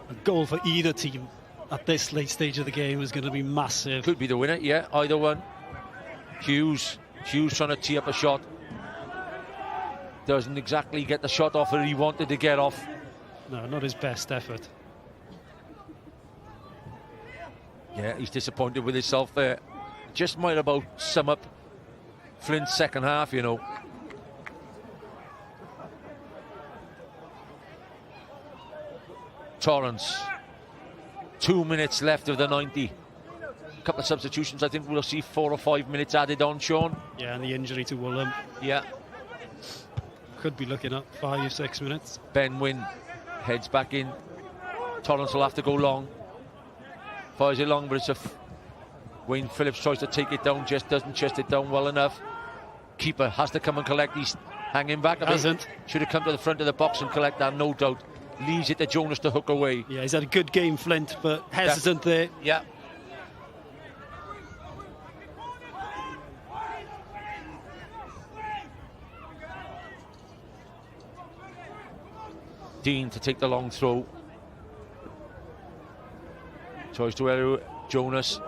A goal for either team at this late stage of the game is going to be massive. Could be the winner, yeah, either one. Hughes trying to tee up a shot. Doesn't exactly get the shot off that he wanted to get off. No, not his best effort. Yeah, he's disappointed with himself there. Just might about sum up Flint's second half, you know. Torrance. 2 minutes left of the 90. A couple of substitutions. I think we'll see 4 or 5 minutes added on, Sean. Yeah, and the injury to Woolham. Yeah. Could be looking at 5-6 minutes. Ben Wynn heads back in. Torrance will have to go long. Fires it long, but it's Wayne Phillips tries to take it down, just doesn't chest it down well enough. Keeper has to come and collect. He's hanging back a bit. Should have come to the front of the box and collect that, no doubt. Leaves it to Jonas to hook away. Yeah, he's had a good game, Flint, but hesitant there. Yeah. Dean to take the long throw. Tries to Jonas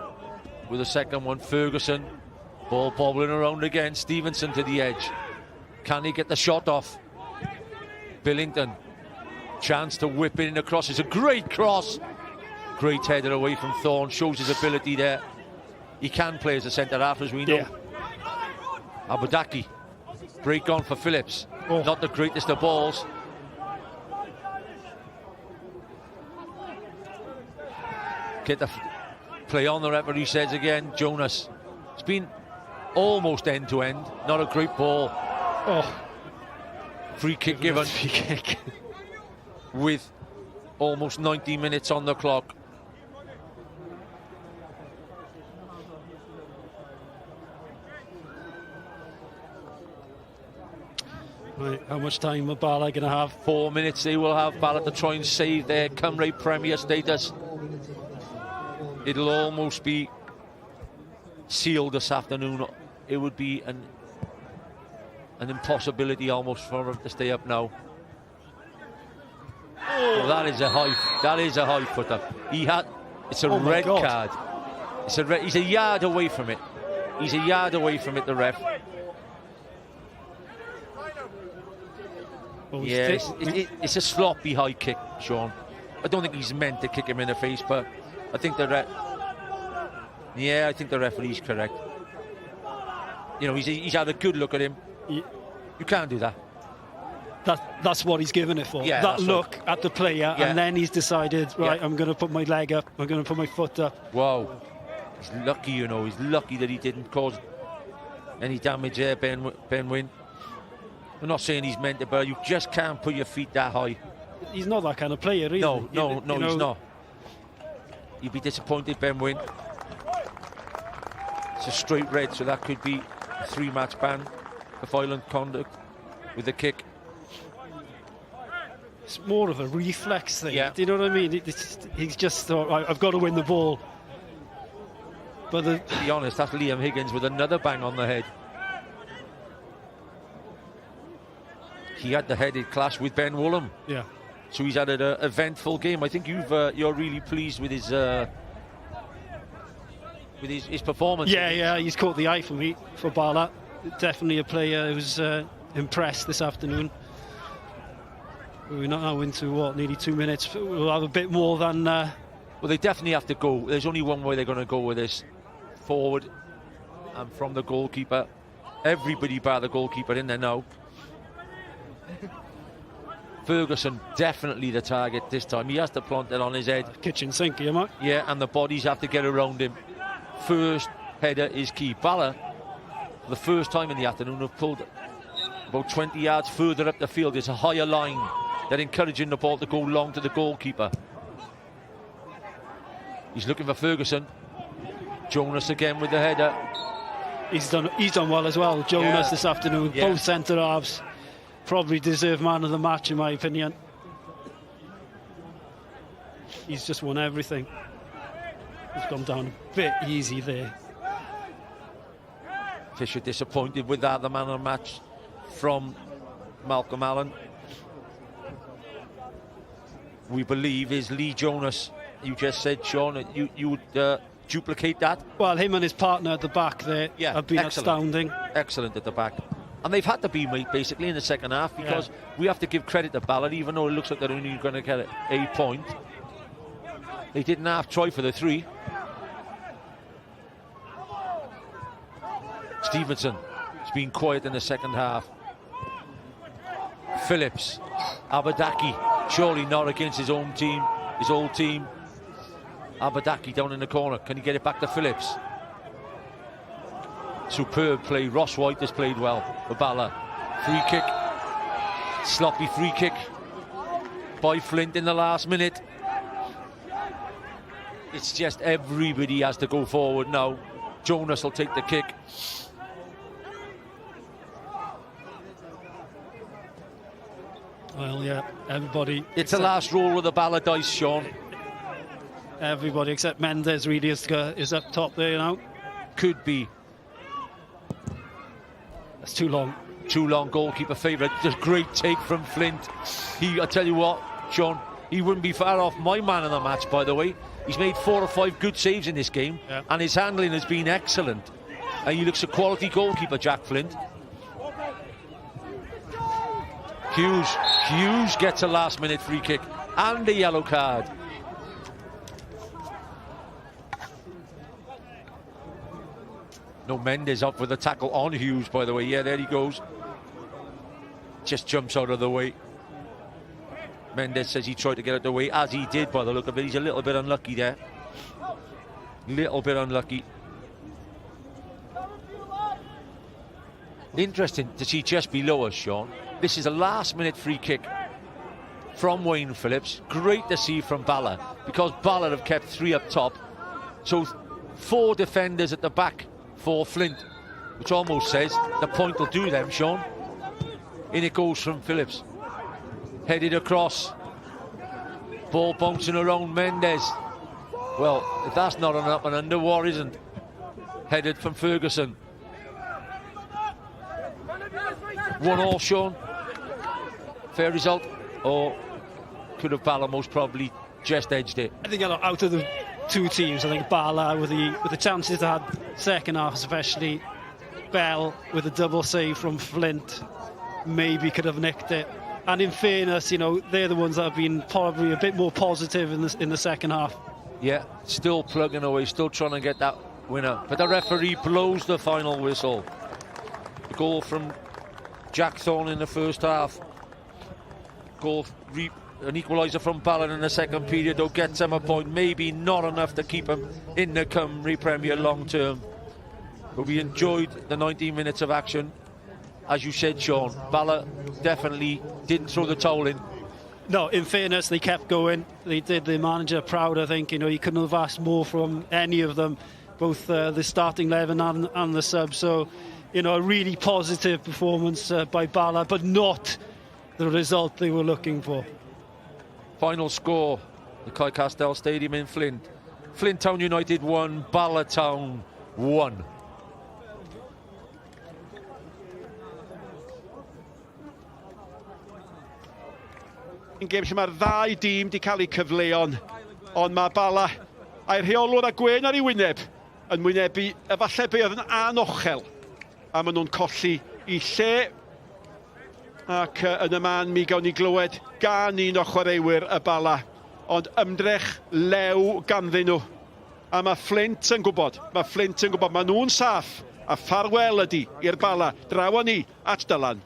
with the second one. Ferguson. Ball bobbling around again. Stevenson to the edge. Can he get the shot off? Billington. Chance to whip it in across. It's a great cross. Great header away from Thorne. Shows his ability there. He can play as a centre half, as we know. Yeah. Abudaki. Break on for Phillips. Not the greatest of balls. Get the play on, the referee says again. Jonas. It's been almost end to end. Not a great ball. Free kick given. Free kick. With almost 90 minutes on the clock. Right, how much time are Bala going to have? 4 minutes they will have. Bala to try and save their Cymru Premier status. It'll almost be sealed this afternoon. It would be an impossibility almost for them to stay up now. Oh, that is a high footer. It's a red card. He's a yard away from it. He's a yard away from it, the ref. Yeah, it's a sloppy high kick, Sean. I don't think he's meant to kick him in the face, but I think the referee's correct. You know, he's had a good look at him. You can't do that. That's what he's given it for. Yeah, that look at the player, and then he's decided, right, I'm going to put my leg up, I'm going to put my foot up. Wow. He's lucky, you know. He's lucky that he didn't cause any damage there, Ben Wynn. I'm not saying he's meant to, but you just can't put your feet that high. He's not that kind of player, either. No, he's not. You'd be disappointed, Ben Wynn. It's a straight red, so that could be a 3-match ban for violent conduct with the kick. It's more of a reflex thing. Yeah. Do you know what I mean? He's just thought, right, I've got to win the ball. But to be honest, that's Liam Higgins with another bang on the head. He had the headed clash with Ben Woolham. Yeah. So he's had an eventful game. I think you're really pleased with his performance. Yeah, he's caught the eye for me, for Bala. Definitely a player who's impressed this afternoon. We're now into, nearly 2 minutes. We'll have a bit more than... Well, they definitely have to go. There's only one way they're going to go with this. Forward and from the goalkeeper. Everybody bar the goalkeeper in there now. Ferguson definitely the target this time. He has to plant it on his head. Kitchen sink, you might. Yeah, and the bodies have to get around him. First header is key. Bala, for the first time in the afternoon, have pulled about 20 yards further up the field. It's a higher line. They're encouraging the ball to go long to the goalkeeper. He's looking for Ferguson. Jonas again with the header. He's done well as well. Jonas this afternoon. Yeah. Both centre halves probably deserve man of the match, in my opinion. He's just won everything. He's gone down a bit easy there. Fisher disappointed with that, the man of the match from Malcolm Allen. we believe, is Lee Jonas. You just said, Sean, you would duplicate that? Well, him and his partner at the back there have been outstanding. Excellent at the back. And they've had to be, basically, in the second half, because we have to give credit to Bala, even though it looks like they're only going to get a point. They didn't half try for the 3. Stevenson has been quiet in the second half. Phillips, Abadaki, surely not against his own team, his old team. Abadaki down in the corner. Can he get it back to Phillips? Superb play. Ross White has played well for Bala. Free kick. Sloppy free kick by Flint in the last minute. It's just everybody has to go forward now. Jonas will take the kick. Well, yeah, everybody. It's the last roll with the Bala dice, Sean. Everybody except Mendes really is up top there, you know. Could be. That's too long. Too long, goalkeeper favourite. Just great take from Flint. I tell you what, Sean, he wouldn't be far off my man of the match, by the way. He's made 4 or 5 good saves in this game, and his handling has been excellent. And he looks a quality goalkeeper, Jack Flint. Hughes gets a last-minute free kick and a yellow card. No, Mendes up with a tackle on Hughes, by the way. Yeah, there he goes. Just jumps out of the way. Mendes says he tried to get out of the way, as he did by the look of it. He's a little bit unlucky there. Little bit unlucky. Interesting to see just below us, Sean. This is a last-minute free kick from Wayne Phillips. Great to see from Bala, because Bala have kept 3 up top. So 4 defenders at the back for Flint, which almost says the point will do them, Sean. In it goes from Phillips. Headed across. Ball bouncing around Mendes. Well, if that's not an up and under, what isn't? Headed from Ferguson. 1-1, Sean. Fair result, or could have Bala most probably just edged it? I think out of the 2 teams, I think Bala with the chances they had second half, especially Bell with a double save from Flint, maybe could have nicked it. And in fairness, you know, they're the ones that have been probably a bit more positive in the second half. Yeah, still plugging away, still trying to get that winner. But the referee blows the final whistle. The goal from Jack Thorne in the first half. An equaliser from Bala in the second period, though, gets him a point. Maybe not enough to keep him in the Cymru Premier long term. But we enjoyed the 19 minutes of action. As you said, Sean, Bala definitely didn't throw the towel in. No, in fairness, they kept going. They did the manager proud, I think. You know, he couldn't have asked more from any of them, both the starting 11 and the subs. So, you know, a really positive performance by Bala, but not the result they were looking for. Final score, the Cae y Castell Stadium in Flint. Flint Town United 1, Bala Town 1. Yn gêm lle mae'r 2 dîm di cael eu cyfleon, ond mae Bala a'i rheolwr a gwen ar ei wyneb yn wynebu efallai be oedd yn anochel, a maen nhw'n colli I lle, ac yn y man mi gawn ni glywed gan un o chwaraewyr y Bala, ond ymdrech lew ganddyn nhw. A mae Flint yn gwybod, mae nhw'n saff, a ffarwel ydi i'r Bala, draw ni at Dylan.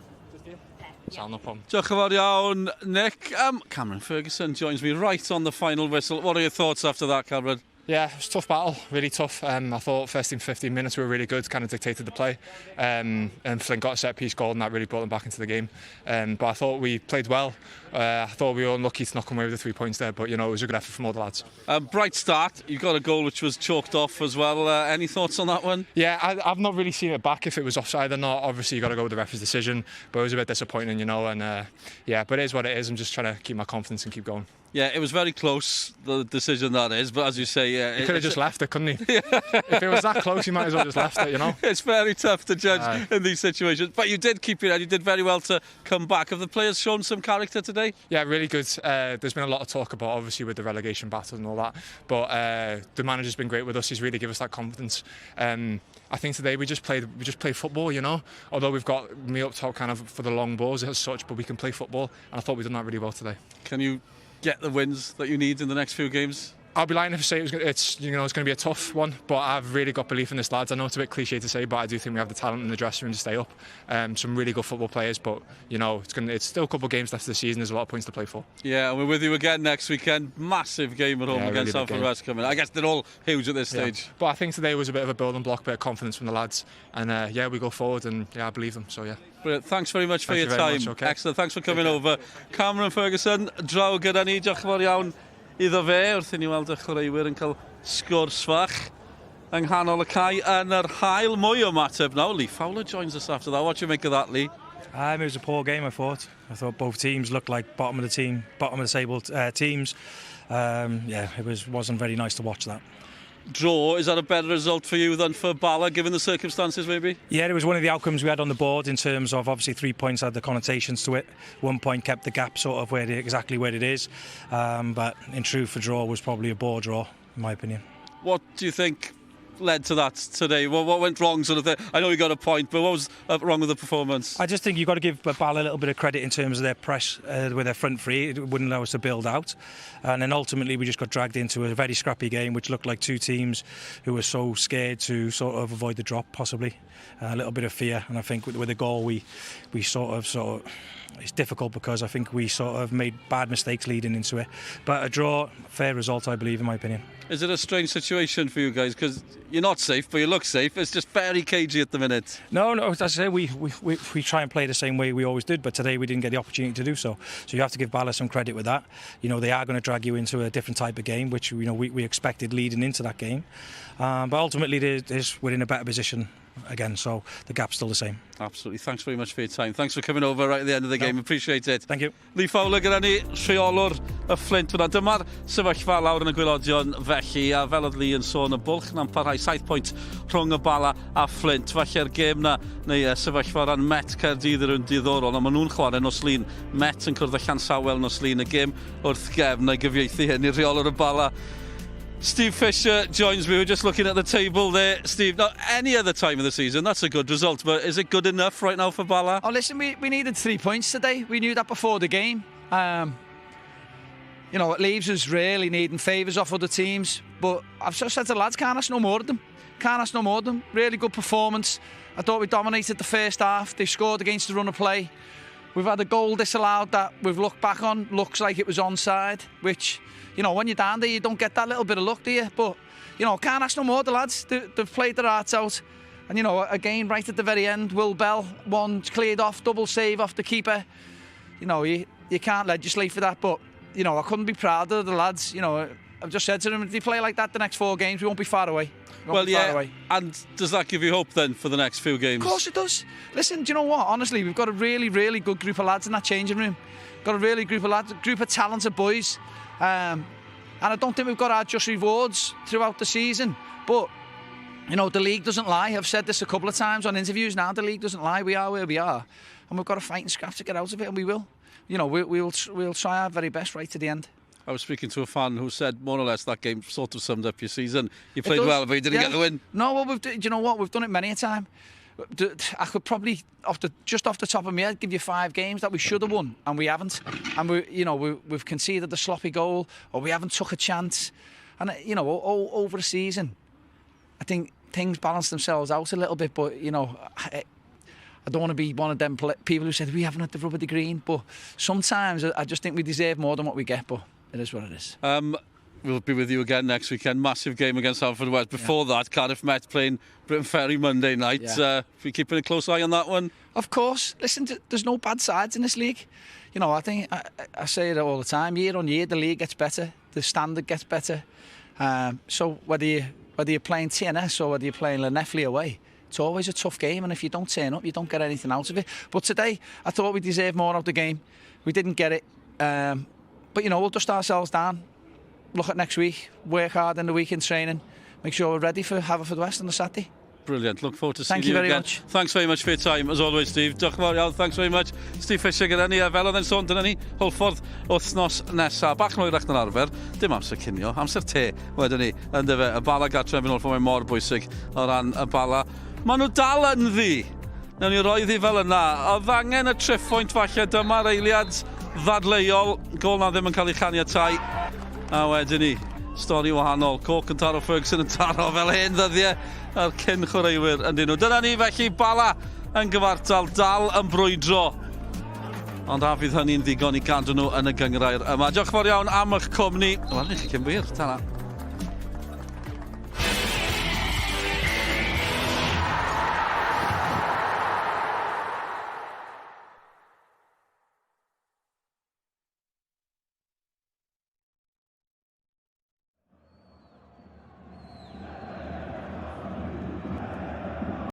Diolch yn fawr iawn, Nick. Cameron Ferguson joins me right on the final whistle. What are your thoughts after that, Cameron? Yeah, it was a tough battle, really tough. I thought first 15 minutes we were really good, kind of dictated the play. And Flint got a set-piece goal and that really brought them back into the game. But I thought we played well. I thought we were unlucky to not come away with the 3 points there, but, you know, it was a good effort from all the lads. Bright start. You got a goal which was chalked off as well. Any thoughts on that one? Yeah, I've not really seen it back if it was offside or not. Obviously, you got to go with the referee's decision, but it was a bit disappointing, you know. And yeah, but it is what it is. I'm just trying to keep my confidence and keep going. Yeah, it was very close, the decision that is, but as you say... he could have just left it, couldn't he? If it was that close, he might as well just left it, you know? It's very tough to judge in these situations, but you did keep your head, you did very well to come back. Have the players shown some character today? Yeah, really good. There's been a lot of talk about, obviously, with the relegation battle and all that, but the manager's been great with us. He's really given us that confidence. I think today we just played football, you know. Although we've got me up top kind of for the long balls as such, but we can play football, and I thought we've done that really well today. Can you get the wins that you need in the next few games? I'll be lying if I say it's going to be a tough one, but I've really got belief in this lads. I know it's a bit cliche to say, but I do think we have the talent in the dressing room to stay up. Some really good football players, but you know it's still a couple of games left of the season. There's a lot of points to play for. Yeah, and we're with you again next weekend. Massive game at home against Salford West coming. I guess they're all huge at this stage. But I think today was a bit of a building block, bit of confidence from the lads, and we go forward, and I believe them. So Brilliant. Thanks very much for your time. Okay. Excellent. Thanks for coming over. Cameron Ferguson, draw gyda ni. Diolch yn fawr iawn iddo fe wrth i ni weld y chwaraewyr yn cael sgwrs fach yng nghanol y cae yn yr haul. Mwy o mateb now. Lee Fowler joins us after that. What do you make of that, Lee? It was a poor game, I thought. I thought both teams looked like bottom of the table teams. It wasn't very nice to watch that. Draw, is that a better result for you than for Bala, given the circumstances, maybe? Yeah, it was one of the outcomes we had on the board in terms of, obviously, 3 points had the connotations to it. 1 point kept the gap sort of exactly where it is. But in truth, a draw was probably a bore draw, in my opinion. What do you think led to that today? What went wrong, sort of thing? I know you got a point, but what was wrong with the performance? I just think you've got to give Bala a little bit of credit in terms of their press with their front three. It wouldn't allow us to build out, and then ultimately we just got dragged into a very scrappy game, which looked like two teams who were so scared to sort of avoid the drop, possibly a little bit of fear. And I think with a goal we sort of it's difficult because I think we sort of made bad mistakes leading into it. But a draw, fair result, I believe, in my opinion. Is it a strange situation for you guys? Because you're not safe, but you look safe. It's just very cagey at the minute. No, as I say, we try and play the same way we always did, but today we didn't get the opportunity to do so. So you have to give Bala some credit with that. You know, they are going to drag you into a different type of game, which we expected leading into that game. But ultimately, we're in a better position again, so the gap's still the same. Absolutely. Thanks very much for your time. Thanks for coming over right at the end of the game. Appreciate it. Thank you. Lee Fowler gyda ni, rheolwr y Flint. Dyma'r sefyllfa lawr yn y gwylodion felly, a fel oedd Lee yn sôn, y bwlch na'n parhau 7 pwynt rhwng y Bala a Flint. Falle'r gêm na, neu sefyllfa ran Met Caerdydd yn diddorol, a maen nhw'n chwarae nos Lyn. Met yn cwrdd â Llansawel nos Lyn, y gêm wrth gefn neu gyfieithu hyn i'r rheolwr y Bala. Steve Fisher joins me. We're just looking at the table there. Steve, now, any other time of the season, that's a good result, but is it good enough right now for Bala? Oh, listen, we needed 3 points today. We knew that before the game. It leaves us really needing favours off other teams, but I've just said to the lads, can't ask no more of them. Can't ask no more of them. Really good performance. I thought we dominated the first half. They scored against the run of play. We've had a goal disallowed that we've looked back on. Looks like it was onside, which... when you're down there, you don't get that little bit of luck, do you? But, can't ask no more. The lads, they've played their hearts out. And, again, right at the very end, Will Bell, one cleared off, double save off the keeper. You can't legislate for that. But, I couldn't be prouder of the lads. I've just said to them, if they play like that the next 4 games, we won't be far away. And does that give you hope then for the next few games? Of course it does. Listen, do you know what? Honestly, we've got a really, really good group of lads in that changing room. Got a really group of talented boys. And I don't think we've got our just rewards throughout the season. But, the league doesn't lie. I've said this a couple of times on interviews now. The league doesn't lie. We are where we are. And we've got to fight and scrap to get out of it, and we will. We'll try our very best right to the end. I was speaking to a fan who said more or less that game sort of summed up your season. You played well, but you didn't get the win. No, well, do you know what? We've done it many a time. I could probably, just off the top of my head, give you 5 games that we should have won, and we haven't. And we've conceded a sloppy goal, or we haven't took a chance. And over a season, I think things balance themselves out a little bit. But I don't want to be one of them people who said we haven't had the rub of the green. But sometimes I just think we deserve more than what we get. But it is what it is. We'll be with you again next weekend. Massive game against Salford West. Before that, Cardiff Met playing Britain Ferry Monday night. Are we keeping a close eye on that one? Of course. Listen, there's no bad sides in this league. I think I say it all the time. Year on year, the league gets better. The standard gets better. So whether you're playing TNS or whether you're playing Llanelli away, it's always a tough game. And if you don't turn up, you don't get anything out of it. But today, I thought we deserved more out of the game. We didn't get it. But, you know, we'll dust ourselves down, look at next week, work hard in the weekend training, make sure we're ready for Haverfordwest on the Saturday. Brilliant. Look forward to seeing Thank you very again. much. Thanks very much for your time, as always, Steve. Diolch yn fawr iawn. Thanks very much. Steve Fisher gyda ni, a fel oedd e'n sôn, dyna ni, Holffordd wythnos nesaf. Bach yn oerach na'r arfer, dim amser cinio, amser te, wedyn ni, ynddo fe, y Bala gartre yn ôl ffordd mae mor bwysig o ran y Bala. Maen nhw dal yn ddi. Nawn ni roi ddi fel yna. Oedd angen y triffwynt falle, dyma'r eiliad ddadleuol, gol na ddim yn cael ei chaniatáu. A wedyn ni, stori wahanol, Cae y Castell Ferguson yn taro fel hen ddyddiau a'r cyn chwaraewyr yn dyn nhw. Dyna ni felly Bala yn gyfartal, dal yn brwydro. Ond a fydd hynny'n ddigon i gadw nhw yn y gyngrair yma. Diolch yn fawr iawn am eich cwmni. Wel, ni chi cyn wir, ta-ra.